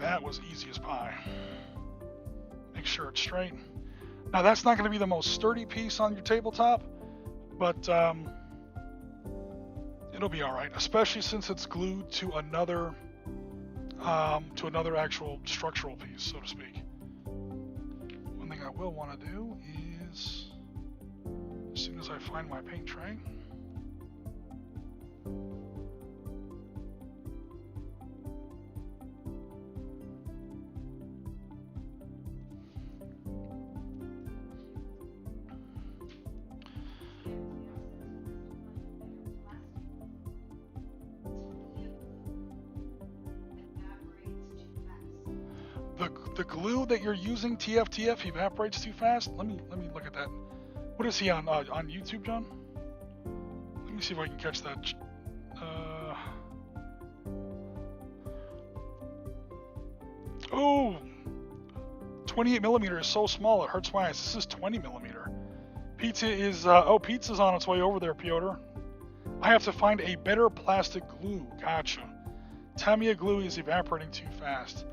That was easy as pie. Make sure it's straight. Now that's not going to be the most sturdy piece on your tabletop, but it'll be all right, especially since it's glued to another actual structural piece, so to speak. One thing I will want to do is, as soon as I find my paint tray, the glue that you're using, TFTF, evaporates too fast. Let me look at that. What is he on YouTube, John? Let me see if I can catch that. 28 millimeter is so small it hurts my eyes. This is 20 millimeter. Pizza's on its way over there, Piotr. I have to find a better plastic glue. Gotcha. Tamiya glue is evaporating too fast.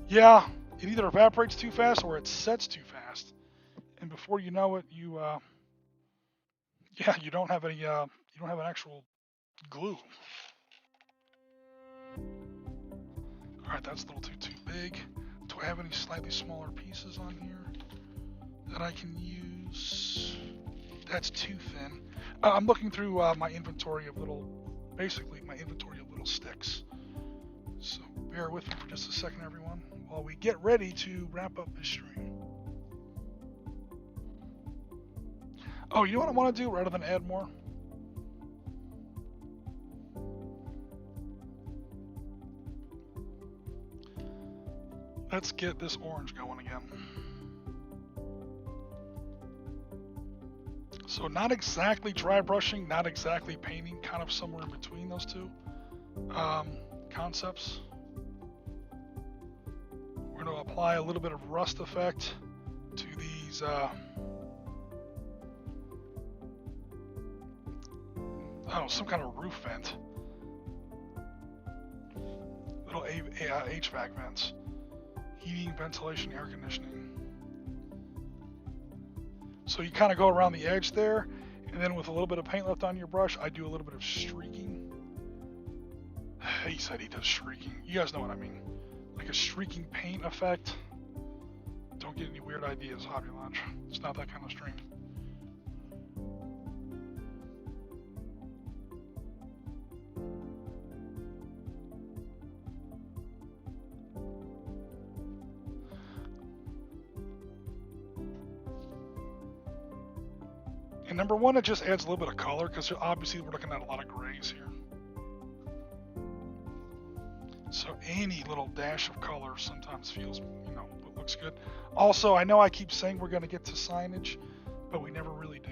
Yeah, it either evaporates too fast or it sets too fast, and before you know it, you don't have any you don't have an actual glue. All right, that's a little too big. Do I have any slightly smaller pieces on here that I can use? That's too thin. I'm looking through my inventory of little sticks. So bear with me for just a second, everyone, while we get ready to wrap up this stream. Oh, you know what I want to do rather than add more? Let's get this orange going again. So not exactly dry brushing, not exactly painting, kind of somewhere in between those two concepts. We're going to apply a little bit of rust effect to these some kind of roof vent. Little HVAC vents. Heating, ventilation, air conditioning. So you kind of go around the edge there, and then with a little bit of paint left on your brush, I do a little bit of streaking. He said he does streaking. You guys know what I mean. Like a streaking paint effect. Don't get any weird ideas, Hobby Lodge. It's not that kind of stream. And number one, it just adds a little bit of color because obviously we're looking at a lot of grays here. So any little dash of color sometimes feels, looks good. Also, I know I keep saying we're going to get to signage, but we never really do.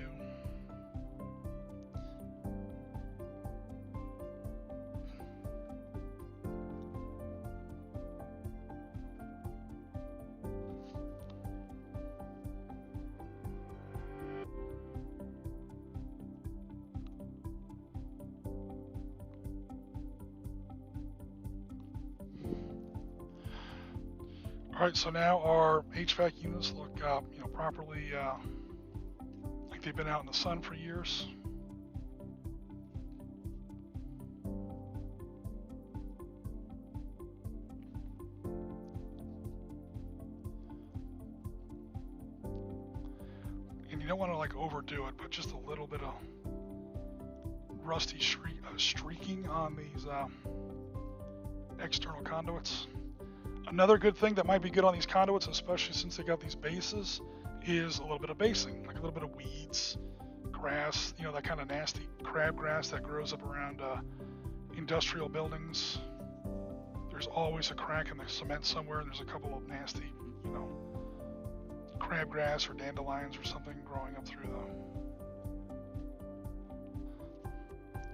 All right, so now our HVAC units look, properly like they've been out in the sun for years. And you don't want to like overdo it, but just a little bit of rusty streaking on these external conduits. Another good thing that might be good on these conduits, especially since they got these bases, is a little bit of basing, like a little bit of weeds, grass, that kind of nasty crabgrass that grows up around industrial buildings. There's always a crack in the cement somewhere, and there's a couple of nasty, crabgrass or dandelions or something growing up through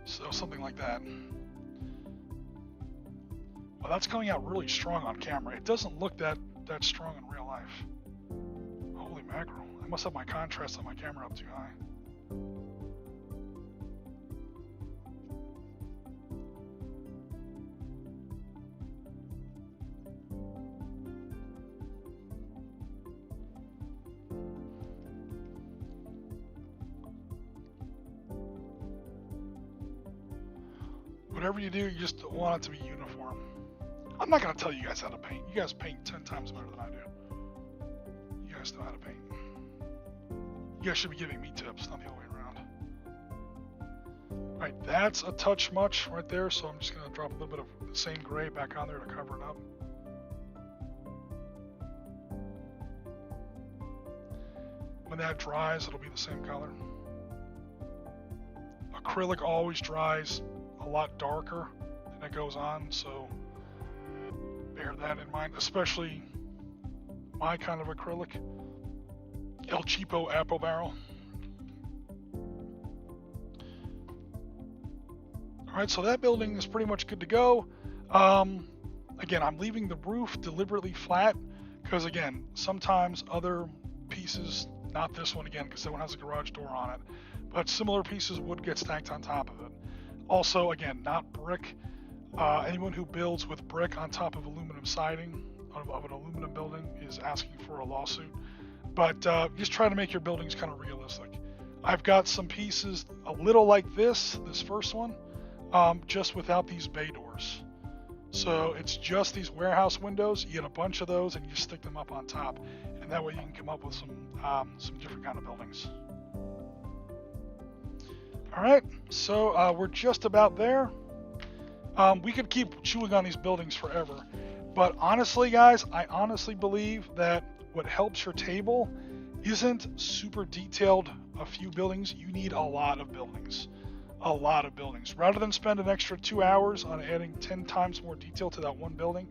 so something like that. Well, that's coming out really strong on camera. It doesn't look that strong in real life. Holy mackerel. I must have my contrast on my camera up too high. Whatever you do, you just want it to be uniform. I'm not going to tell you guys how to paint. You guys paint 10 times better than I do. You guys know how to paint. You guys should be giving me tips, not the other way around. Alright, that's a touch much right there, so I'm just going to drop a little bit of the same gray back on there to cover it up. When that dries, it'll be the same color. Acrylic always dries a lot darker than it goes on, so bear that in mind, especially my kind of acrylic, El Cheapo Apple Barrel. Alright, so that building is pretty much good to go. Again, I'm leaving the roof deliberately flat because, again, sometimes other pieces, not this one again because that one has a garage door on it, but similar pieces would get stacked on top of it. Also, again, not brick. Anyone who builds with brick on top of aluminum siding of an aluminum building is asking for a lawsuit. But just try to make your buildings kind of realistic. I've got some pieces a little like this first one, just without these bay doors. So it's just these warehouse windows. You get a bunch of those and you stick them up on top. And that way you can come up with some different kind of buildings. All right, so we're just about there. We could keep chewing on these buildings forever, but honestly, guys, I honestly believe that what helps your table isn't super detailed a few buildings. You need a lot of buildings. A lot of buildings. Rather than spend an extra 2 hours on adding 10 times more detail to that one building,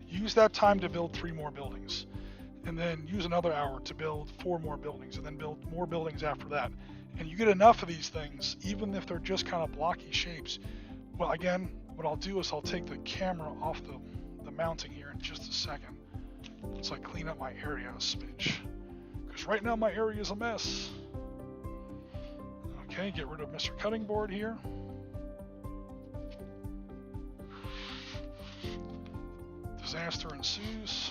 use that time to build 3 more buildings. and then use another hour to build 4 more buildings, and then build more buildings after that. And you get enough of these things, even if they're just kind of blocky shapes. Well, again, what I'll do is I'll take the camera off the mounting here in just a second. So I clean up my area a smidge. Because right now my area is a mess. Okay, get rid of Mr. Cutting Board here. Disaster ensues.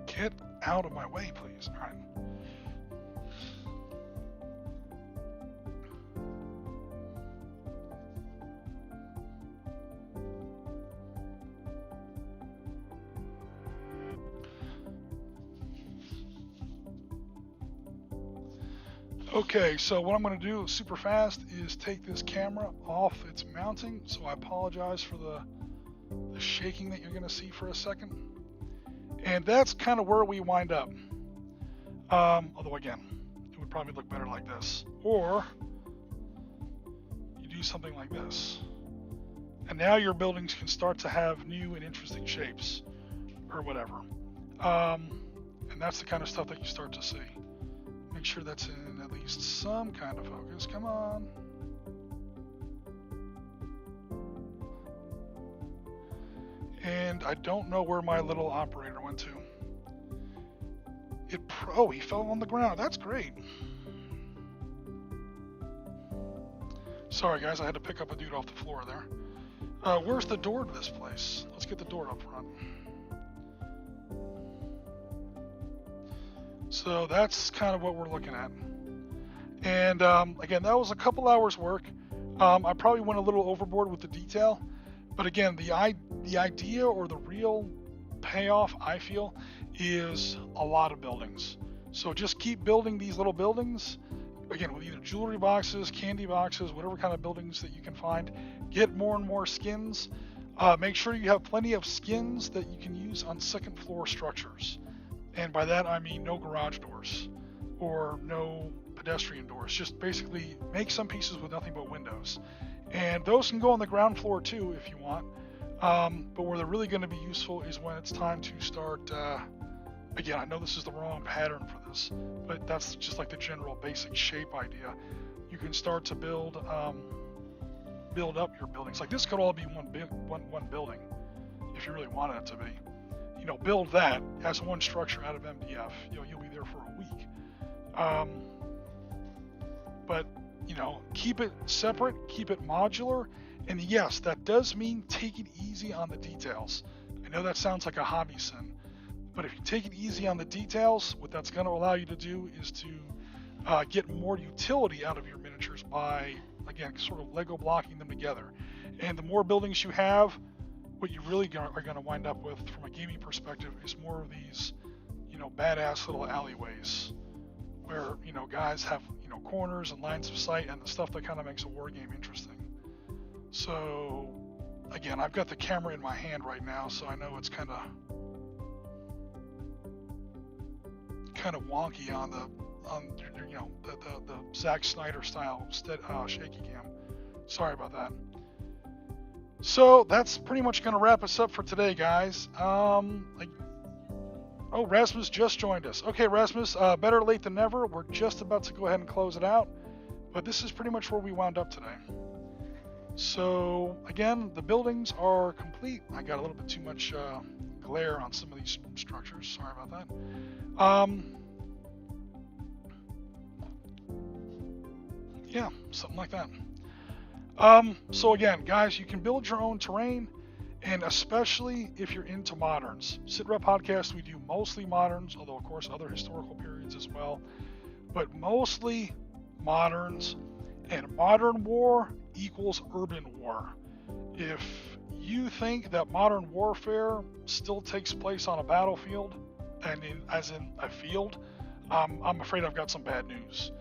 Get out of my way, please. All right. Okay, so what I'm going to do super fast is take this camera off its mounting. So I apologize for the shaking that you're going to see for a second. And that's kind of where we wind up. Although again, it would probably look better like this. Or you do something like this. And now your buildings can start to have new and interesting shapes or whatever. And that's the kind of stuff that you start to see. Make sure that's in at least some kind of focus. Come on. And I don't know where my little operator went to. Oh, he fell on the ground. That's great. Sorry, guys. I had to pick up a dude off the floor there. Where's the door to this place? Let's get the door up front. So that's kind of what we're looking at. And again, that was a couple hours work. I probably went a little overboard with the detail. But again, the idea or the real payoff, I feel, is a lot of buildings. So just keep building these little buildings, again, with either jewelry boxes, candy boxes, whatever kind of buildings that you can find. Get more and more skins. Make sure you have plenty of skins that you can use on second floor structures. And by that, I mean no garage doors or no pedestrian doors. Just basically make some pieces with nothing but windows. And those can go on the ground floor too if you want. But where they're really going to be useful is when it's time to start, again, I know this is the wrong pattern for this, but that's just like the general basic shape idea. You can start to build up your buildings. Like this could all be one building if you really wanted it to be. You know, build that as one structure out of MDF. You know, you'll be there for a week. But you know, keep it separate, keep it modular, and yes, that does mean take it easy on the details. I know that sounds like a hobby sin, but if you take it easy on the details, what that's going to allow you to do is to get more utility out of your miniatures by, again, sort of Lego blocking them together. And the more buildings you have, what you really are going to wind up with from a gaming perspective is more of these, you know, badass little alleyways where, you know, guys have, you know, corners and lines of sight and the stuff that kind of makes a war game interesting. So again, I've got the camera in my hand right now, so I know it's kind of wonky on you know, the Zack Snyder style shaky cam. Sorry about that. So that's pretty much going to wrap us up for today, guys. Oh, Rasmus just joined us. Okay, Rasmus, better late than never. We're just about to go ahead and close it out, but this is pretty much where we wound up today. So again, the buildings are complete. I got a little bit too much glare on some of these structures. Sorry about that. Yeah, something like that. So again, guys, you can build your own terrain, and especially if you're into moderns. Sitrep Podcast, we do mostly moderns, although of course other historical periods as well, but mostly moderns, and modern war equals urban war. If you think that modern warfare still takes place on a battlefield, and as in a field, I'm afraid I've got some bad news.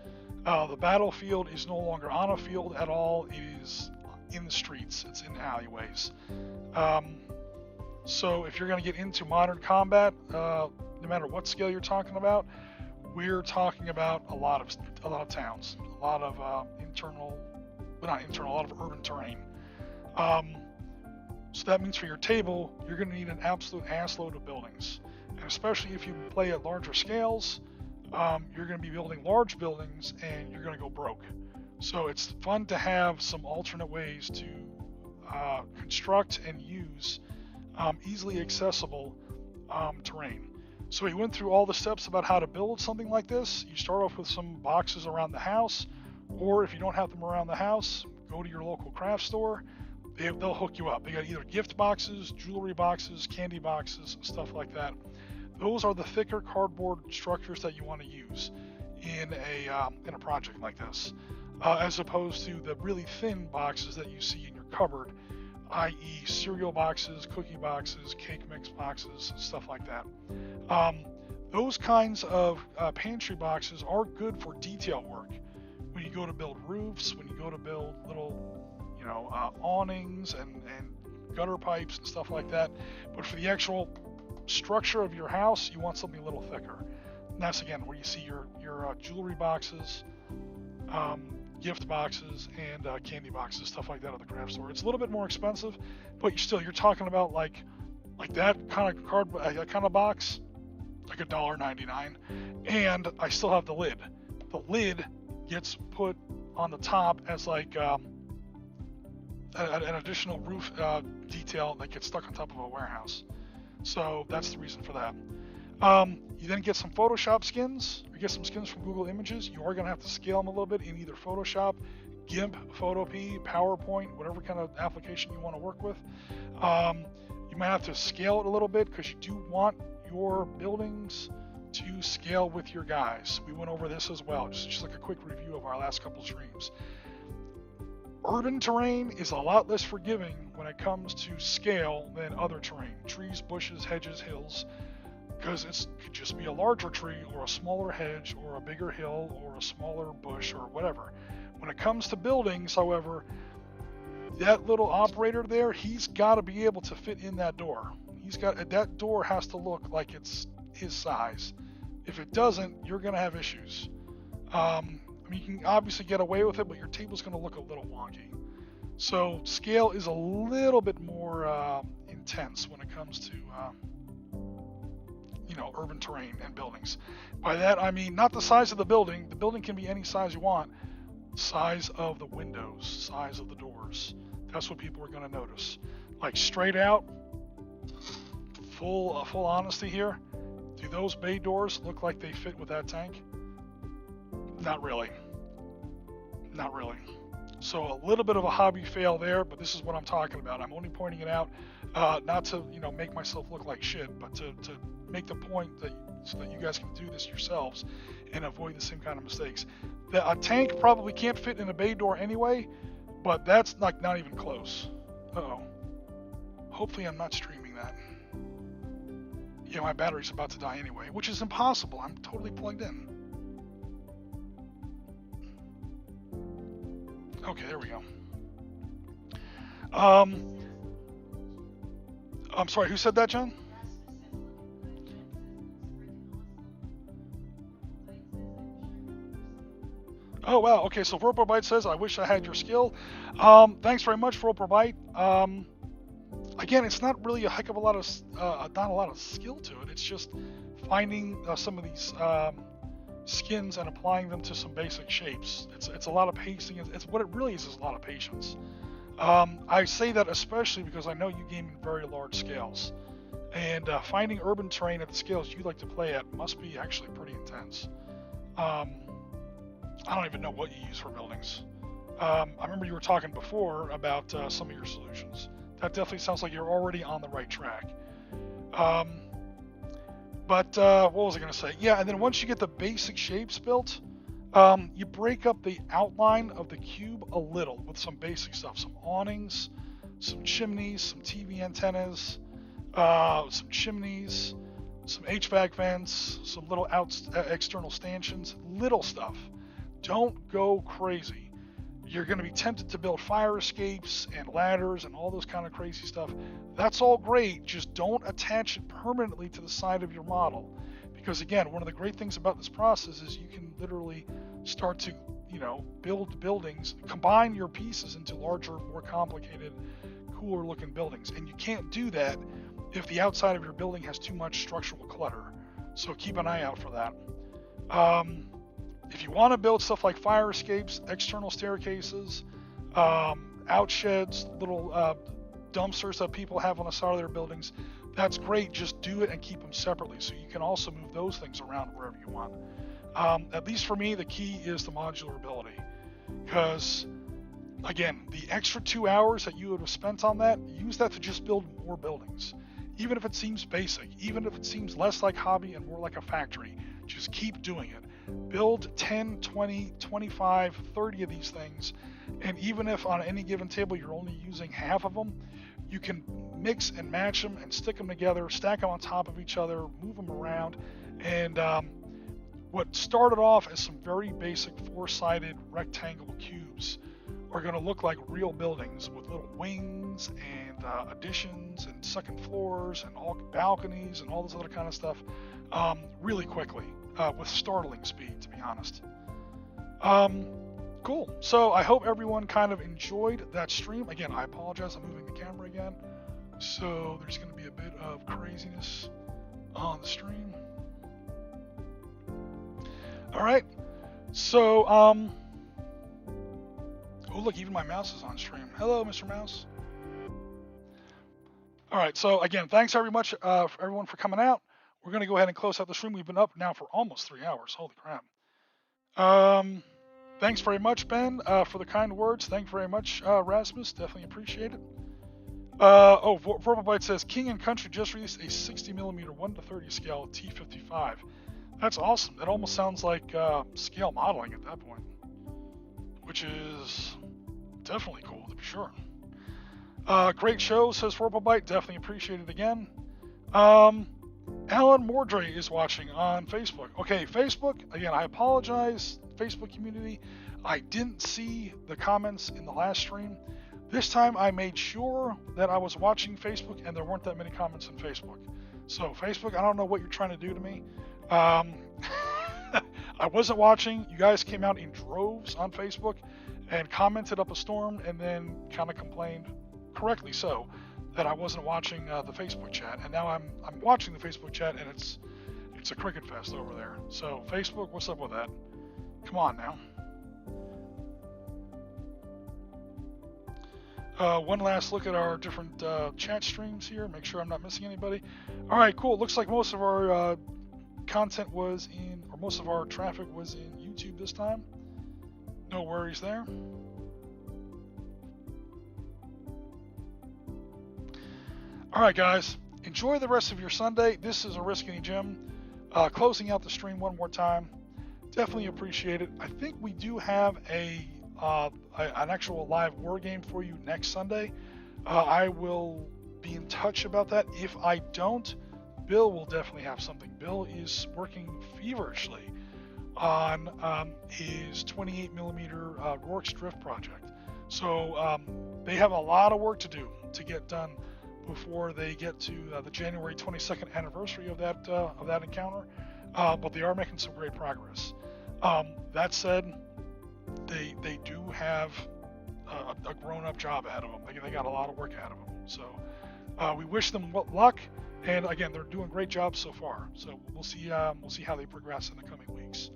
The battlefield is no longer on a field at all. It is in the streets. It's in alleyways. So if you're going to get into modern combat, no matter what scale you're talking about, we're talking about a lot of towns, a lot of a lot of urban terrain. So that means for your table, you're going to need an absolute assload of buildings. And especially if you play at larger scales, you're going to be building large buildings and you're going to go broke. So it's fun to have some alternate ways to construct and use easily accessible terrain. So we went through all the steps about how to build something like this. You start off with some boxes around the house, or if you don't have them around the house, go to your local craft store. They'll hook you up. They got either gift boxes, jewelry boxes, candy boxes, stuff like that. Those are the thicker cardboard structures that you want to use in a project like this, as opposed to the really thin boxes that you see in your cupboard, i.e. cereal boxes, cookie boxes, cake mix boxes, stuff like that. Those kinds of pantry boxes are good for detail work. When you go to build roofs, when you go to build little, awnings and gutter pipes and stuff like that. But for the actual structure of your house, you want something a little thicker. And that's again where you see your jewelry boxes, gift boxes, and candy boxes, stuff like that at the craft store. It's a little bit more expensive, but you're talking about like that kind of that kind of box, like $1.99, and I still have the lid. The lid gets put on the top as like an additional roof detail that gets stuck on top of a warehouse. So that's the reason for that. You then get some Photoshop skins, or get some skins from Google Images. You are going to have to scale them a little bit in either Photoshop, GIMP, Photopea, PowerPoint, whatever kind of application you want to work with. You might have to scale it a little bit because you do want your buildings to scale with your guys. We went over this as well, just like a quick review of our last couple streams. Urban terrain is a lot less forgiving when it comes to scale than other terrain, trees, bushes, hedges, hills, because it could just be a larger tree or a smaller hedge or a bigger hill or a smaller bush or whatever. When it comes to buildings, however, that little operator there, he's got to be able to fit in that door. That door has to look like it's his size. If it doesn't, you're going to have issues. You can obviously get away with it, but your table's going to look a little wonky. So scale is a little bit more intense when it comes to urban terrain and buildings. By that I mean not the size of the building. The building can be any size you want. Size of the windows, size of the doors. That's what people are going to notice. Like straight out, full honesty here. Do those bay doors look like they fit with that tank? Not really. Not really. So a little bit of a hobby fail there, but this is what I'm talking about. I'm only pointing it out, not to make myself look like shit, but to make the point so that you guys can do this yourselves and avoid the same kind of mistakes. A tank probably can't fit in a bay door anyway, but that's not even close. Uh-oh. Hopefully I'm not streaming that. Yeah, my battery's about to die anyway, which is impossible. I'm totally plugged in. Okay, there we go. I'm sorry, who said that, John? Oh, wow. Okay, so Roperbite says, I wish I had your skill. Thanks very much, Roperbite. Again, it's not really a heck of a lot of, not a lot of skill to it. It's just finding some of these skins and applying them to some basic shapes. It's a lot of pacing. It's what it really is a lot of patience. I say that especially because I know you game in very large scales, and finding urban terrain at the scales you like to play at must be actually pretty intense. I don't even know what you use for buildings. I remember you were talking before about some of your solutions. That definitely sounds like you're already on the right track. But what was I going to say? Yeah, and then once you get the basic shapes built, you break up the outline of the cube a little with some basic stuff. Some awnings, some chimneys, some TV antennas, some chimneys, some HVAC vents, some little external stanchions, little stuff. Don't go crazy. You're going to be tempted to build fire escapes and ladders and all those kind of crazy stuff. That's all great. Just don't attach it permanently to the side of your model. Because again, one of the great things about this process is you can literally start to, build buildings, combine your pieces into larger, more complicated, cooler looking buildings. And you can't do that if the outside of your building has too much structural clutter. So keep an eye out for that. If you want to build stuff like fire escapes, external staircases, outsheds, little dumpsters that people have on the side of their buildings, that's great. Just do it and keep them separately so you can also move those things around wherever you want. At least for me, the key is the modular ability, because again, the extra 2 hours that you would have spent on that, use that to just build more buildings. Even if it seems basic, even if it seems less like hobby and more like a factory, just keep doing it. Build 10, 20, 25, 30 of these things, and even if on any given table you're only using half of them, you can mix and match them and stick them together, stack them on top of each other, move them around, and what started off as some very basic four-sided rectangle cubes are going to look like real buildings with little wings and additions and second floors and all balconies and all this other kind of stuff really quickly with startling speed, to be honest. Cool. So I hope everyone kind of enjoyed that stream. Again, I apologize. I'm moving the camera again. So there's going to be a bit of craziness on the stream. All right. So, oh, look, even my mouse is on stream. Hello, Mr. Mouse. All right. So again, thanks very much for everyone for coming out. We're going to go ahead and close out the stream. We've been up now for almost 3 hours. Holy crap. Thanks very much, Ben, for the kind words. Thank you very much, Rasmus. Definitely appreciate it. Verbal Byte says, King and Country just released a 60mm 1:30 scale T55. That's awesome. That almost sounds like scale modeling at that point, which is definitely cool, to be sure. Great show, says Verbal Byte. Definitely appreciate it again. Alan Mordray is watching on Facebook. Okay, Facebook, again, I apologize, Facebook community. I didn't see the comments in the last stream. This time I made sure that I was watching Facebook and there weren't that many comments on Facebook. So Facebook, I don't know what you're trying to do to me. I wasn't watching. You guys came out in droves on Facebook and commented up a storm and then kind of complained, correctly so, that I wasn't watching the Facebook chat. And now I'm watching the Facebook chat and it's a cricket fest over there. So Facebook, what's up with that? Come on now. One last look at our different chat streams here. Make sure I'm not missing anybody. All right, cool. Looks like most of our content was in, or most of our traffic was in YouTube this time. No worries there. All right, guys. Enjoy the rest of your Sunday. This is Oriskany Jim. Closing out the stream one more time. Definitely appreciate it. I think we do have an actual live war game for you next Sunday. I will be in touch about that. If I don't, Bill will definitely have something. Bill is working feverishly on his 28mm Rourke's Drift project. So they have a lot of work to do to get done before they get to the January 22nd anniversary of that encounter. But they are making some great progress. That said, they do have a grown-up job ahead of them. They got a lot of work ahead of them. So we wish them luck. And again, they're doing great jobs so far. So we'll see how they progress in the coming weeks.